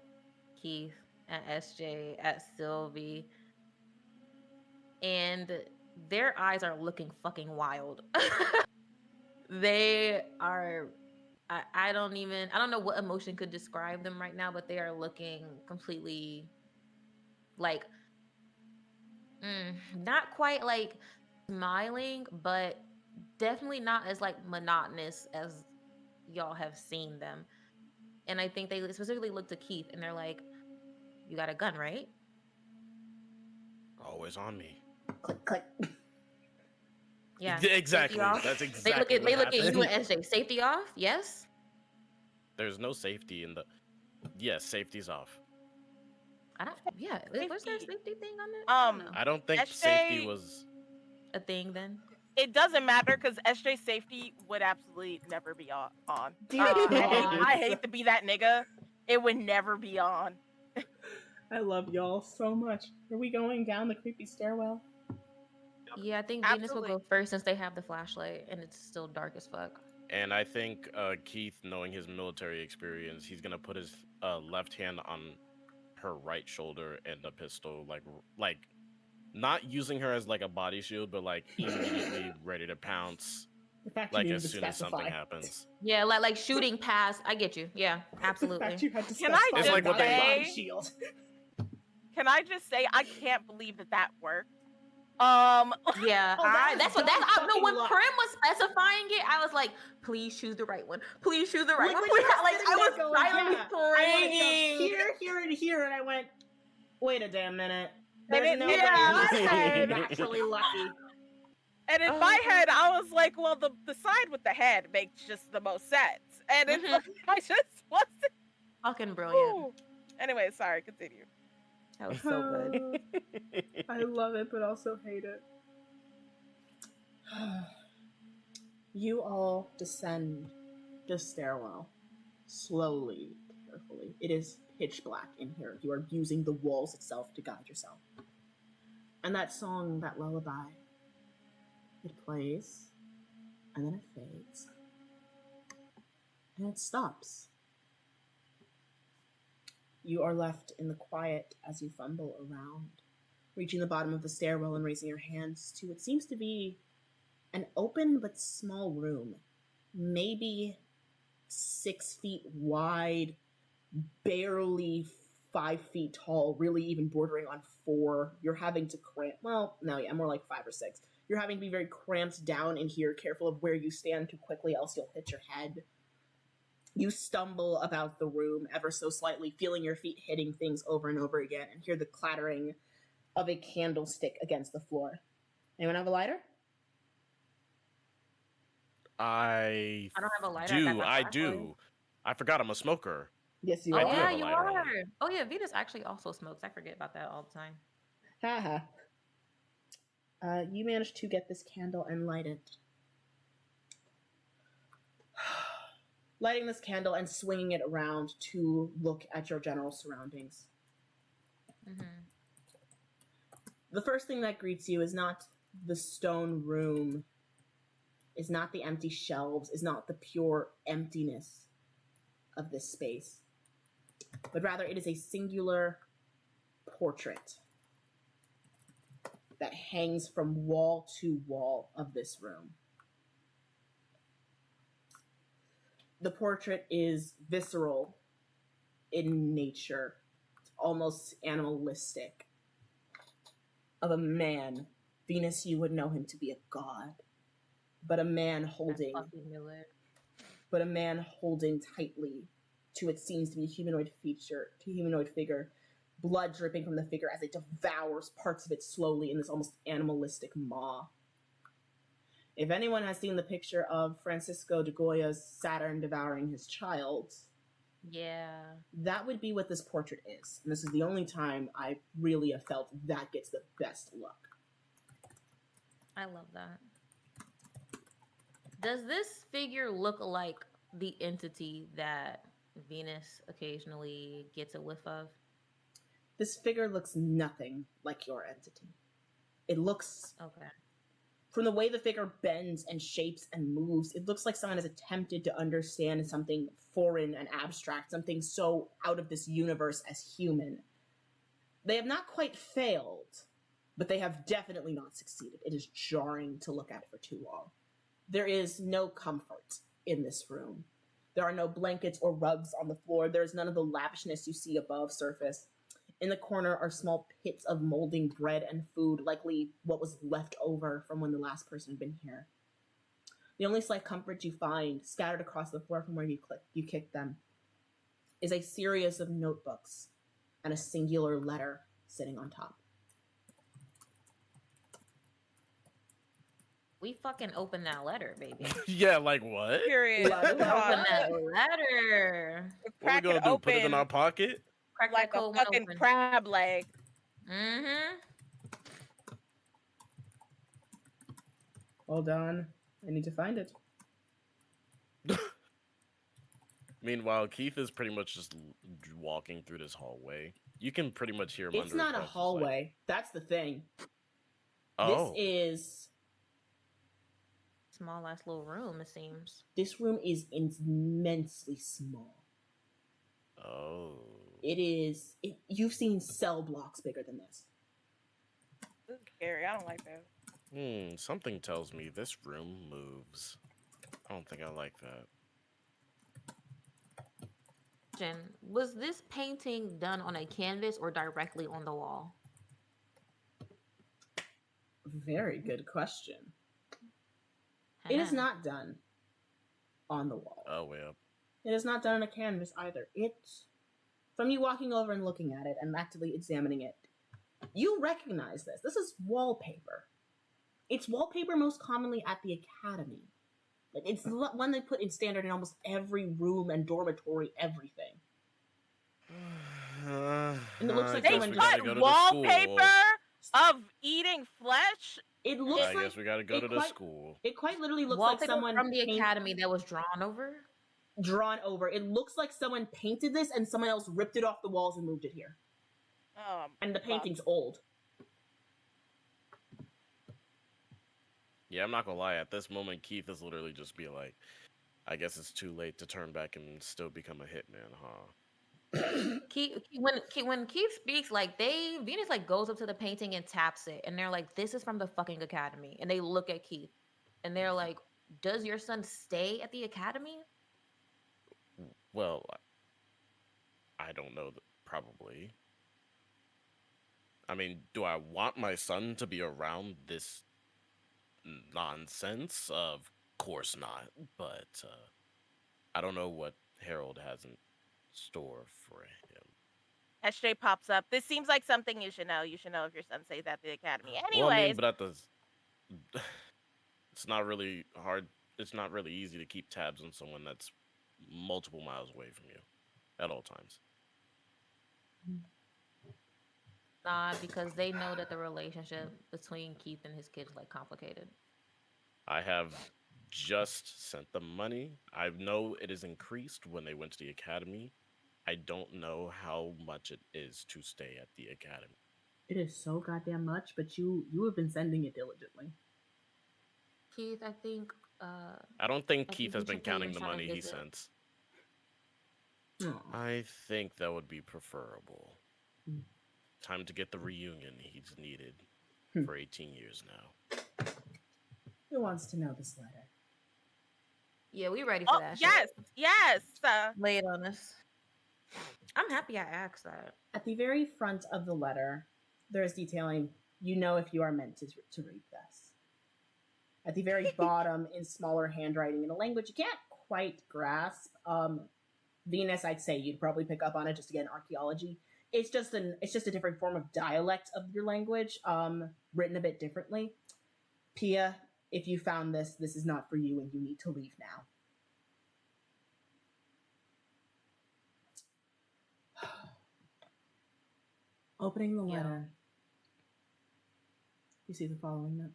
C: Keith, at SJ, at Sylvie, and their eyes are looking fucking wild. They are, I don't know what emotion could describe them right now, but they are looking completely like, not quite like smiling, but definitely not as like monotonous as y'all have seen them. And I think they specifically look to Keith and they're like, you got a gun, right?
D: Always on me.
A: Click, click.
C: Yeah.
D: Exactly. That's exactly
C: They look at you and SJ. Safety off? Yes?
D: There's no safety in the... Yes, safety's off.
C: Was there a safety thing on it?
D: I don't think
F: SJ...
D: safety was...
C: a thing then?
F: It doesn't matter because SJ safety would absolutely never be on. I hate to be that nigga. It would never be on.
A: I love y'all so much. Are we going down the creepy stairwell?
C: Yeah, I think Venus will go first since they have the flashlight and it's still dark as fuck.
D: And I think Keith, knowing his military experience, he's gonna put his left hand on her right shoulder and the pistol, like not using her as like a body shield, but like immediately ready to pounce, like as soon as something happens.
C: Yeah, like shooting past. I get you. Yeah, absolutely.
A: In fact, you had to
F: Can I
D: just like what they
A: body shield?
F: Can I just say I can't believe that worked.
C: Yeah, that's what I know. When
A: luck.
C: Prim was specifying it, I was like, "Please choose the right one. Please choose the right one."
A: When you were
C: Like I was
A: sitting there
C: silently praying.
A: Here, and I went, wait a damn minute.
F: They
A: There's
F: didn't-
A: no
F: yeah,
A: way
F: okay.
A: I'm actually lucky.
F: And in my head, I was like, well, the side with the head makes just the most sense. And it's like, I just wasn't.
C: Fucking brilliant.
F: Ooh. Anyway, sorry, continue.
C: That was so good.
A: I love it, but also hate it. You all descend the stairwell slowly, carefully. It is pitch black in here. You are using the walls itself to guide yourself. And that song, that lullaby, it plays, and then it fades, and it stops. You are left in the quiet as you fumble around, reaching the bottom of the stairwell and raising your hands to what seems to be an open but small room, maybe 6 feet wide, barely 5 feet tall, really even bordering on 4. You're having to cramp, well, no, yeah, more like 5 or 6. You're having to be very cramped down in here, careful of where you stand too quickly, else you'll hit your head. You stumble about the room ever so slightly, feeling your feet hitting things over and over again, and hear the clattering of a candlestick against the floor. Anyone have a lighter?
D: I
C: I don't have a lighter.
D: do. I do. I forgot I'm a smoker.
A: Yes, you
C: Oh
D: I
A: are.
D: do
C: yeah,
D: have a
C: you
D: lighter on
C: are.
D: me.
C: Oh yeah, Venus actually also smokes. I forget about that all the time.
A: Haha. You managed to get this candle and light it. Lighting this candle and swinging it around to look at your general surroundings.
C: Mm-hmm.
A: The first thing that greets you is not the stone room, is not the empty shelves, is not the pure emptiness of this space, but rather it is a singular portrait that hangs from wall to wall of this room. The portrait is visceral in nature, almost animalistic, of a man. Venus, you would know him to be a god, but a man holding tightly to what seems to be a humanoid figure, blood dripping from the figure as it devours parts of it slowly in this almost animalistic maw. If anyone has seen the picture of Francisco de Goya's Saturn devouring his child,
C: Yeah.
A: that would be what this portrait is. And this is the only time I really have felt that gets the best look.
C: I love that. Does this figure look like the entity that Venus occasionally gets a whiff of?
A: This figure looks nothing like your entity. It looks,
C: Okay.
A: from the way the figure bends and shapes and moves, it looks like someone has attempted to understand something foreign and abstract, something so out of this universe as human. They have not quite failed, but they have definitely not succeeded. It is jarring to look at for too long. There is no comfort in this room. There are no blankets or rugs on the floor. There is none of the lavishness you see above surface. In the corner are small pits of molding bread and food, likely what was left over from when the last person had been here. The only slight comfort you find, scattered across the floor from where you kicked them, is a series of notebooks and a singular letter sitting on top.
C: We fucking open that letter, baby.
D: Yeah, like what?
F: Period.
C: Open that letter.
D: What we
F: Crack
D: gonna
F: it
D: do? Put it in
F: open
D: our pocket?
C: Crack
F: like
C: that
F: a
C: cold
F: fucking
C: open.
F: crab leg.
C: Mm-hmm.
A: Hold on. I need to find it.
D: Meanwhile, Keith is pretty much just walking through this hallway. You can pretty much hear him
A: It's
D: under
A: not a
D: across his,
A: hallway. That's the thing.
D: Oh.
A: This is...
C: Small ass little room, it seems.
A: This room is immensely small.
D: Oh.
A: You've seen cell blocks bigger than this.
F: This is scary. I don't like that.
D: Something tells me this room moves. I don't think I like that.
C: Jen, was this painting done on a canvas or directly on the wall?
A: Very good question. It is not done on the wall.
D: Oh, yeah.
A: It is not done on a canvas either. From you walking over and looking at it and actively examining it, you recognize this. This is wallpaper. It's wallpaper most commonly at the academy. Like it's the one they put in standard in almost every room and dormitory, everything. And it looks like
F: They
A: someone
D: we
A: just
D: gotta
F: put
D: go to the
F: wallpaper
D: school.
F: of eating flesh.
A: It looks
D: I
A: like
D: guess we gotta go
A: it
D: to the
A: quite-
D: school.
A: It quite literally looks
C: Wallpaper
A: like someone
C: from the academy that was drawn over.
A: drawn over. It looks like someone painted this and someone else ripped it off the walls and moved it here. And the painting's old.
D: Yeah, I'm not gonna lie. At this moment, Keith is literally just be like, I guess it's too late to turn back and still become a hitman, huh?
C: When Keith speaks, like Venus like goes up to the painting and taps it, and they're like, "This is from the fucking academy." And they look at Keith, and they're like, "Does your son stay at the academy?"
D: Well, I don't know. Probably. I mean, do I want my son to be around this nonsense? Of course not. But I don't know what Harold has in store for him.
F: SJ pops up. This seems like something you should know. You should know if your son stays at the academy. Anyways,
D: Well, I mean, but it's not really hard. It's not really easy to keep tabs on someone that's multiple miles away from you at all times.
C: Nah, because they know that the relationship between Keith and his kids is like complicated.
D: I have just sent them money. I know it is increased when they went to the academy. I don't know how much it is to stay at the academy.
A: It is so goddamn much, but you have been sending it diligently.
C: Keith, I think.
D: I don't think
C: I
D: Keith
C: think
D: has
C: you
D: been
C: should pay
D: counting
C: your
D: the
C: son a
D: money he
C: visit.
D: sends.
A: Aw.
D: I think that would be preferable.
A: Hmm.
D: Time to get the reunion he's needed for 18 years now.
A: Who wants to know this letter?
C: Yeah, we ready for that.
F: yes,
C: Shit.
F: yes.
C: Lay it on us. I'm happy I asked that.
A: At the very front of the letter, there is detailing, you know if you are meant to read this. At the very bottom, in smaller handwriting, in a language you can't quite grasp, Venus, I'd say you'd probably pick up on it just again, archaeology. It's just a different form of dialect of your language, written a bit differently. Pia, if you found this is not for you and you need to leave now. Opening the letter, you see the following note.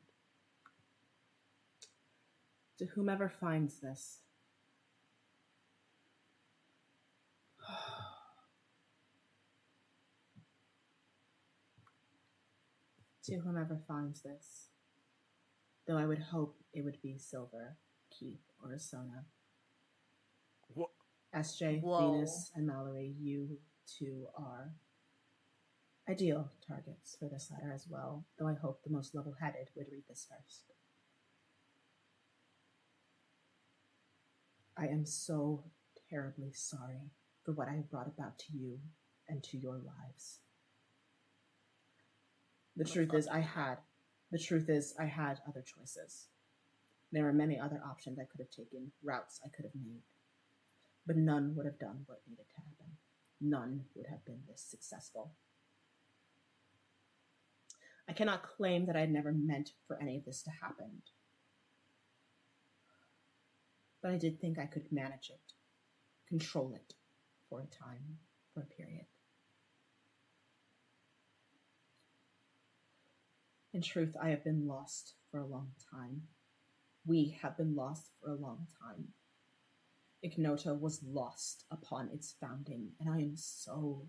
A: To whomever finds this, to whomever finds this, though I would hope it would be Silver, Keith, or Asona.
D: What?
A: SJ,
C: Whoa.
A: Venus, and Mallory, you two are ideal targets for this letter as well, though I hope the most level-headed would read this first. I am so terribly sorry for what I have brought about to you and to your lives. The truth is I had other choices. There are many other options I could have taken, routes I could have made. But none would have done what needed to happen. None would have been this successful. I cannot claim that I had never meant for any of this to happen. But I did think I could manage it, control it for a time, for a period. In truth, I have been lost for a long time. We have been lost for a long time. Ignota was lost upon its founding, and I am so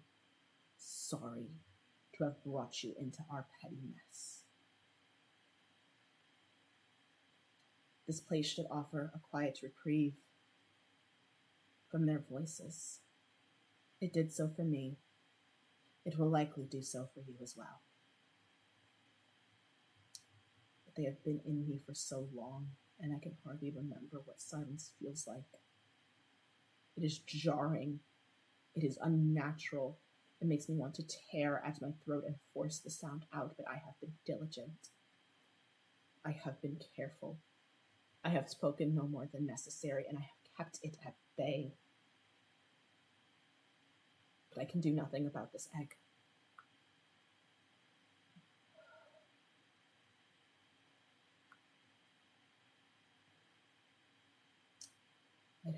A: sorry to have brought you into our petty mess. This place should offer a quiet reprieve from their voices. It did so for me. It will likely do so for you as well. But they have been in me for so long, and I can hardly remember what silence feels like. It is jarring. It is unnatural. It makes me want to tear at my throat and force the sound out, but I have been diligent. I have been careful. I have spoken no more than necessary, and I have kept it at bay. But I can do nothing about this egg.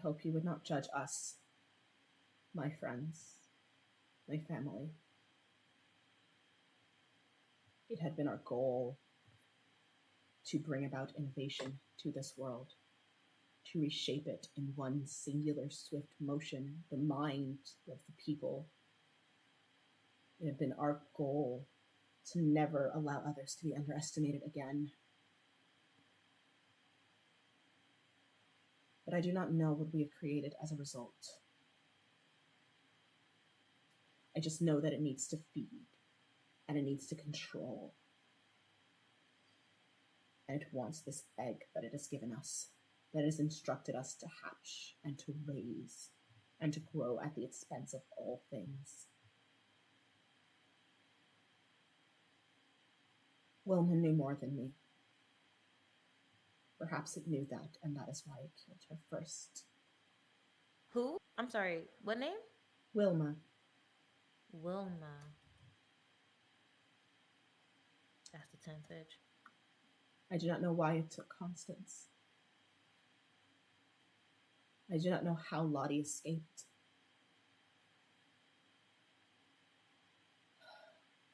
A: hope you would not judge us, my friends, my family. It had been our goal to bring about innovation to this world, to reshape it in one singular swift motion, the mind of the people. It had been our goal to never allow others to be underestimated again. But I do not know what we have created as a result. I just know that it needs to feed, and it needs to control. And it wants this egg that it has given us, that it has instructed us to hatch and to raise and to grow at the expense of all things. Wilma knew more than me. Perhaps it knew that, and that is why it killed her first.
C: Who? I'm sorry. What name?
A: Wilma.
C: Wilma. That's the 10th bitch.
A: I do not know why it took Constance. I do not know how Lottie escaped.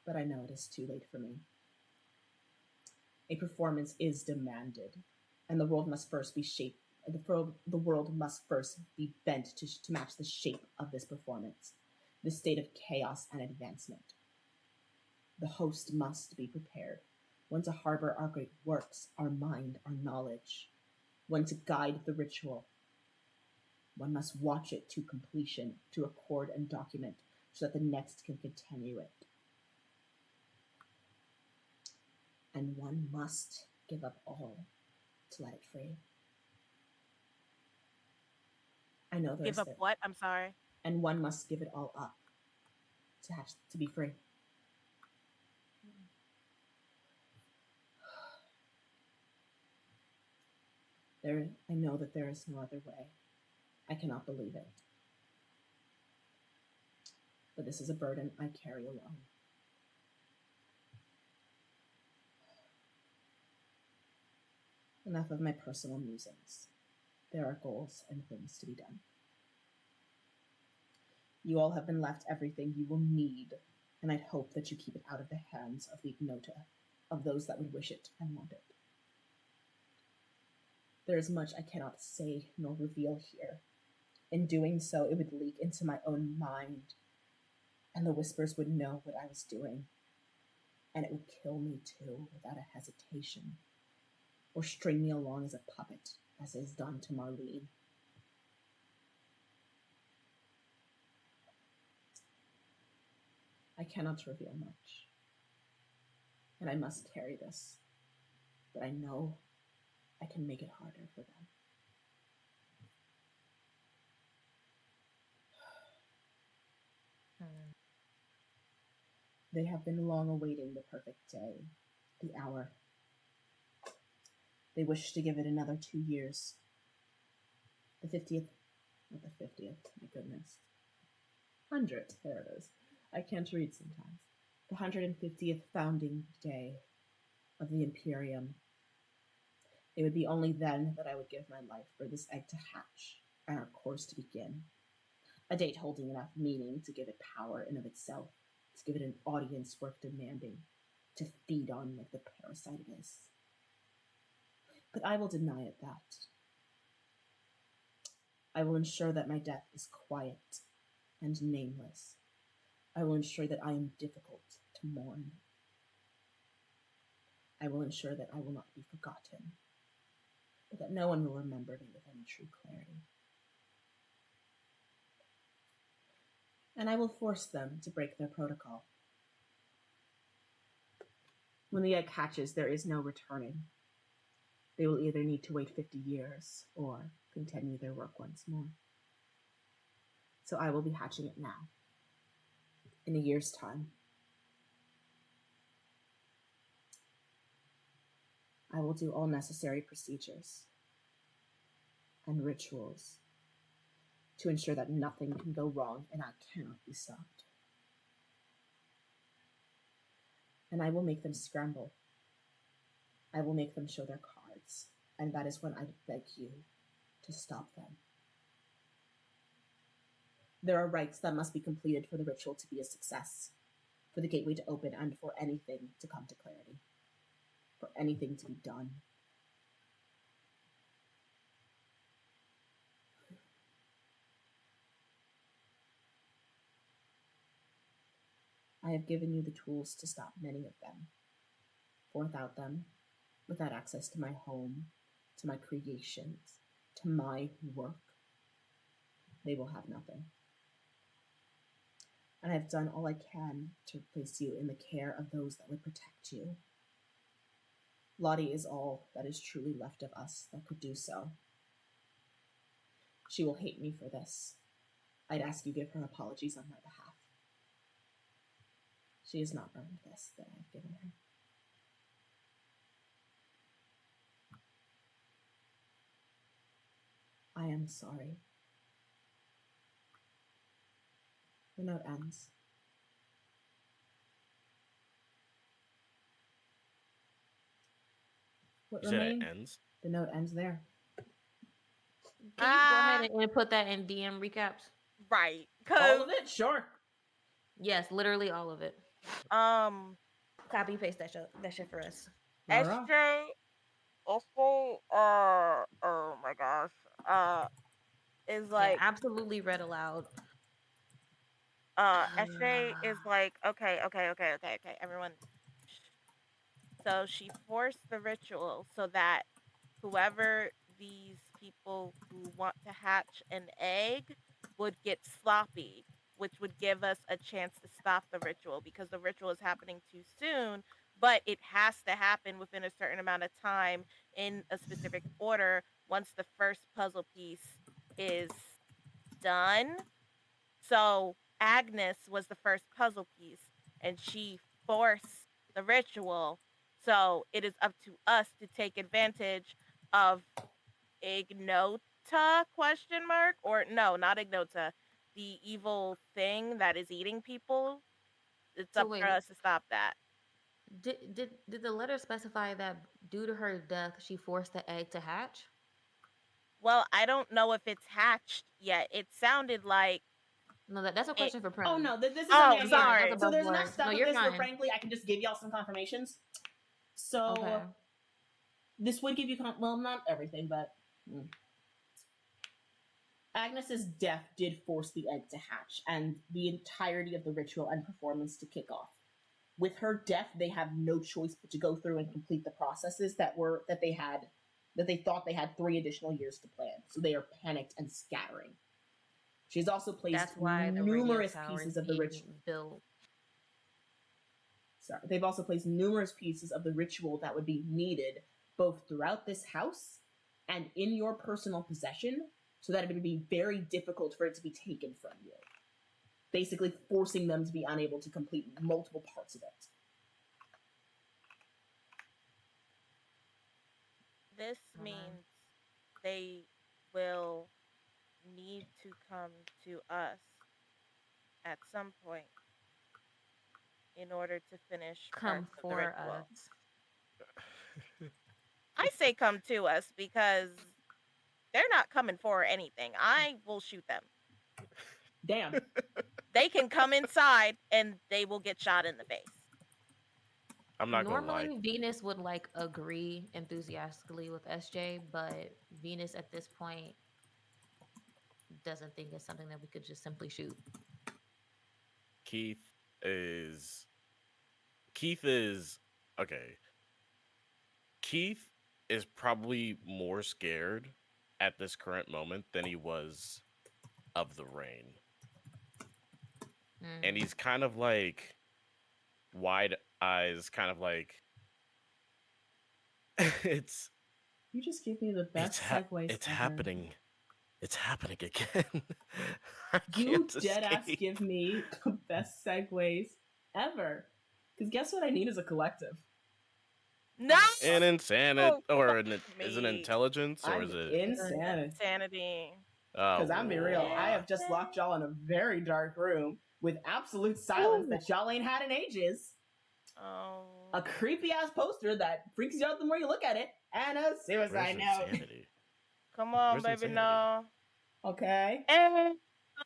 A: But I know it is too late for me. A performance is demanded, and the world must first be shaped. The world must first be bent to match the shape of this performance, the state of chaos and advancement. The host must be prepared, one to harbor our great works, our mind, our knowledge, one to guide the ritual. One must watch it to completion, to record and document, so that the next can continue it. And one must give up all to let it free. I know there's
F: Give up what? I'm sorry.
A: And one must give it all up to be free. I know that there is no other way. I cannot believe it. But this is a burden I carry alone. Enough of my personal musings. There are goals and things to be done. You all have been left everything you will need, and I'd hope that you keep it out of the hands of the ignota, of those that would wish it and want it. There is much I cannot say nor reveal here. In doing so, it would leak into my own mind, and the whispers would know what I was doing, and it would kill me too, without a hesitation, or string me along as a puppet, as is done to Marlene. I cannot reveal much, and I must carry this, but I know I can make it harder for them. They have been long awaiting the perfect day, the hour. They wish to give it another 2 years. The 50th, not the 50th, my goodness. 100th, there it is. I can't read sometimes. The 150th founding day of the Imperium. It would be only then that I would give my life for this egg to hatch and our course to begin. A date holding enough meaning to give it power in of itself, to give it an audience worth demanding, to feed on like the parasite it is. But I will deny it that. I will ensure that my death is quiet and nameless. I will ensure that I am difficult to mourn. I will ensure that I will not be forgotten, but that no one will remember me with any true clarity. And I will force them to break their protocol. When the egg hatches, there is no returning. They will either need to wait 50 years or continue their work once more. So I will be hatching it now, in a year's time. I will do all necessary procedures and rituals to ensure that nothing can go wrong and I cannot be stopped. And I will make them scramble. I will make them show their cards, and that is when I beg you to stop them. There are rites that must be completed for the ritual to be a success, for the gateway to open, and for anything to come to clarity, for anything to be done. I have given you the tools to stop many of them. For without them, without access to my home, to my creations, to my work, they will have nothing. And I've done all I can to place you in the care of those that would protect you. Lottie is all that is truly left of us that could do so. She will hate me for this. I'd ask you give her apologies on my behalf. She has not earned this that I've given her. I am sorry. The note ends. What
D: You said it
A: remains?
D: ends?
A: The note ends there.
C: Can you go ahead and put that in DM recaps?
F: Right.
A: All
F: Cause
A: of it? Sure.
C: Yes, literally all of it. Copy paste that shit for us.
A: Alright.
F: SJ, oh my gosh, is
C: Yeah,
F: like,
C: absolutely read aloud.
F: SJ is like, okay, everyone. So she forced the ritual so that whoever these people who want to hatch an egg would get sloppy, which would give us a chance to stop the ritual because the ritual is happening too soon, but it has to happen within a certain amount of time in a specific order once the first puzzle piece is done. So Agnes was the first puzzle piece and she forced the ritual. So it is up to us to take advantage of Ignota question mark or no, not Ignota, the evil thing that is eating people. It's
C: So
F: up
C: wait,
F: for us to stop that.
C: did the letter specify that due to her death she forced the egg to hatch?
F: Well, I don't know if it's hatched yet. It sounded like
C: No, that's a
F: it.
C: question for Prim.
A: Oh no, this is
F: Oh,
A: something I
C: That's
A: can.
F: sorry.
C: a
A: So there's enough
C: buzzword.
A: stuff
C: No,
A: of
C: you're
A: this where,
C: fine.
A: frankly, I can just give y'all some confirmations. So
C: Okay.
A: this would give you, well, not everything, but Agnes's death did force the egg to hatch and the entirety of the ritual and performance to kick off. With her death, they have no choice but to go through and complete the processes that they thought they had 3 additional years to plan. So they are panicked and scattering. She's also placed
C: That's why the radio
A: numerous
C: tower
A: pieces
C: is
A: of the
C: being
A: ritual.
C: built.
A: Sorry, they've also placed numerous pieces of the ritual that would be needed both throughout this house and in your personal possession, so that it would be very difficult for it to be taken from you. Basically forcing them to be unable to complete multiple parts of it.
F: This means they will need to come to us at some point in order to finish
C: Come
F: parts of the
C: for
F: ritual.
C: us.
F: I say come to us because they're not coming for anything. I will shoot them.
A: Damn.
F: They can come inside and they will get shot in the face.
D: I'm not gonna lie.
C: Normally Venus would like agree enthusiastically with SJ, but Venus at this point doesn't think it's something that we could just simply shoot.
D: Keith is okay. Keith is probably more scared at this current moment than he was of the rain. And he's kind of like wide eyes, kind of like it's
A: You just give me the best segues
D: it's
A: ever.
D: happening. It's happening again.
A: You deadass give me the best segues ever. Because guess what I need is a collective.
F: No!
D: An insanity, or is it
F: me.
D: intelligence, or
A: I'm
D: is it
A: insanity?
F: Insanity.
A: Because I'm being real, I have just locked y'all in a very dark room with absolute silence that y'all ain't had in ages.
F: Oh.
A: A creepy ass poster that freaks you out the more you look at it, and a suicide
D: Where's
A: note.
D: insanity?
F: Come on,
D: Where's
F: baby,
D: insanity?
F: no.
A: Okay.
F: And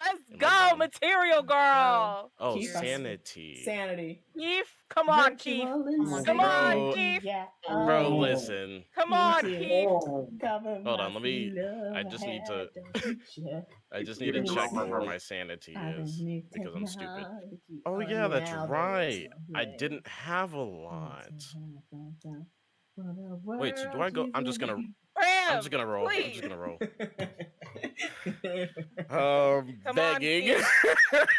F: Let's
D: Am I
F: go,
D: dumb?
F: material girl.
D: Oh,
A: Keith,
D: sanity.
A: Sanity.
F: Keith, come on, Keith.
A: Virtual
C: on,
F: Come on,
D: Bro.
F: Keith.
A: Yeah.
D: Bro,
A: Oh,
D: listen.
F: Come
A: me
F: on,
A: too.
F: Keith.
A: Cover
D: Hold
A: my
D: on, let
A: free
D: me.
A: love.
D: I just need to.
A: Future.
D: I just need to check where my sanity is because I'm stupid. Oh yeah, that's right. I didn't have a lot. Wait, so do I go? I'm just gonna
F: Prim,
D: roll. I'm
F: please.
D: just gonna roll.
F: Come on,
D: Begging.
F: Keith.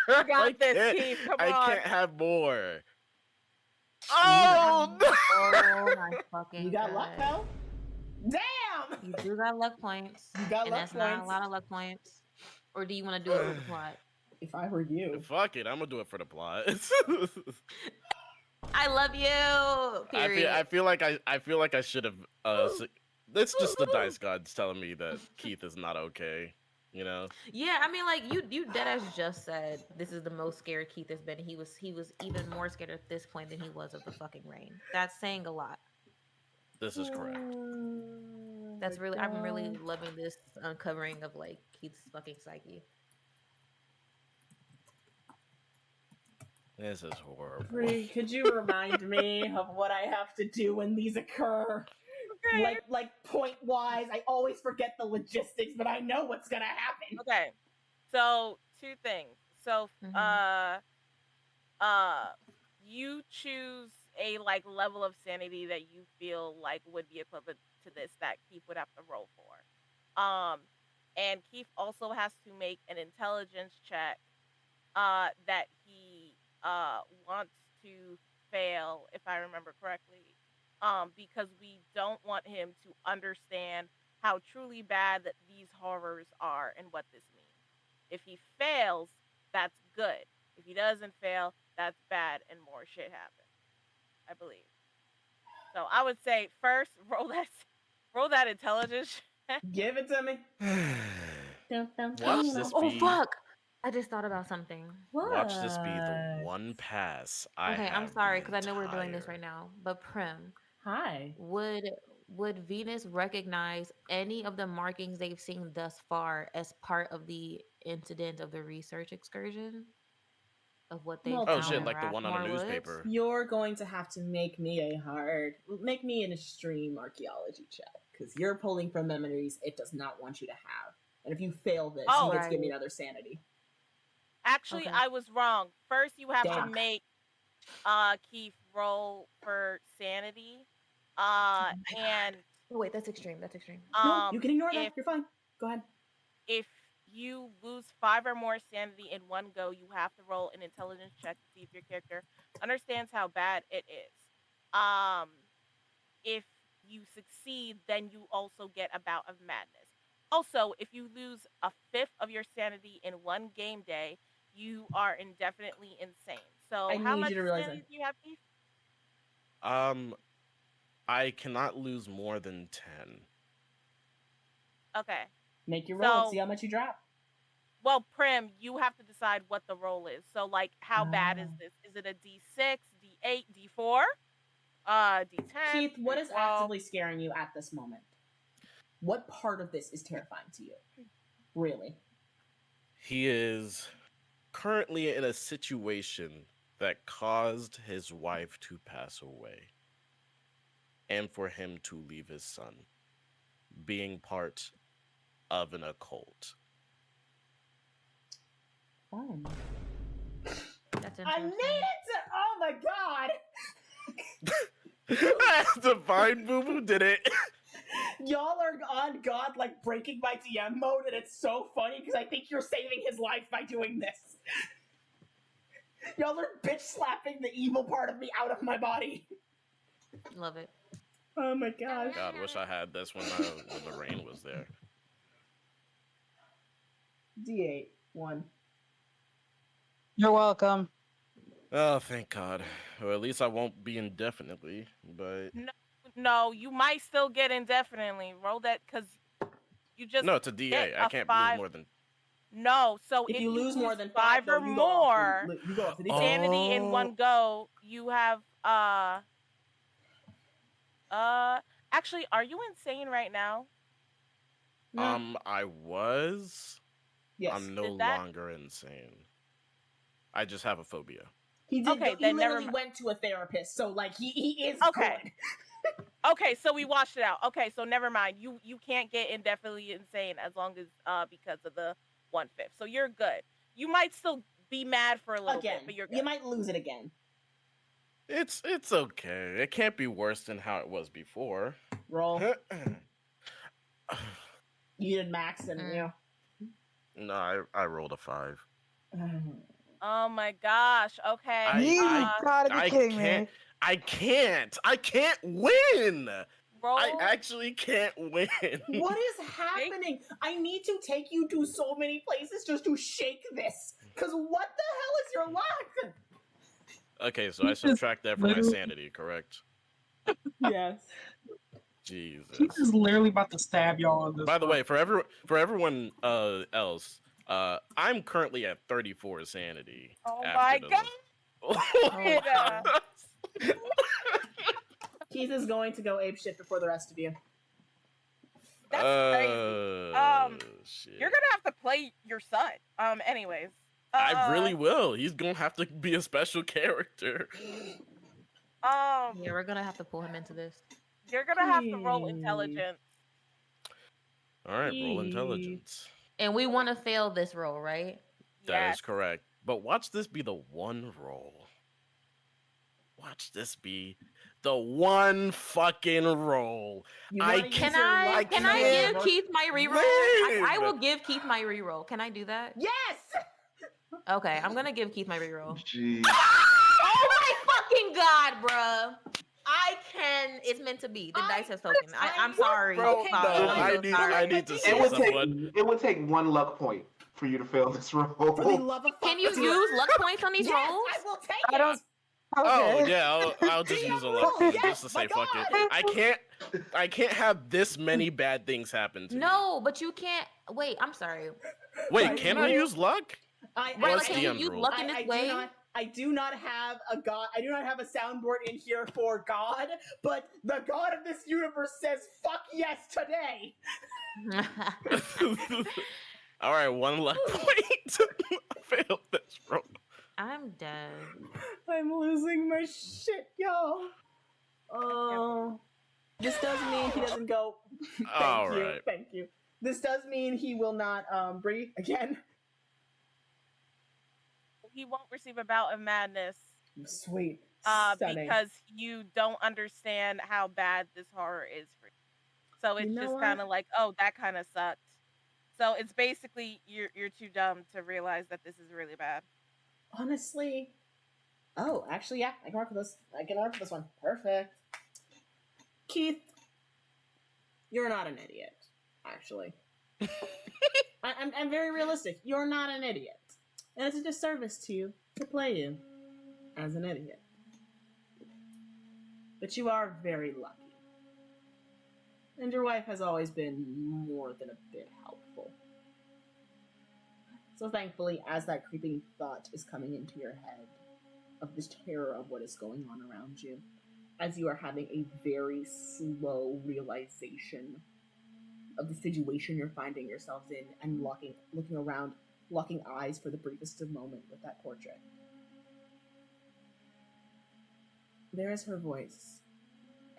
F: You got this, Keith. Come
D: I
F: on.
D: can't have more.
C: Oh,
D: Oh no!
C: oh my fucking
A: You got luck
C: God.
A: though? Damn!
C: You do got luck points.
A: You got
C: and
A: luck
C: that's not a
A: points.
C: lot of luck points. Or do you want to do it for the plot?
A: If I were you.
D: Fuck it, I'm gonna do it for the plot.
C: I love you. Period.
D: I feel like I should have. It's just the dice gods telling me that Keith is not okay. You know.
C: Yeah, I mean, like you deadass just said this is the most scared Keith has been. He was even more scared at this point than he was of the fucking rain. That's saying a lot.
D: This is correct.
C: That's really I'm really loving this uncovering of like Keith's fucking psyche.
D: This is horrible.
A: Bree, could you remind me of what I have to do when these occur?
F: Okay.
A: Like point wise, I always forget the logistics, but I know what's gonna happen.
F: Okay. So 2 things. So you choose a like level of sanity that you feel like would be equivalent to this that Keith would have to roll for. And Keith also has to make an intelligence check that he wants to fail, if I remember correctly. Because we don't want him to understand how truly bad that these horrors are and what this means. If he fails, that's good. If he doesn't fail, that's bad and more shit happens, I believe. So I would say first roll that intelligence check.
A: Give it to me.
D: Watch this
C: Oh
D: be.
C: fuck! I just thought about something.
D: Watch this be the one pass I
C: Okay,
D: have.
C: I'm sorry because I know we're doing this right now. But Prim,
A: Hi.
C: would Venus recognize any of the markings they've seen thus far as part of the incident of the research excursion? Of what they
A: Well,
D: Oh
C: found
D: shit!
C: in
D: Like the one on the
C: Rathmore Woods?
D: newspaper.
A: You're going to have to make me an extreme archaeology check because you're pulling from memories it does not want you to have. And if you fail this,
F: Oh.
A: you get to give me
C: Right.
A: another sanity.
F: Actually,
C: Okay.
F: I was wrong. First, you have to
A: Damn.
F: make Keith roll for sanity. And
C: Oh, wait, that's extreme. That's extreme.
A: No, you can ignore that.
F: if
A: You're fine. Go ahead.
F: if you lose 5 or more sanity in one go, you have to roll an intelligence check to see if your character understands how bad it is. If you succeed, then you also get a bout of madness. Also, if you lose a fifth of your sanity in one game day, you are indefinitely insane. So,
A: I
F: how
A: need
F: much
A: you to realize
F: sanity
A: that.
F: do you have, Keith?
D: I cannot lose more than 10.
F: Okay.
A: Make your roll.
F: So-
A: See how much you drop.
F: Well, Prim, you have to decide what the roll is. So, like, how bad is
A: Ah.
F: this? Is it a D6, D8, D4, D10?
A: Keith, what is
F: D12?
A: actively scaring you at this moment? What part of this is terrifying to you? Really?
D: He is currently in a situation that caused his wife to pass away and for him to leave his son, being part of an occult.
A: Fun.
C: That's
A: I
C: interesting.
A: need it to. Oh my god!
D: Divine Boo Boo did it.
A: Y'all are on God like breaking my DM mode, and it's so funny because I think you're saving his life by doing this. Y'all are bitch slapping the evil part of me out of my body.
C: Love it.
A: Oh my gosh.
D: God, wish I had this when the rain was there.
A: D8. 1.
G: You're welcome.
D: Oh, thank God. Or at least I won't be indefinitely, but...
F: No, you might still get indefinitely. Roll that because you just
D: No, it's a
F: get
D: D8. I
F: a
D: can't
F: 5.
D: lose more than...
F: No, so
A: If you lose more than
F: 5
A: 5,
F: or
A: though, you
F: more
A: go off the D6.
F: sanity in one go, you have actually, are you insane right now?
A: No.
D: I was...
A: Yes.
D: I'm no
F: Did that-
D: longer insane. I just have a phobia.
A: He did.
F: Okay,
A: He
F: then never
A: literally
F: mi-
A: went to a therapist, so like he is
F: Okay.
A: good.
F: Okay, so we washed it out. Okay, so never mind. You can't get indefinitely insane as long as because of the 1/5. So you're good. You might still be mad for a little
A: Again,
F: bit, but you're good.
A: you might lose it again.
D: It's okay. It can't be worse than how it was before.
A: Roll. You did max, didn't you?
D: No, I rolled a 5.
F: Oh my gosh. Okay.
G: You gotta be kidding me.
D: I can't win.
F: Roll.
D: I actually can't win.
A: What is happening? I need to take you to so many places just to shake this. Cause what the hell is your luck?
D: Okay, so I subtract that from my
B: Literally-
D: sanity, correct?
A: Yes.
D: Jesus.
B: He's just literally about to stab y'all in this.
D: By the way, for everyone else, I'm currently at 34 sanity.
F: Oh
D: after
F: my
D: the-
F: god.
C: Oh,
A: Keith is going to go apeshit before the rest of you.
F: That's crazy.
D: Shit.
F: You're gonna have to play your son. Anyways.
D: I really will. He's gonna have to be a special character.
C: Yeah, we're gonna have to pull him into this.
F: You're gonna have to roll intelligence.
D: All right, roll intelligence.
C: And we want to fail this roll, right?
D: That
F: Yes.
D: is correct. But watch this be the one roll. Watch this be the one fucking roll.
A: You
D: I
A: wanna use
C: Can
A: your
C: I
A: luck
C: can
A: to
C: I
A: make it
C: give
A: work?
C: Keith my reroll? I will give Keith my reroll. Can I do that?
A: Yes!
C: Okay, I'm gonna give Keith my reroll.
E: Jeez.
C: Oh my fucking god, bruh. I can. It's meant to be. The dice have spoken. I'm sorry.
D: Bro,
A: Okay,
D: no,
A: fine.
D: I need to see
E: It would
D: someone.
E: take one luck point for you to fail this roll.
A: For the love of fuck.
C: Can you
A: do
C: use luck points on these
A: Yes,
C: rolls?
A: I will take
G: I don't-
A: it.
D: Oh
G: Okay.
D: yeah, I'll just use a luck
A: Oh,
D: point
A: yes,
D: just to say
A: my
D: fuck
A: God.
D: it. I can't have this many bad things happen to me.
C: No, but you can't. Wait, I'm sorry.
D: Wait,
A: Right,
D: can
A: right.
D: I use luck?
A: I
C: Right,
D: What's
C: like, can you
D: DM's
C: use
D: rule?
C: luck in this way?
A: I do not have a god. I do not have a soundboard in here for God, but the God of this universe says "fuck yes" today.
D: All right, one luck point. I failed this roll.
C: I'm dead.
A: I'm losing my shit, y'all. Oh, this does mean he doesn't go.
D: All
A: Thank you,
D: right.
A: thank you. This does mean he will not breathe again.
F: He won't receive a bout of madness.
A: Sweet, stunning.
F: Because you don't understand how bad this horror is for you. So it's
A: You know
F: just
A: what?
F: kind of like, oh, that kind of sucked. So it's basically you're too dumb to realize that this is really bad.
A: Honestly, oh, actually, yeah, I can work with this. I can work with this one. Perfect. Keith, you're not an idiot. Actually, I'm very realistic. You're not an idiot, and it's a disservice to you to play you as an idiot. But you are very lucky, and your wife has always been more than a bit helpful. So thankfully, as that creeping thought is coming into your head of this terror of what is going on around you, as you are having a very slow realization of the situation you're finding yourselves in, and looking around, locking eyes for the briefest of moment with that portrait. There is her voice,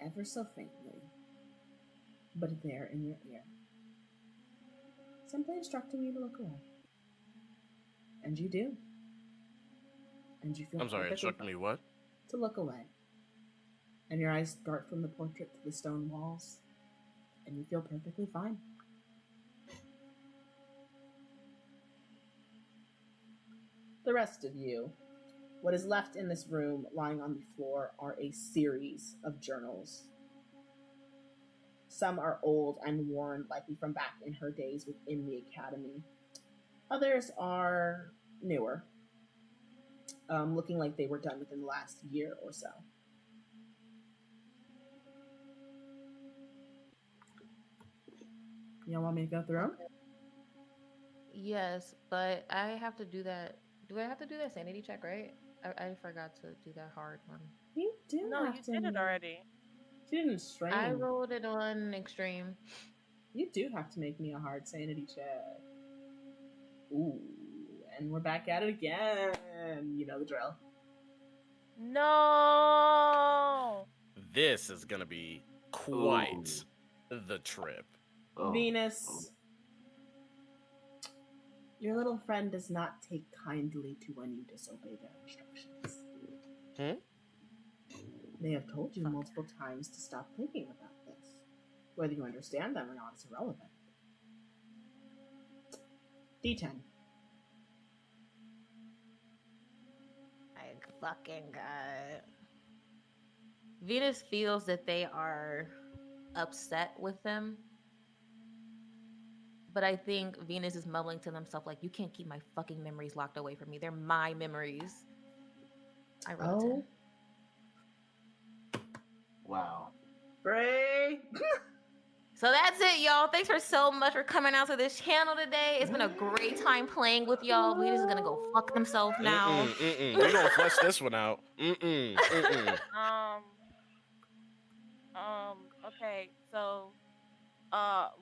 A: ever so faintly, but there in your ear, simply instructing you to look away. And you do. And you feel
D: I'm sorry,
A: perfectly
D: instructing me what?
A: to look away. And your eyes dart from the portrait to the stone walls, and you feel perfectly fine. The rest of you, what is left in this room lying on the floor are a series of journals. Some are old and worn, likely from back in her days within the academy. Others are newer, looking like they were done within the last year or so. Y'all want me to go through them?
C: Yes, but I have to do that. Do I have to do that sanity check, right? I forgot to do that hard one.
A: You do
F: No,
A: have
F: you
A: to.
F: did it already.
A: You didn't strain.
C: I rolled it on extreme.
A: You do have to make me a hard sanity check. Ooh, and we're back at it again. You know the drill.
F: No.
D: This is gonna be quite the trip.
E: Oh.
A: Venus, your little friend does not take kindly to when you disobey their instructions. They have told you multiple times to stop thinking about this. Whether you understand them or not is irrelevant. D10.
C: My fucking god. Venus feels that they are upset with them. But I think Venus is mumbling to themselves like, you can't keep my fucking memories locked away from me. They're my memories. I rolled a 10.
E: Wow.
A: Bray!
C: So that's it, y'all. Thanks for so much for coming out to this channel today. It's been a great time playing with y'all. Venus is gonna go fuck themselves now.
D: We gonna flesh this one out.
F: Okay, so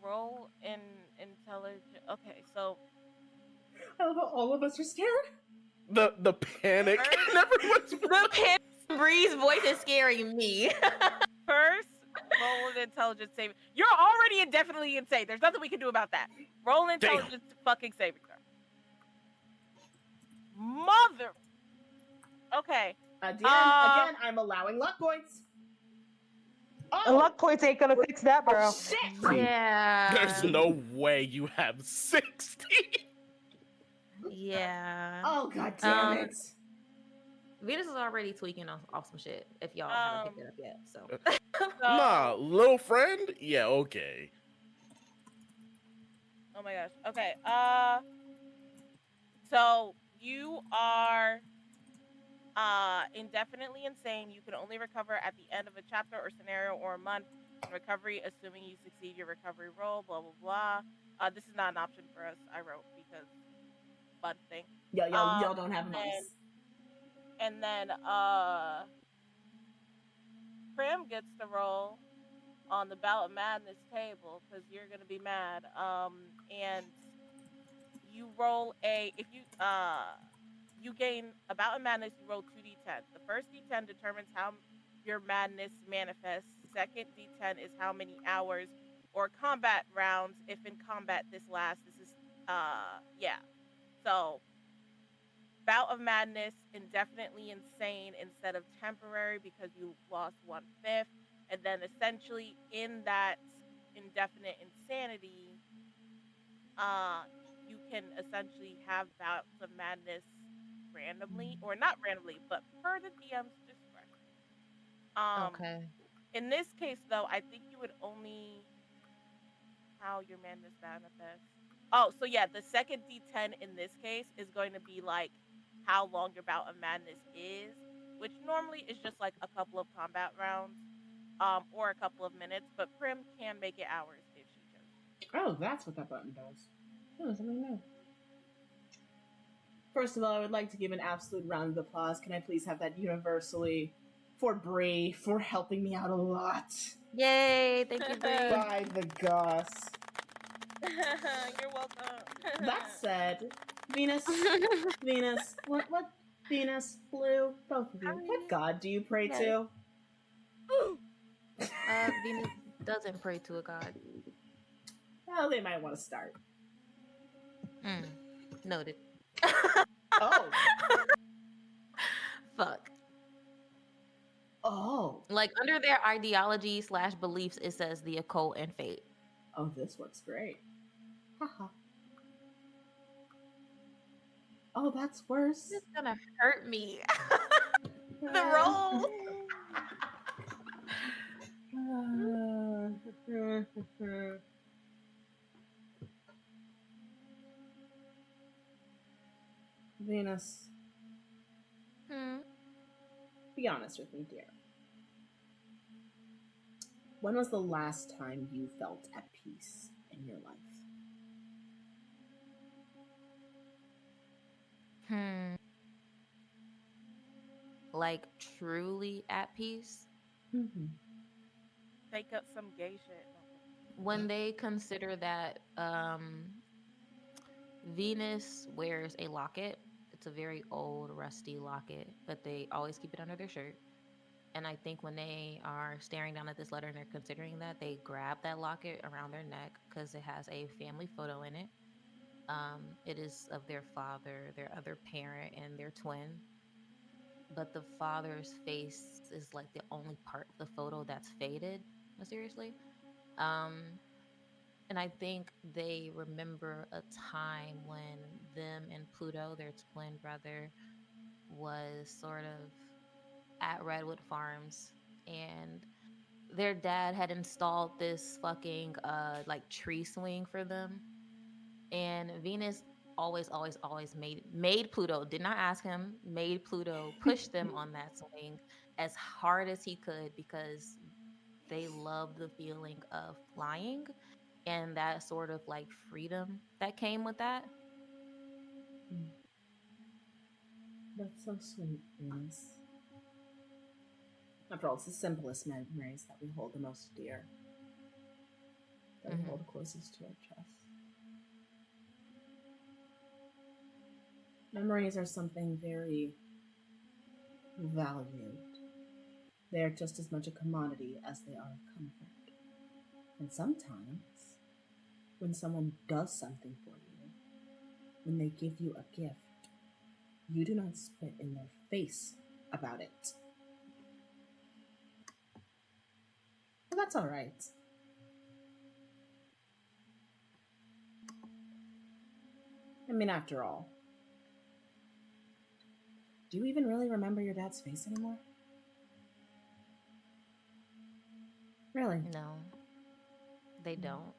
F: roll in intelligence. Okay, so
A: I love how all of us are scared.
D: The panic.
C: The pin Bree's voice is scaring me.
F: first, roll an intelligence saving. You're already indefinitely insane. There's nothing we can do about that. Roll an intelligence fucking saving throw. Mother. Okay.
A: Again, I'm allowing luck points.
G: And luck points ain't gonna fix that, bro.
A: Shit!
C: Yeah.
D: There's no way you have 60.
C: Yeah.
A: Oh, god damn it.
C: Venus is already tweaking off some shit, if y'all haven't picked it up yet. So
D: Nah, little friend? Yeah, okay.
F: Oh my gosh. Okay. So you are indefinitely insane. You can only recover at the end of a chapter or scenario or a month. Recovery, assuming you succeed your recovery roll, blah blah blah. This is not an option for us, I wrote, because fun thing.
A: Yeah, y'all don't have months.
F: And then Prim gets to roll on the Bout of Madness table because you're gonna be mad. And you roll you gain a Bout of Madness. You roll 2d10. The first d10 determines how your madness manifests. Second d10 is how many hours or combat rounds, if in combat this lasts. This is So Bout of Madness, indefinitely insane instead of temporary because you lost 1/5. And then essentially in that indefinite insanity, you can essentially have bouts of madness randomly, or not randomly, but per the DM's discretion.
C: okay.
F: In this case, though, I think you would only how your madness manifests. Oh, so yeah, the second D10 in this case is going to be like how long your bout of madness is, which normally is just like a couple of combat rounds, or a couple of minutes. But Prim can make it hours if she chose.
A: Oh, that's what that button does. Oh, something new. First of all, I would like to give an absolute round of applause. Can I please have that universally for Bree for helping me out a lot?
C: Yay! Thank you, Bree.
A: By the goss.
F: You're welcome.
A: That said, Venus, what, Venus, Blue, both of you, what god do you pray to?
C: Venus doesn't pray to a god.
A: Well, they might want to start.
C: Noted.
A: Oh.
C: Fuck.
A: Oh.
C: Like under their ideology / beliefs, it says the occult and fate.
A: Oh, this works great. Haha. Oh, that's worse.
C: It's gonna hurt me. The roll.
A: Venus. Be honest with me, dear. When was the last time you felt at peace in your life?
C: Like truly at peace?
F: Take up some gay shit.
C: When they consider that Venus wears a locket. It's a very old, rusty locket, but they always keep it under their shirt. And I think when they are staring down at this letter and they're considering that, they grab that locket around their neck because it has a family photo in it. It is of their father, their other parent, and their twin. But the father's face is like the only part of the photo that's faded, mysteriously. Um, and I think they remember a time when them and Pluto, their twin brother, was sort of at Redwood Farms, and their dad had installed this fucking like tree swing for them. And Venus always made Pluto, did not ask him, made Pluto push them on that swing as hard as he could because they love the feeling of flying and that sort of like freedom that came with that.
A: That's so sweet, Venus. After all, it's the simplest memories that we hold the most dear, that we hold closest to our chest. Memories are something very valued. They are just as much a commodity as they are a comfort. And sometimes, when someone does something for you, when they give you a gift, you do not spit in their face about it. But that's all right. I mean, after all, do you even really remember your dad's face anymore? Really?
C: No, they don't.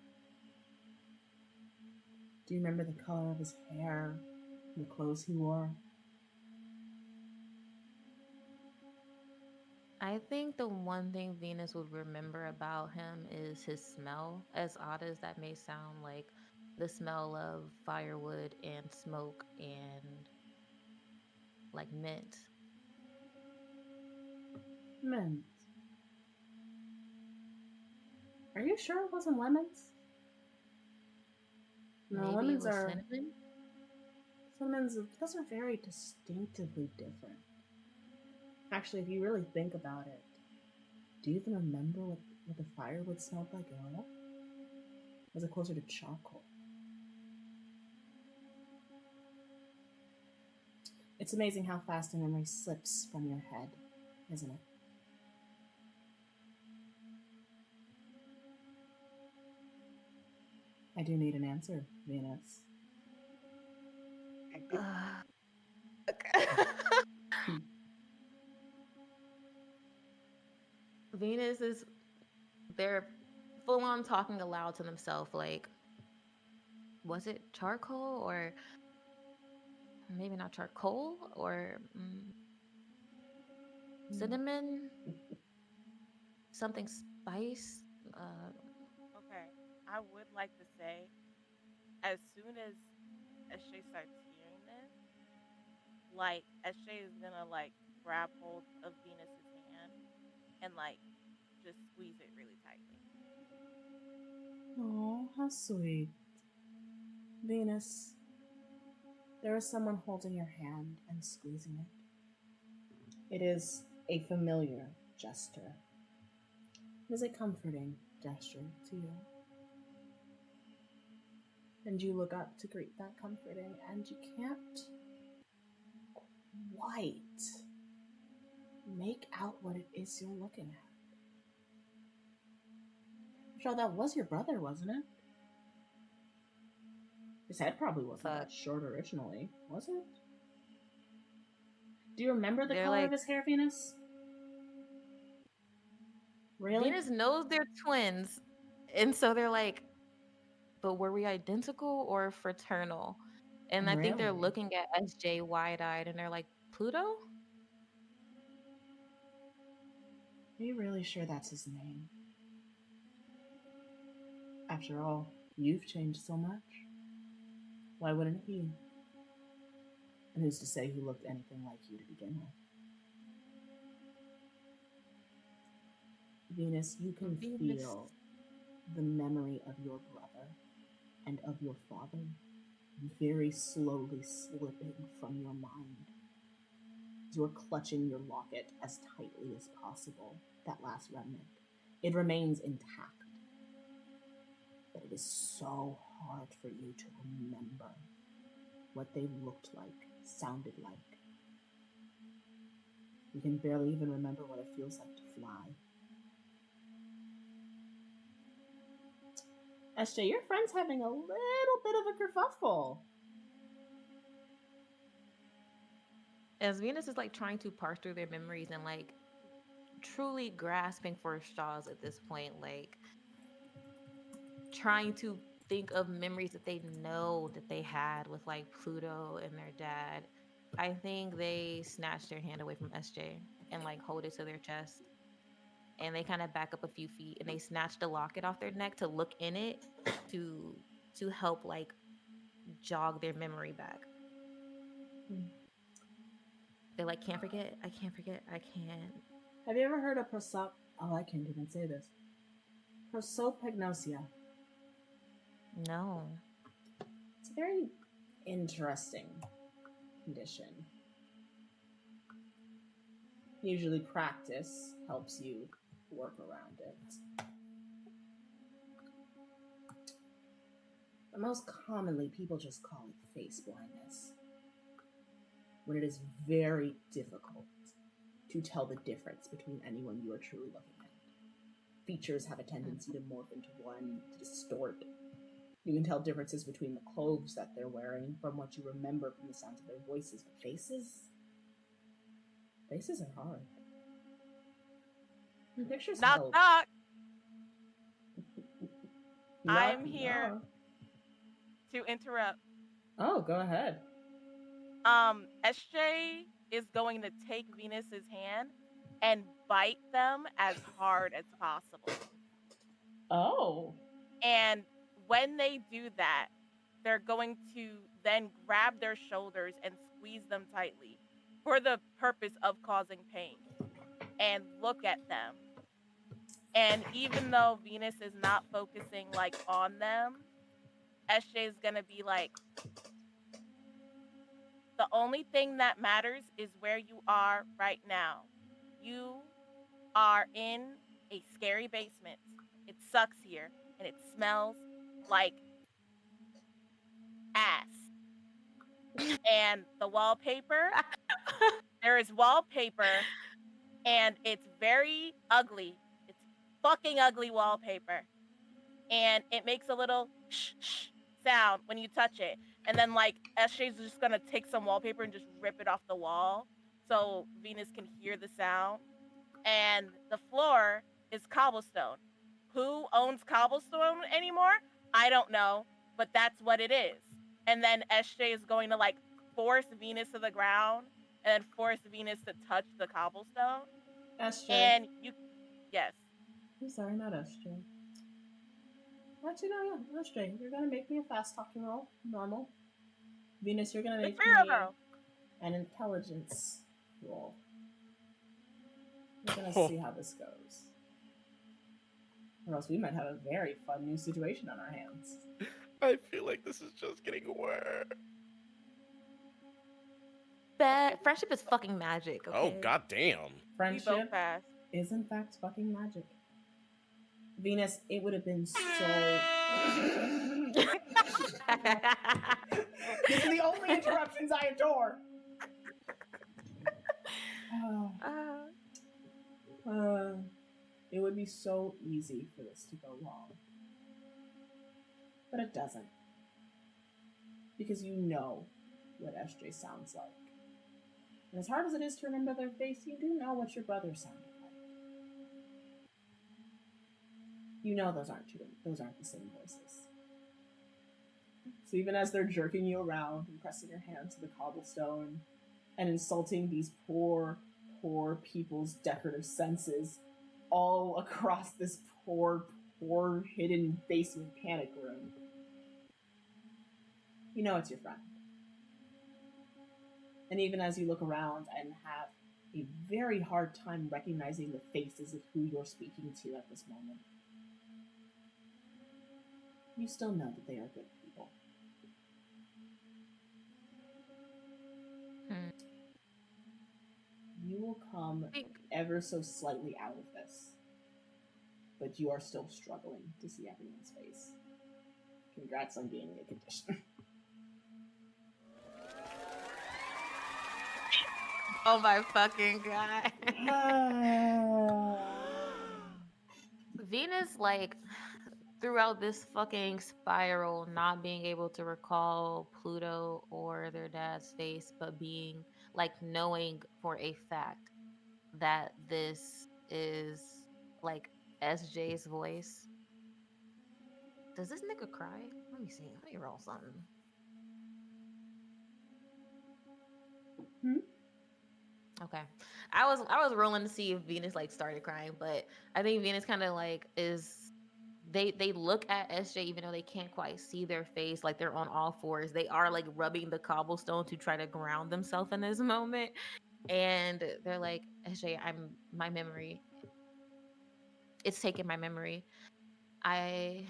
A: Do you remember the color of his hair, the clothes he wore?
C: I think the one thing Venus would remember about him is his smell. As odd as that may sound, like the smell of firewood and smoke and like mint.
A: Mint. Are you sure it wasn't lemons? No,
C: Maybe it
A: lemons
C: was
A: are.
C: cinnamon.
A: Cinnamons, those are very distinctively different. Actually, if you really think about it, do you even remember what the firewood smelled like at all? Was it closer to charcoal? It's amazing how fast a memory slips from your head, isn't it? I do need an answer, Venus.
C: Venus is they're full on talking aloud to themselves like, was it charcoal or maybe not charcoal or cinnamon, something spice.
F: Okay, I would like to say, as soon as Shay starts hearing this, like Shay is gonna like grab hold of Venus's hand and like just squeeze it really tightly.
A: Oh, how sweet. Venus, there is someone holding your hand and squeezing it. It is a familiar gesture. It is a comforting gesture to you. And you look up to greet that comforting, and you can't quite make out what it is you're looking at. After all, that was your brother, wasn't it? His head probably wasn't
C: Fuck.
A: that short originally, was it? Do you remember the
C: They're
A: color
C: like-
A: of his hair, Venus? Really?
C: Venus knows they're twins, and so they're like, but were we identical or fraternal? And I think they're
A: Really?
C: looking at SJ wide-eyed, and they're like, Pluto?
A: Are you really sure that's his name? After all, you've changed so much. Why wouldn't he? And who's to say he looked anything like you to begin with? Venus, you can
C: Venus.
A: feel the memory of your brother and of your father very slowly slipping from your mind. You're clutching your locket as tightly as possible, that last remnant. It remains intact. But it is so hard for you to remember what they looked like, sounded like. You can barely even remember what it feels like to fly. SJ, your friend's having a little bit of a kerfuffle.
C: As Venus is like trying to parse through their memories and like truly grasping for straws at this point, like trying to think of memories that they know that they had with like Pluto and their dad. I think they snatch their hand away from SJ and like hold it to their chest. And they kind of back up a few feet and they snatch the locket off their neck to look in it to to help like jog their memory back. They're like, can't forget, I can't forget, I can't.
A: Have you ever heard of I can't even say this. Prosopagnosia.
C: No.
A: It's a very interesting condition. Usually practice helps you work around it. But most commonly, people just call it face blindness, when it is very difficult to tell the difference between anyone you are truly looking at. Features have a tendency to morph into one, to distort. You can tell differences between the clothes that they're wearing from what you remember from the sounds of their voices, but faces are hard. And pictures
F: Knock,
A: help.
F: knock.
A: Knock,
F: I'm here
A: knock.
F: to interrupt.
A: Oh, go ahead.
F: SJ is going to take Venus's hand and bite them as hard as possible.
A: Oh.
F: And when they do that, they're going to then grab their shoulders and squeeze them tightly for the purpose of causing pain and look at them. And even though Venus is not focusing like on them, SJ is going to be like, the only thing that matters is where you are right now. You are in a scary basement. It sucks here and it smells like ass. And the wallpaper, there is wallpaper and it's very ugly. It's fucking ugly wallpaper. And it makes a little shh, shh sound when you touch it. And then like SJ's just gonna take some wallpaper and just rip it off the wall so Venus can hear the sound. And the floor is cobblestone. Who owns cobblestone anymore? I don't know, but that's what it is. And then SJ is going to like force Venus to the ground and then force Venus to touch the cobblestone.
A: SJ.
F: And you, yes.
A: I'm sorry, not SJ. Actually, no, SJ. You're gonna make me a fast talking roll. Normal. Venus, you're gonna make me an intelligence roll. We're gonna see how this goes. Or else we might have a very fun new situation on our hands.
D: I feel like this is just getting worse.
C: Friendship is fucking magic, okay?
D: Oh, goddamn.
A: Friendship is in fact fucking magic. Venus, it would have been so... These are the only interruptions I adore! It would be so easy for this to go wrong. But it doesn't. Because you know what SJ sounds like. And as hard as it is to remember their face, you do know what your brother sounded like. You know those aren't the same voices. So even as they're jerking you around and pressing your hand to the cobblestone and insulting these poor people's decorative senses all across this poor hidden basement panic room, you know it's your friend. And even as you look around and have a very hard time recognizing the faces of who you're speaking to at this moment, you still know that they are good people. will come
C: think
A: ever so slightly out of this, but you are still struggling to see everyone's face. Congrats on gaining a condition.
C: oh my fucking god. Venus, like, throughout this fucking spiral, not being able to recall Pluto or their dad's face, but being like knowing for a fact that this is like SJ's voice. Does this nigga cry? Let me see. Let me roll something.
A: Hmm?
C: Okay. I was rolling to see if Venus like started crying, but I think Venus kind of like is they look at SJ even though they can't quite see their face, like they're on all fours. They are like rubbing the cobblestone to try to ground themselves in this moment. And they're like, SJ, I'm my memory. It's taken my memory. I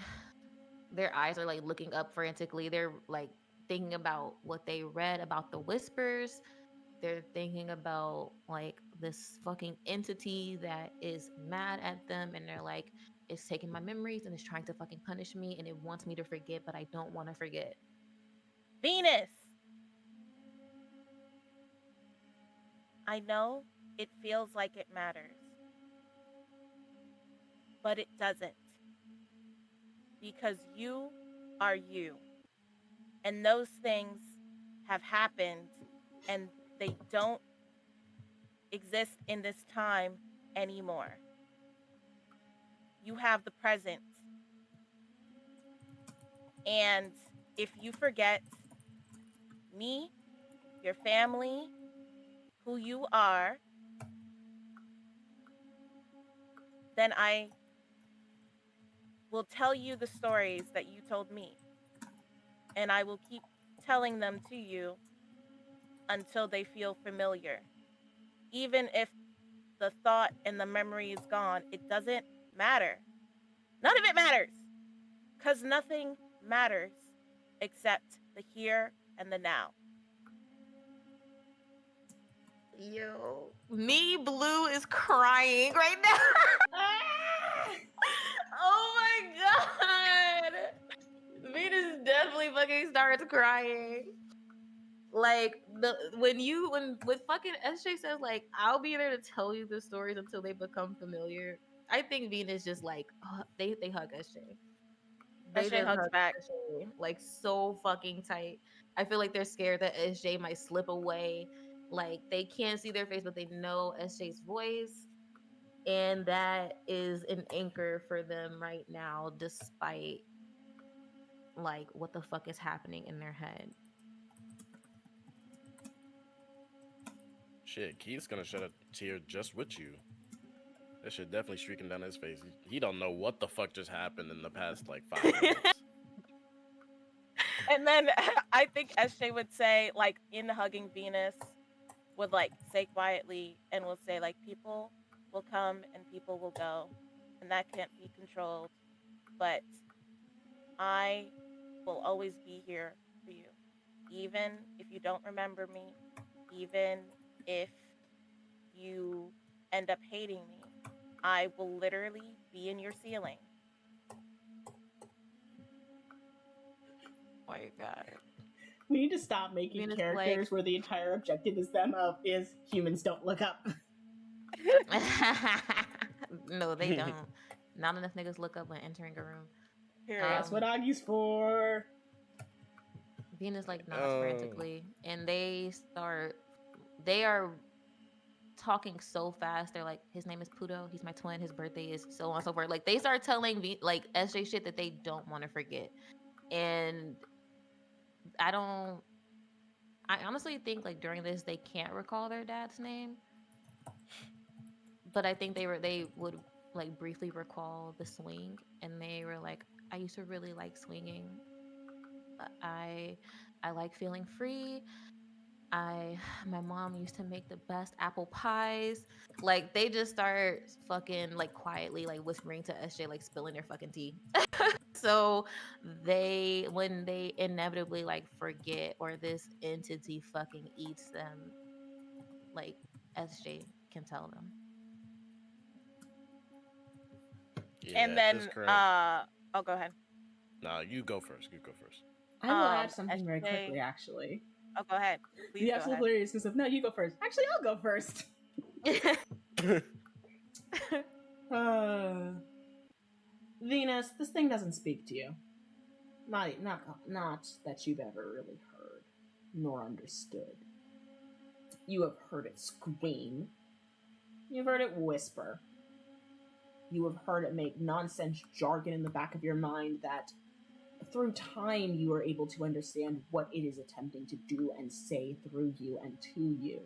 C: their eyes are like looking up frantically. They're like thinking about what they read about the whispers. They're thinking about like this fucking entity that is mad at them, and they're like, it's taking my memories and it's trying to fucking punish me and it wants me to forget, but I don't want to forget.
F: Venus, I know it feels like it matters, but it doesn't. Because you are you. And those things have happened and they don't exist in this time anymore. You have the present. And if you forget me, your family, who you are, then I will tell you the stories that you told me. And I will keep telling them to you until they feel familiar. Even if the thought and the memory is gone, it doesn't matter. None of it matters. Because nothing matters except the here and the now.
C: Yo, me blue is crying right now. Oh my god. Venus definitely fucking starts crying. Like when with fucking SJ says like I'll be there to tell you the stories until they become familiar. I think Venus just like they hug SJ. They
F: SJ
C: just
F: hugs
C: hug
F: back.
C: SJ like so fucking tight. I feel like they're scared that SJ might slip away. Like they can't see their face, but they know SJ's voice, and that is an anchor for them right now, despite like what the fuck is happening in their head.
D: Shit, Keith's gonna shed a tear just with you. That shit definitely streaking down his face. He don't know what the fuck just happened in the past like 5 minutes.
F: And then I think SJ would say, like, in hugging Venus, would like say quietly and will say, like, people will come and people will go, and that can't be controlled. But I will always be here for you. Even if you don't remember me, even if you end up hating me, I will literally be in your ceiling.
C: Oh my god.
A: We need to stop making
C: Venus
A: characters
C: like
A: where the entire objective is humans don't look up.
C: no, they don't. Not enough niggas look up when entering a room.
F: Period.
A: That's what Augie's for.
C: Venus like nods frantically, and they are talking so fast. They're like, his name is Pluto. He's my twin. His birthday is so on and so forth. Like they start telling like SJ shit that they don't want to forget, and I don't. I honestly think like during this they can't recall their dad's name, but I think they would like briefly recall the swing, and they were like, I used to really like swinging. I I like feeling free. I my mom used to make the best apple pies. Like they just start fucking like quietly like whispering to SJ like spilling their fucking tea. So they when they inevitably like forget or this entity fucking eats them, like SJ can tell them.
D: Yeah,
F: And
D: at this
F: then,
D: current.
F: oh, go ahead.
D: No, you go first. You go first.
A: I will add something very
F: SJ
A: quickly, actually.
F: Oh, go ahead. Please
A: The
F: go
A: absolute
F: ahead.
A: hilariousness of, no, you go first. Actually, I'll go first. Venus, this thing doesn't speak to you. Not that you've ever really heard, nor understood. You have heard it scream. You've heard it whisper. You have heard it make nonsense jargon in the back of your mind that, through time, you are able to understand what it is attempting to do and say through you and to you.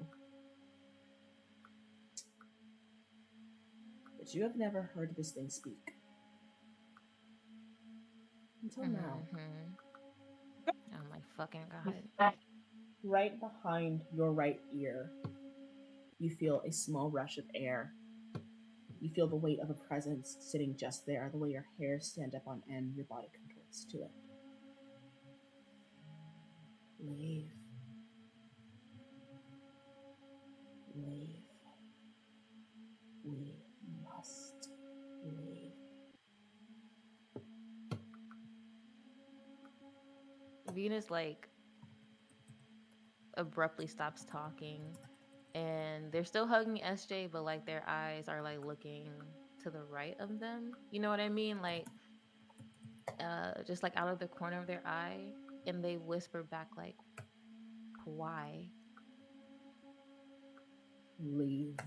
A: But you have never heard this thing speak. Until now.
C: Oh my fucking god.
A: Right behind your right ear, you feel a small rush of air. You feel the weight of a presence sitting just there, the way your hair stand up on end, your body contorts to it. Leave. Leave. We must leave.
C: Venus like abruptly stops talking, and they're still hugging SJ, but like their eyes are like looking to the right of them. You know what I mean? Like just like out of the corner of their eye, and they whisper back like, why?
A: Leave.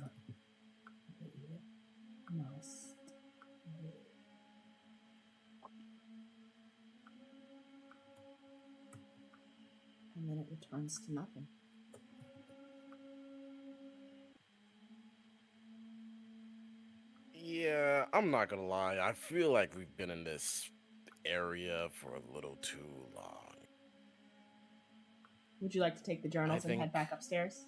A: We must leave. And then it returns to nothing.
D: Yeah, I'm not gonna lie. I feel like we've been in this area for a little too long.
A: Would you like to take the journals and head back upstairs?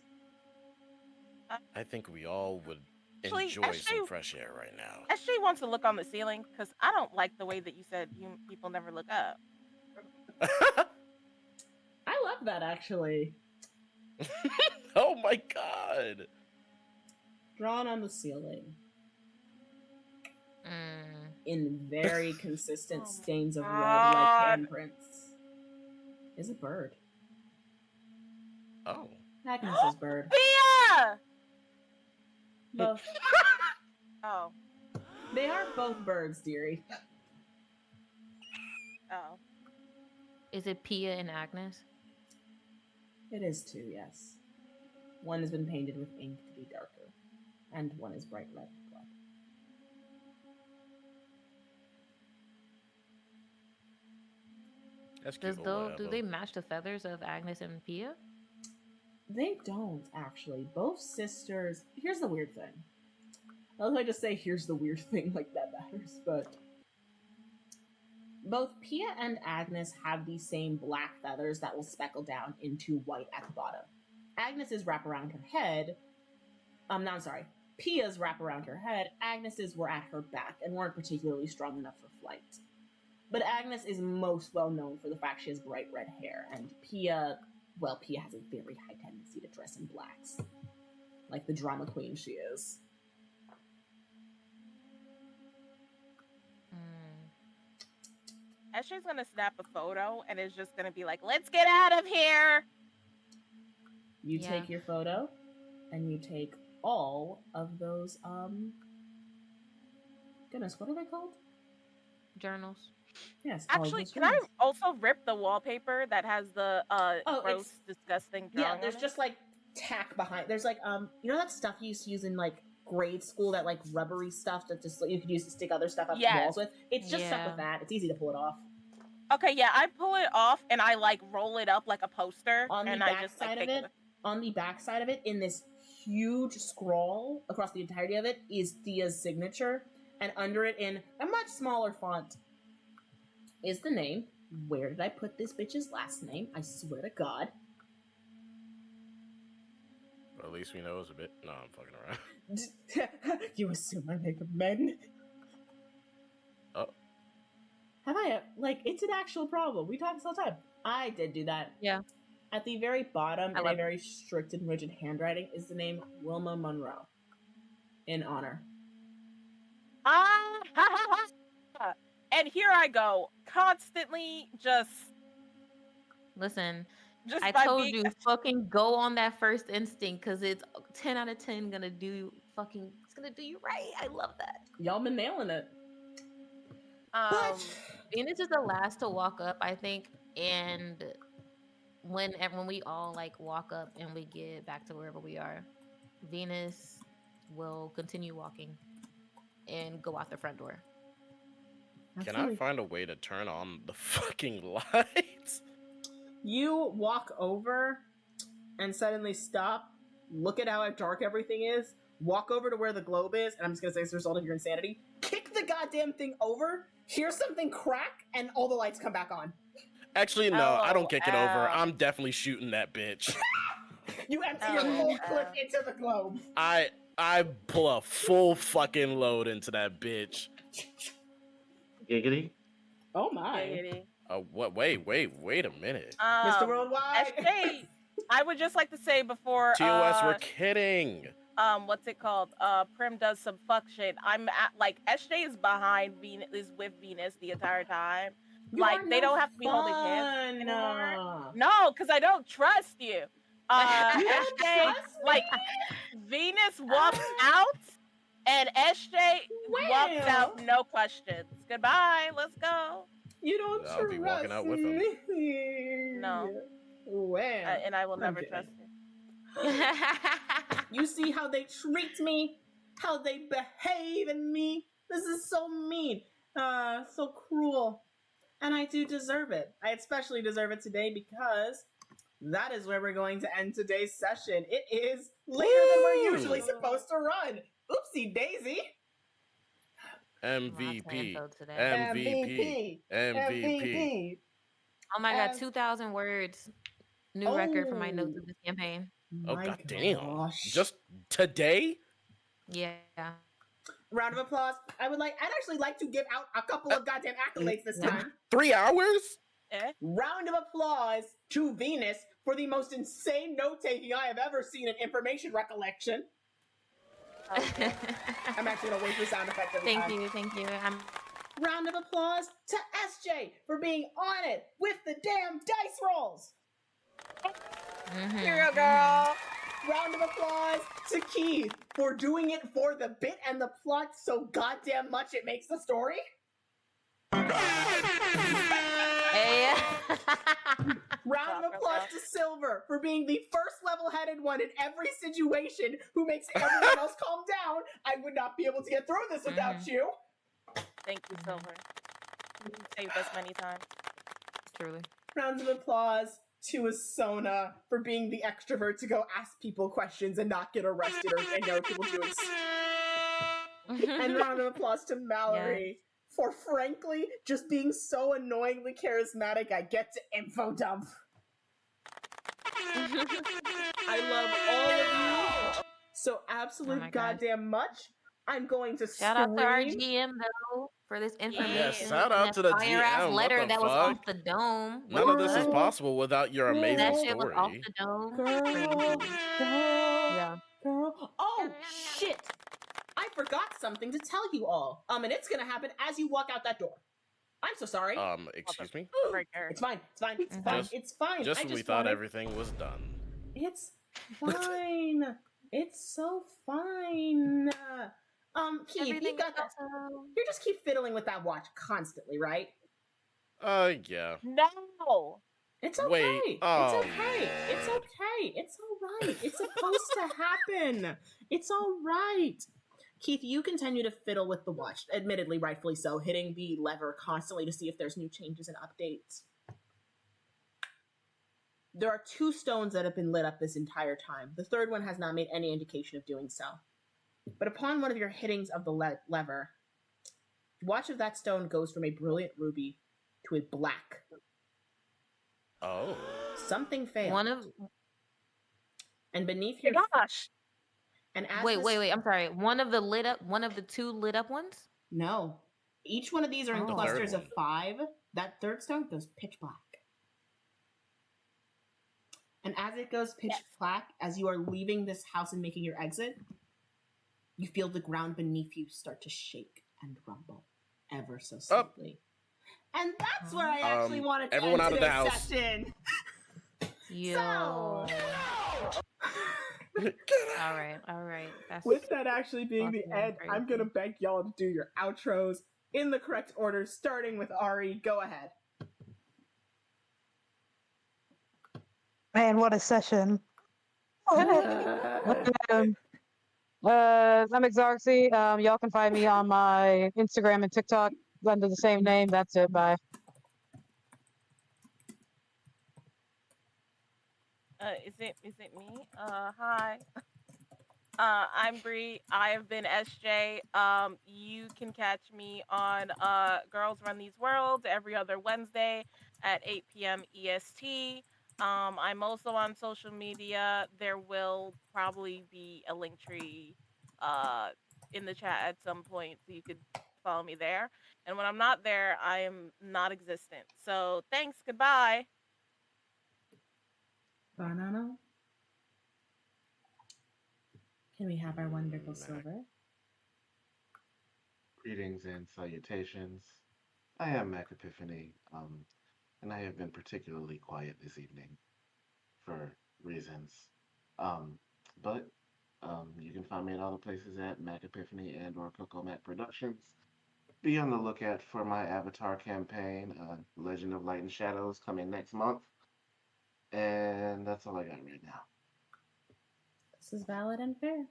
D: I think we all would
F: Actually,
D: enjoy some
F: SJ
D: fresh air right now.
F: SJ wants to look on the ceiling because I don't like the way that you said people never look up.
A: I love that, actually.
D: Oh my god!
A: Drawn on the ceiling. In very consistent stains of red like handprints is a bird.
D: Oh.
A: Agnes's bird.
F: Thea!
A: Both.
F: Oh.
A: They are both birds, dearie.
F: Oh.
C: Is it Pia and Agnes?
A: It is too, yes. One has been painted with ink to be darker, and one is bright red blood.
D: That's cute.
C: Do they match the feathers of Agnes and Pia?
A: They don't, actually. Both sisters... Here's the weird thing. I was going to say, here's the weird thing, like that matters, but... Both Pia and Agnes have the same black feathers that will speckle down into white at the bottom. Agnes's wrap around her head... No, I'm sorry. Pia's wrap around her head, Agnes's were at her back and weren't particularly strong enough for flight. But Agnes is most well known for the fact she has bright red hair, and Pia has a very high tendency to dress in blacks. Like the drama queen she is.
F: SJ's gonna snap a photo and is just gonna be like, let's get out of here!
A: You take your photo, and you take all of those, goodness, what are they called?
C: Journals.
A: Yes.
F: Actually, can I also rip the wallpaper that has the gross, disgusting drawing?
A: Yeah, there's just like tack behind. There's like you know that stuff you used to use in like grade school, that like rubbery stuff that just you could use to stick other stuff up the walls with. It's just stuck with that. It's easy to pull it off.
F: Okay, yeah, I pull it off and I like roll it up like a poster.
A: On the
F: and
A: back
F: I just
A: side
F: like,
A: of it, on the back side of it, in this huge scroll across the entirety of it, is Thea's signature, and under it in a much smaller font is the name. Where did I put this bitch's last name? I swear to God.
D: Well, at least we know it's a bit. No, I'm fucking
A: around. You assume I make men?
D: Oh.
A: Have I? Like, it's an actual problem. We talk this all the time. I did do that.
C: Yeah.
A: At the very bottom, in a very strict and rigid handwriting, is the name Wilma Monroe. in honor.
F: And here I go, constantly
C: Listen,
F: just
C: I
F: by
C: told
F: being
C: you, fucking go on that first instinct because it's 10 out of 10 gonna do fucking, it's gonna do you right. I love that.
A: Y'all been nailing it.
F: um
C: Venus is the last to walk up, I think, and when we all like walk up and we get back to wherever we are, Venus will continue walking and go out the front door.
D: Can I find a way to turn on the fucking lights?
A: You walk over and suddenly stop, look at how dark everything is, walk over to where the globe is, and I'm just gonna say it's a result of your insanity, kick the goddamn thing over, hear something crack, and all the lights come back on.
D: Actually, no, I don't kick it over. I'm definitely shooting that bitch.
A: You empty your full clip into the globe.
D: I pull a full fucking load into that bitch.
E: Giggity.
A: Oh my.
F: Giggity.
D: What? Wait a minute.
A: Mr. Worldwide.
F: SJ, I would just like to say before
D: TOS, we're kidding.
F: What's it called? Prim does some fuck shit. I'm at, like, SJ is behind Venus, is with Venus the entire time. Like, they don't have to be holding hands anymore. No, because I don't trust you.
A: You don't
F: SJ,
A: trust
F: like, Venus walks out, and SJ walks out, no questions. Goodbye, let's go.
A: You don't
D: I'll be walking out with him.
F: No.
A: Well,
F: and I will never
A: okay.
F: trust you.
A: You see how they treat me? How they behave in me? This is so mean. So cruel. And I do deserve it. I especially deserve it today because that is where we're going to end today's session. It is later than we're usually supposed to run. Oopsie daisy.
D: MVP.
A: MVP.
D: MVP.
C: Oh my god, 2,000 words. New record for my notes of this campaign.
D: Oh
A: My
D: god damn.
A: gosh.
D: Just today?
C: Yeah.
A: Round of applause. I'd actually like to give out a couple of goddamn accolades this time.
D: 3 hours?
A: Round of applause to Venus for the most insane note-taking I have ever seen in information recollection. I'm actually gonna wait for sound effect every time.
C: Thank you.
A: Round of applause to SJ for being on it with the damn dice rolls.
F: Here you go.
A: Round of applause to Keith for doing it for the bit and the plot so goddamn much it makes the story.
C: Hey.
A: Round of applause to Silver for being the first level-headed one in every situation who makes everyone else calm down. I would not be able to get through this without you.
F: Thank you, Silver. You saved us many times.
C: Truly.
A: Rounds of applause to Asona for being the extrovert to go ask people questions and not get arrested and know people doing. And round of applause to Mallory for frankly just being so annoyingly charismatic I get to info dump. I love all of you so absolute goddamn much. I'm going to
C: shout out to our GM though for this information.
D: Yeah, shout out to the
C: fire-ass
D: GM.
C: letter
D: What the
C: that was
D: fuck?
C: off the dome.
D: None of this is possible without your amazing
C: that
D: story.
C: shit was off the dome.
A: Girl. Oh shit! I forgot something to tell you all. And it's gonna happen as you walk out that door. I'm so sorry.
D: Excuse me?
A: It's fine. It's fine.
D: Just when we thought everything was done.
A: It's fine. It's so fine. Keith, you got that. You just keep fiddling with that watch constantly, right?
D: Yeah.
F: No.
A: It's okay.
D: Wait.
A: It's okay. It's okay. It's all right. It's supposed to happen. It's all right. Keith, you continue to fiddle with the watch, admittedly, rightfully so, hitting the lever constantly to see if there's new changes and updates. There are 2 stones that have been lit up this entire time. The third one has not made any indication of doing so. But upon one of your hittings of the lever, the watch of that stone goes from a brilliant ruby to a black.
D: Oh.
A: Something failed. And beneath your
F: gosh.
A: And as
C: wait. I'm sorry. One of the 2 lit up ones?
A: No. Each one of these are in clusters of 5. That third stone goes pitch black. And as it goes pitch black, as you are leaving this house and making your exit, You feel the ground beneath you start to shake and rumble ever so
D: Up.
A: slightly. And that's where I actually wanted to
D: everyone
A: end
D: out of the
A: today's
D: house.
A: session.
C: Yo.
D: Get out.
C: All right. That's
A: With that actually being the
C: fucking
A: end, I'm
C: crazy.
A: going to beg y'all to do your outros in the correct order, starting with Ari. Go ahead.
G: Man, what a session. I'm Exarxy. Y'all can find me on my Instagram and TikTok under the same name. That's it. Bye.
F: Is it me? Hi. I'm Bree. I have been SJ. You can catch me on Girls Run These Worlds every other Wednesday at 8 p.m. EST. I'm also on social media. There will probably be a link tree in the chat at some point, so you could follow me there. And when I'm not there, I am not existent. So thanks. Goodbye.
A: Banana. Can we have our wonderful silver?
E: Greetings and salutations. I am Mac Epiphany, and I have been particularly quiet this evening for reasons. Um, but you can find me at all the places at Mac Epiphany and or Coco Mac Productions. Be on the lookout for my Avatar campaign, Legend of Light and Shadows, coming next month. And that's all I got right now.
A: This is valid and fair.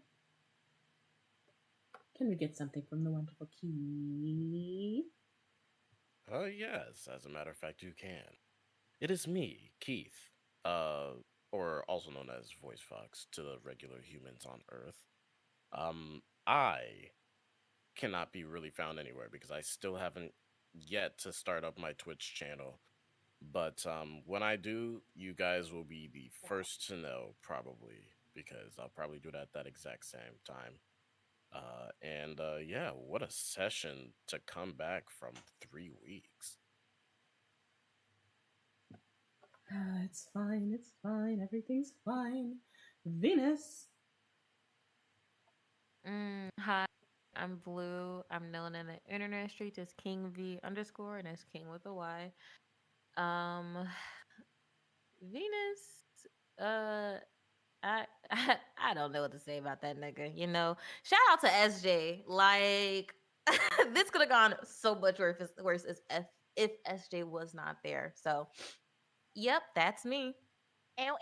A: Can we get something from the wonderful Key?
D: Yes, as a matter of fact, you can. It is me, Keith, or also known as Voice Fox to the regular humans on Earth. I cannot be really found anywhere because I still haven't yet to start up my Twitch channel. But when I do, you guys will be the first to know, probably, because I'll probably do it at that exact same time. Yeah, what a session to come back from 3 weeks.
A: It's fine, everything's fine. Venus.
C: Hi, I'm Blue. I'm known in the internet streets as King V underscore and as King with a Y. Venus, uh, I don't know what to say about that nigga. You know, shout out to SJ. Like, this could have gone so much worse if SJ was not there. So, yep, that's me.
F: Ow,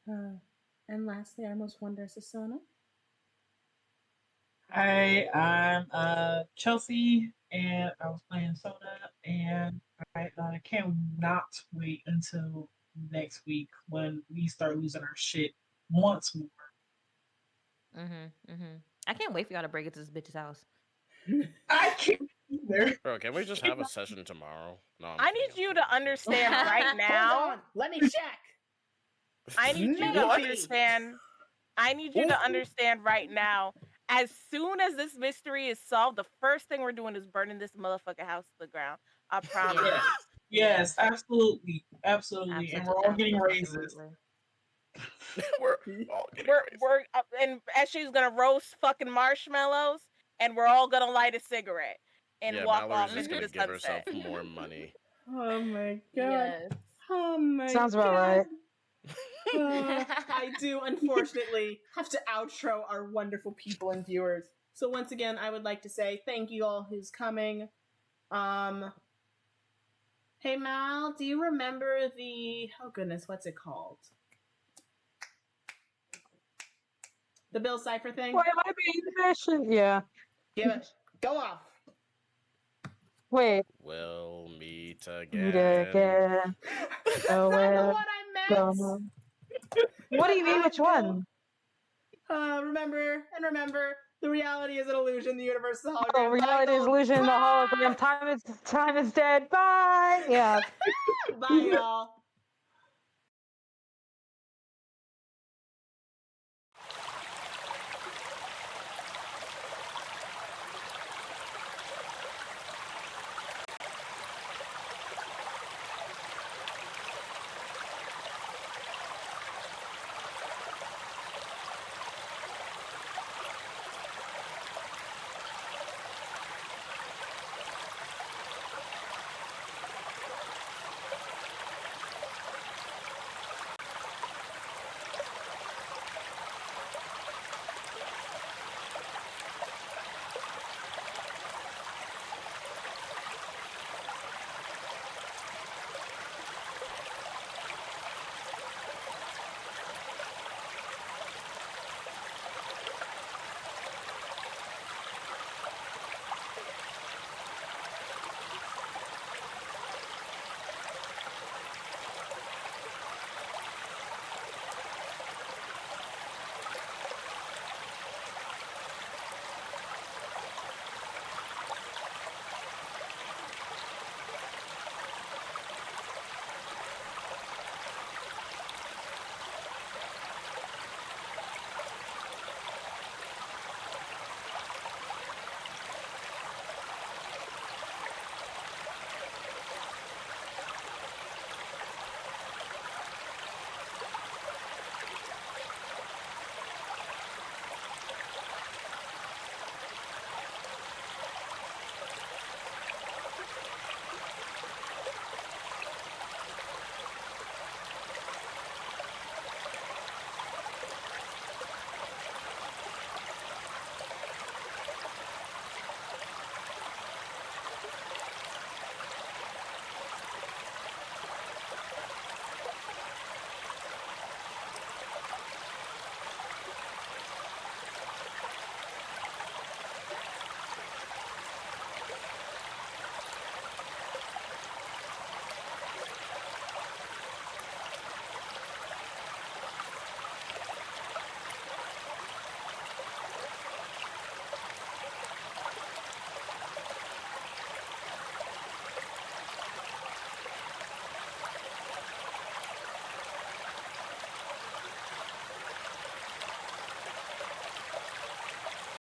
F: ow.
A: And lastly, our most wondrous Asona.
B: Hi, I'm Chelsea, and I was playing Soda, and I cannot wait until next week when we start losing our shit once more.
C: I can't wait for y'all to break into this bitch's house.
B: I can't either.
D: Bro, can we just have a session tomorrow? No,
F: I need you to understand right
A: Hold
F: now.
A: on, let me check.
F: I need you to
A: What?
F: understand. I need you to understand right now. As soon as this mystery is solved, the first thing we're doing is burning this motherfucking house to the ground. I promise.
B: Yes, absolutely, and we're all getting raises.
D: We're all getting
F: We're and Ashley's gonna roast fucking marshmallows, and we're all gonna light a cigarette and walk
D: Mallory's
F: off
D: just
F: into
D: gonna
F: the
D: give herself
F: sunset.
D: more money.
A: Oh my god.
F: Yes.
A: Oh my
G: Sounds
A: god.
G: about right.
A: I do unfortunately have to outro our wonderful people and viewers. So once again, I would like to say thank you all who's coming. Hey Mal, do you remember what's it called? The Bill Cipher thing?
G: Why am I being mentioned? Yeah.
A: Give it. Go off.
G: Wait.
D: We'll meet
G: Meet
D: again.
G: again.
A: That's
G: Oh,
A: not
G: well.
A: what I meant.
G: What do you mean? Which one?
A: Remember, the reality is an illusion. The universe is a hologram.
G: Oh, reality is illusion. The hologram. Time is dead. Bye. Yeah.
A: Bye, y'all.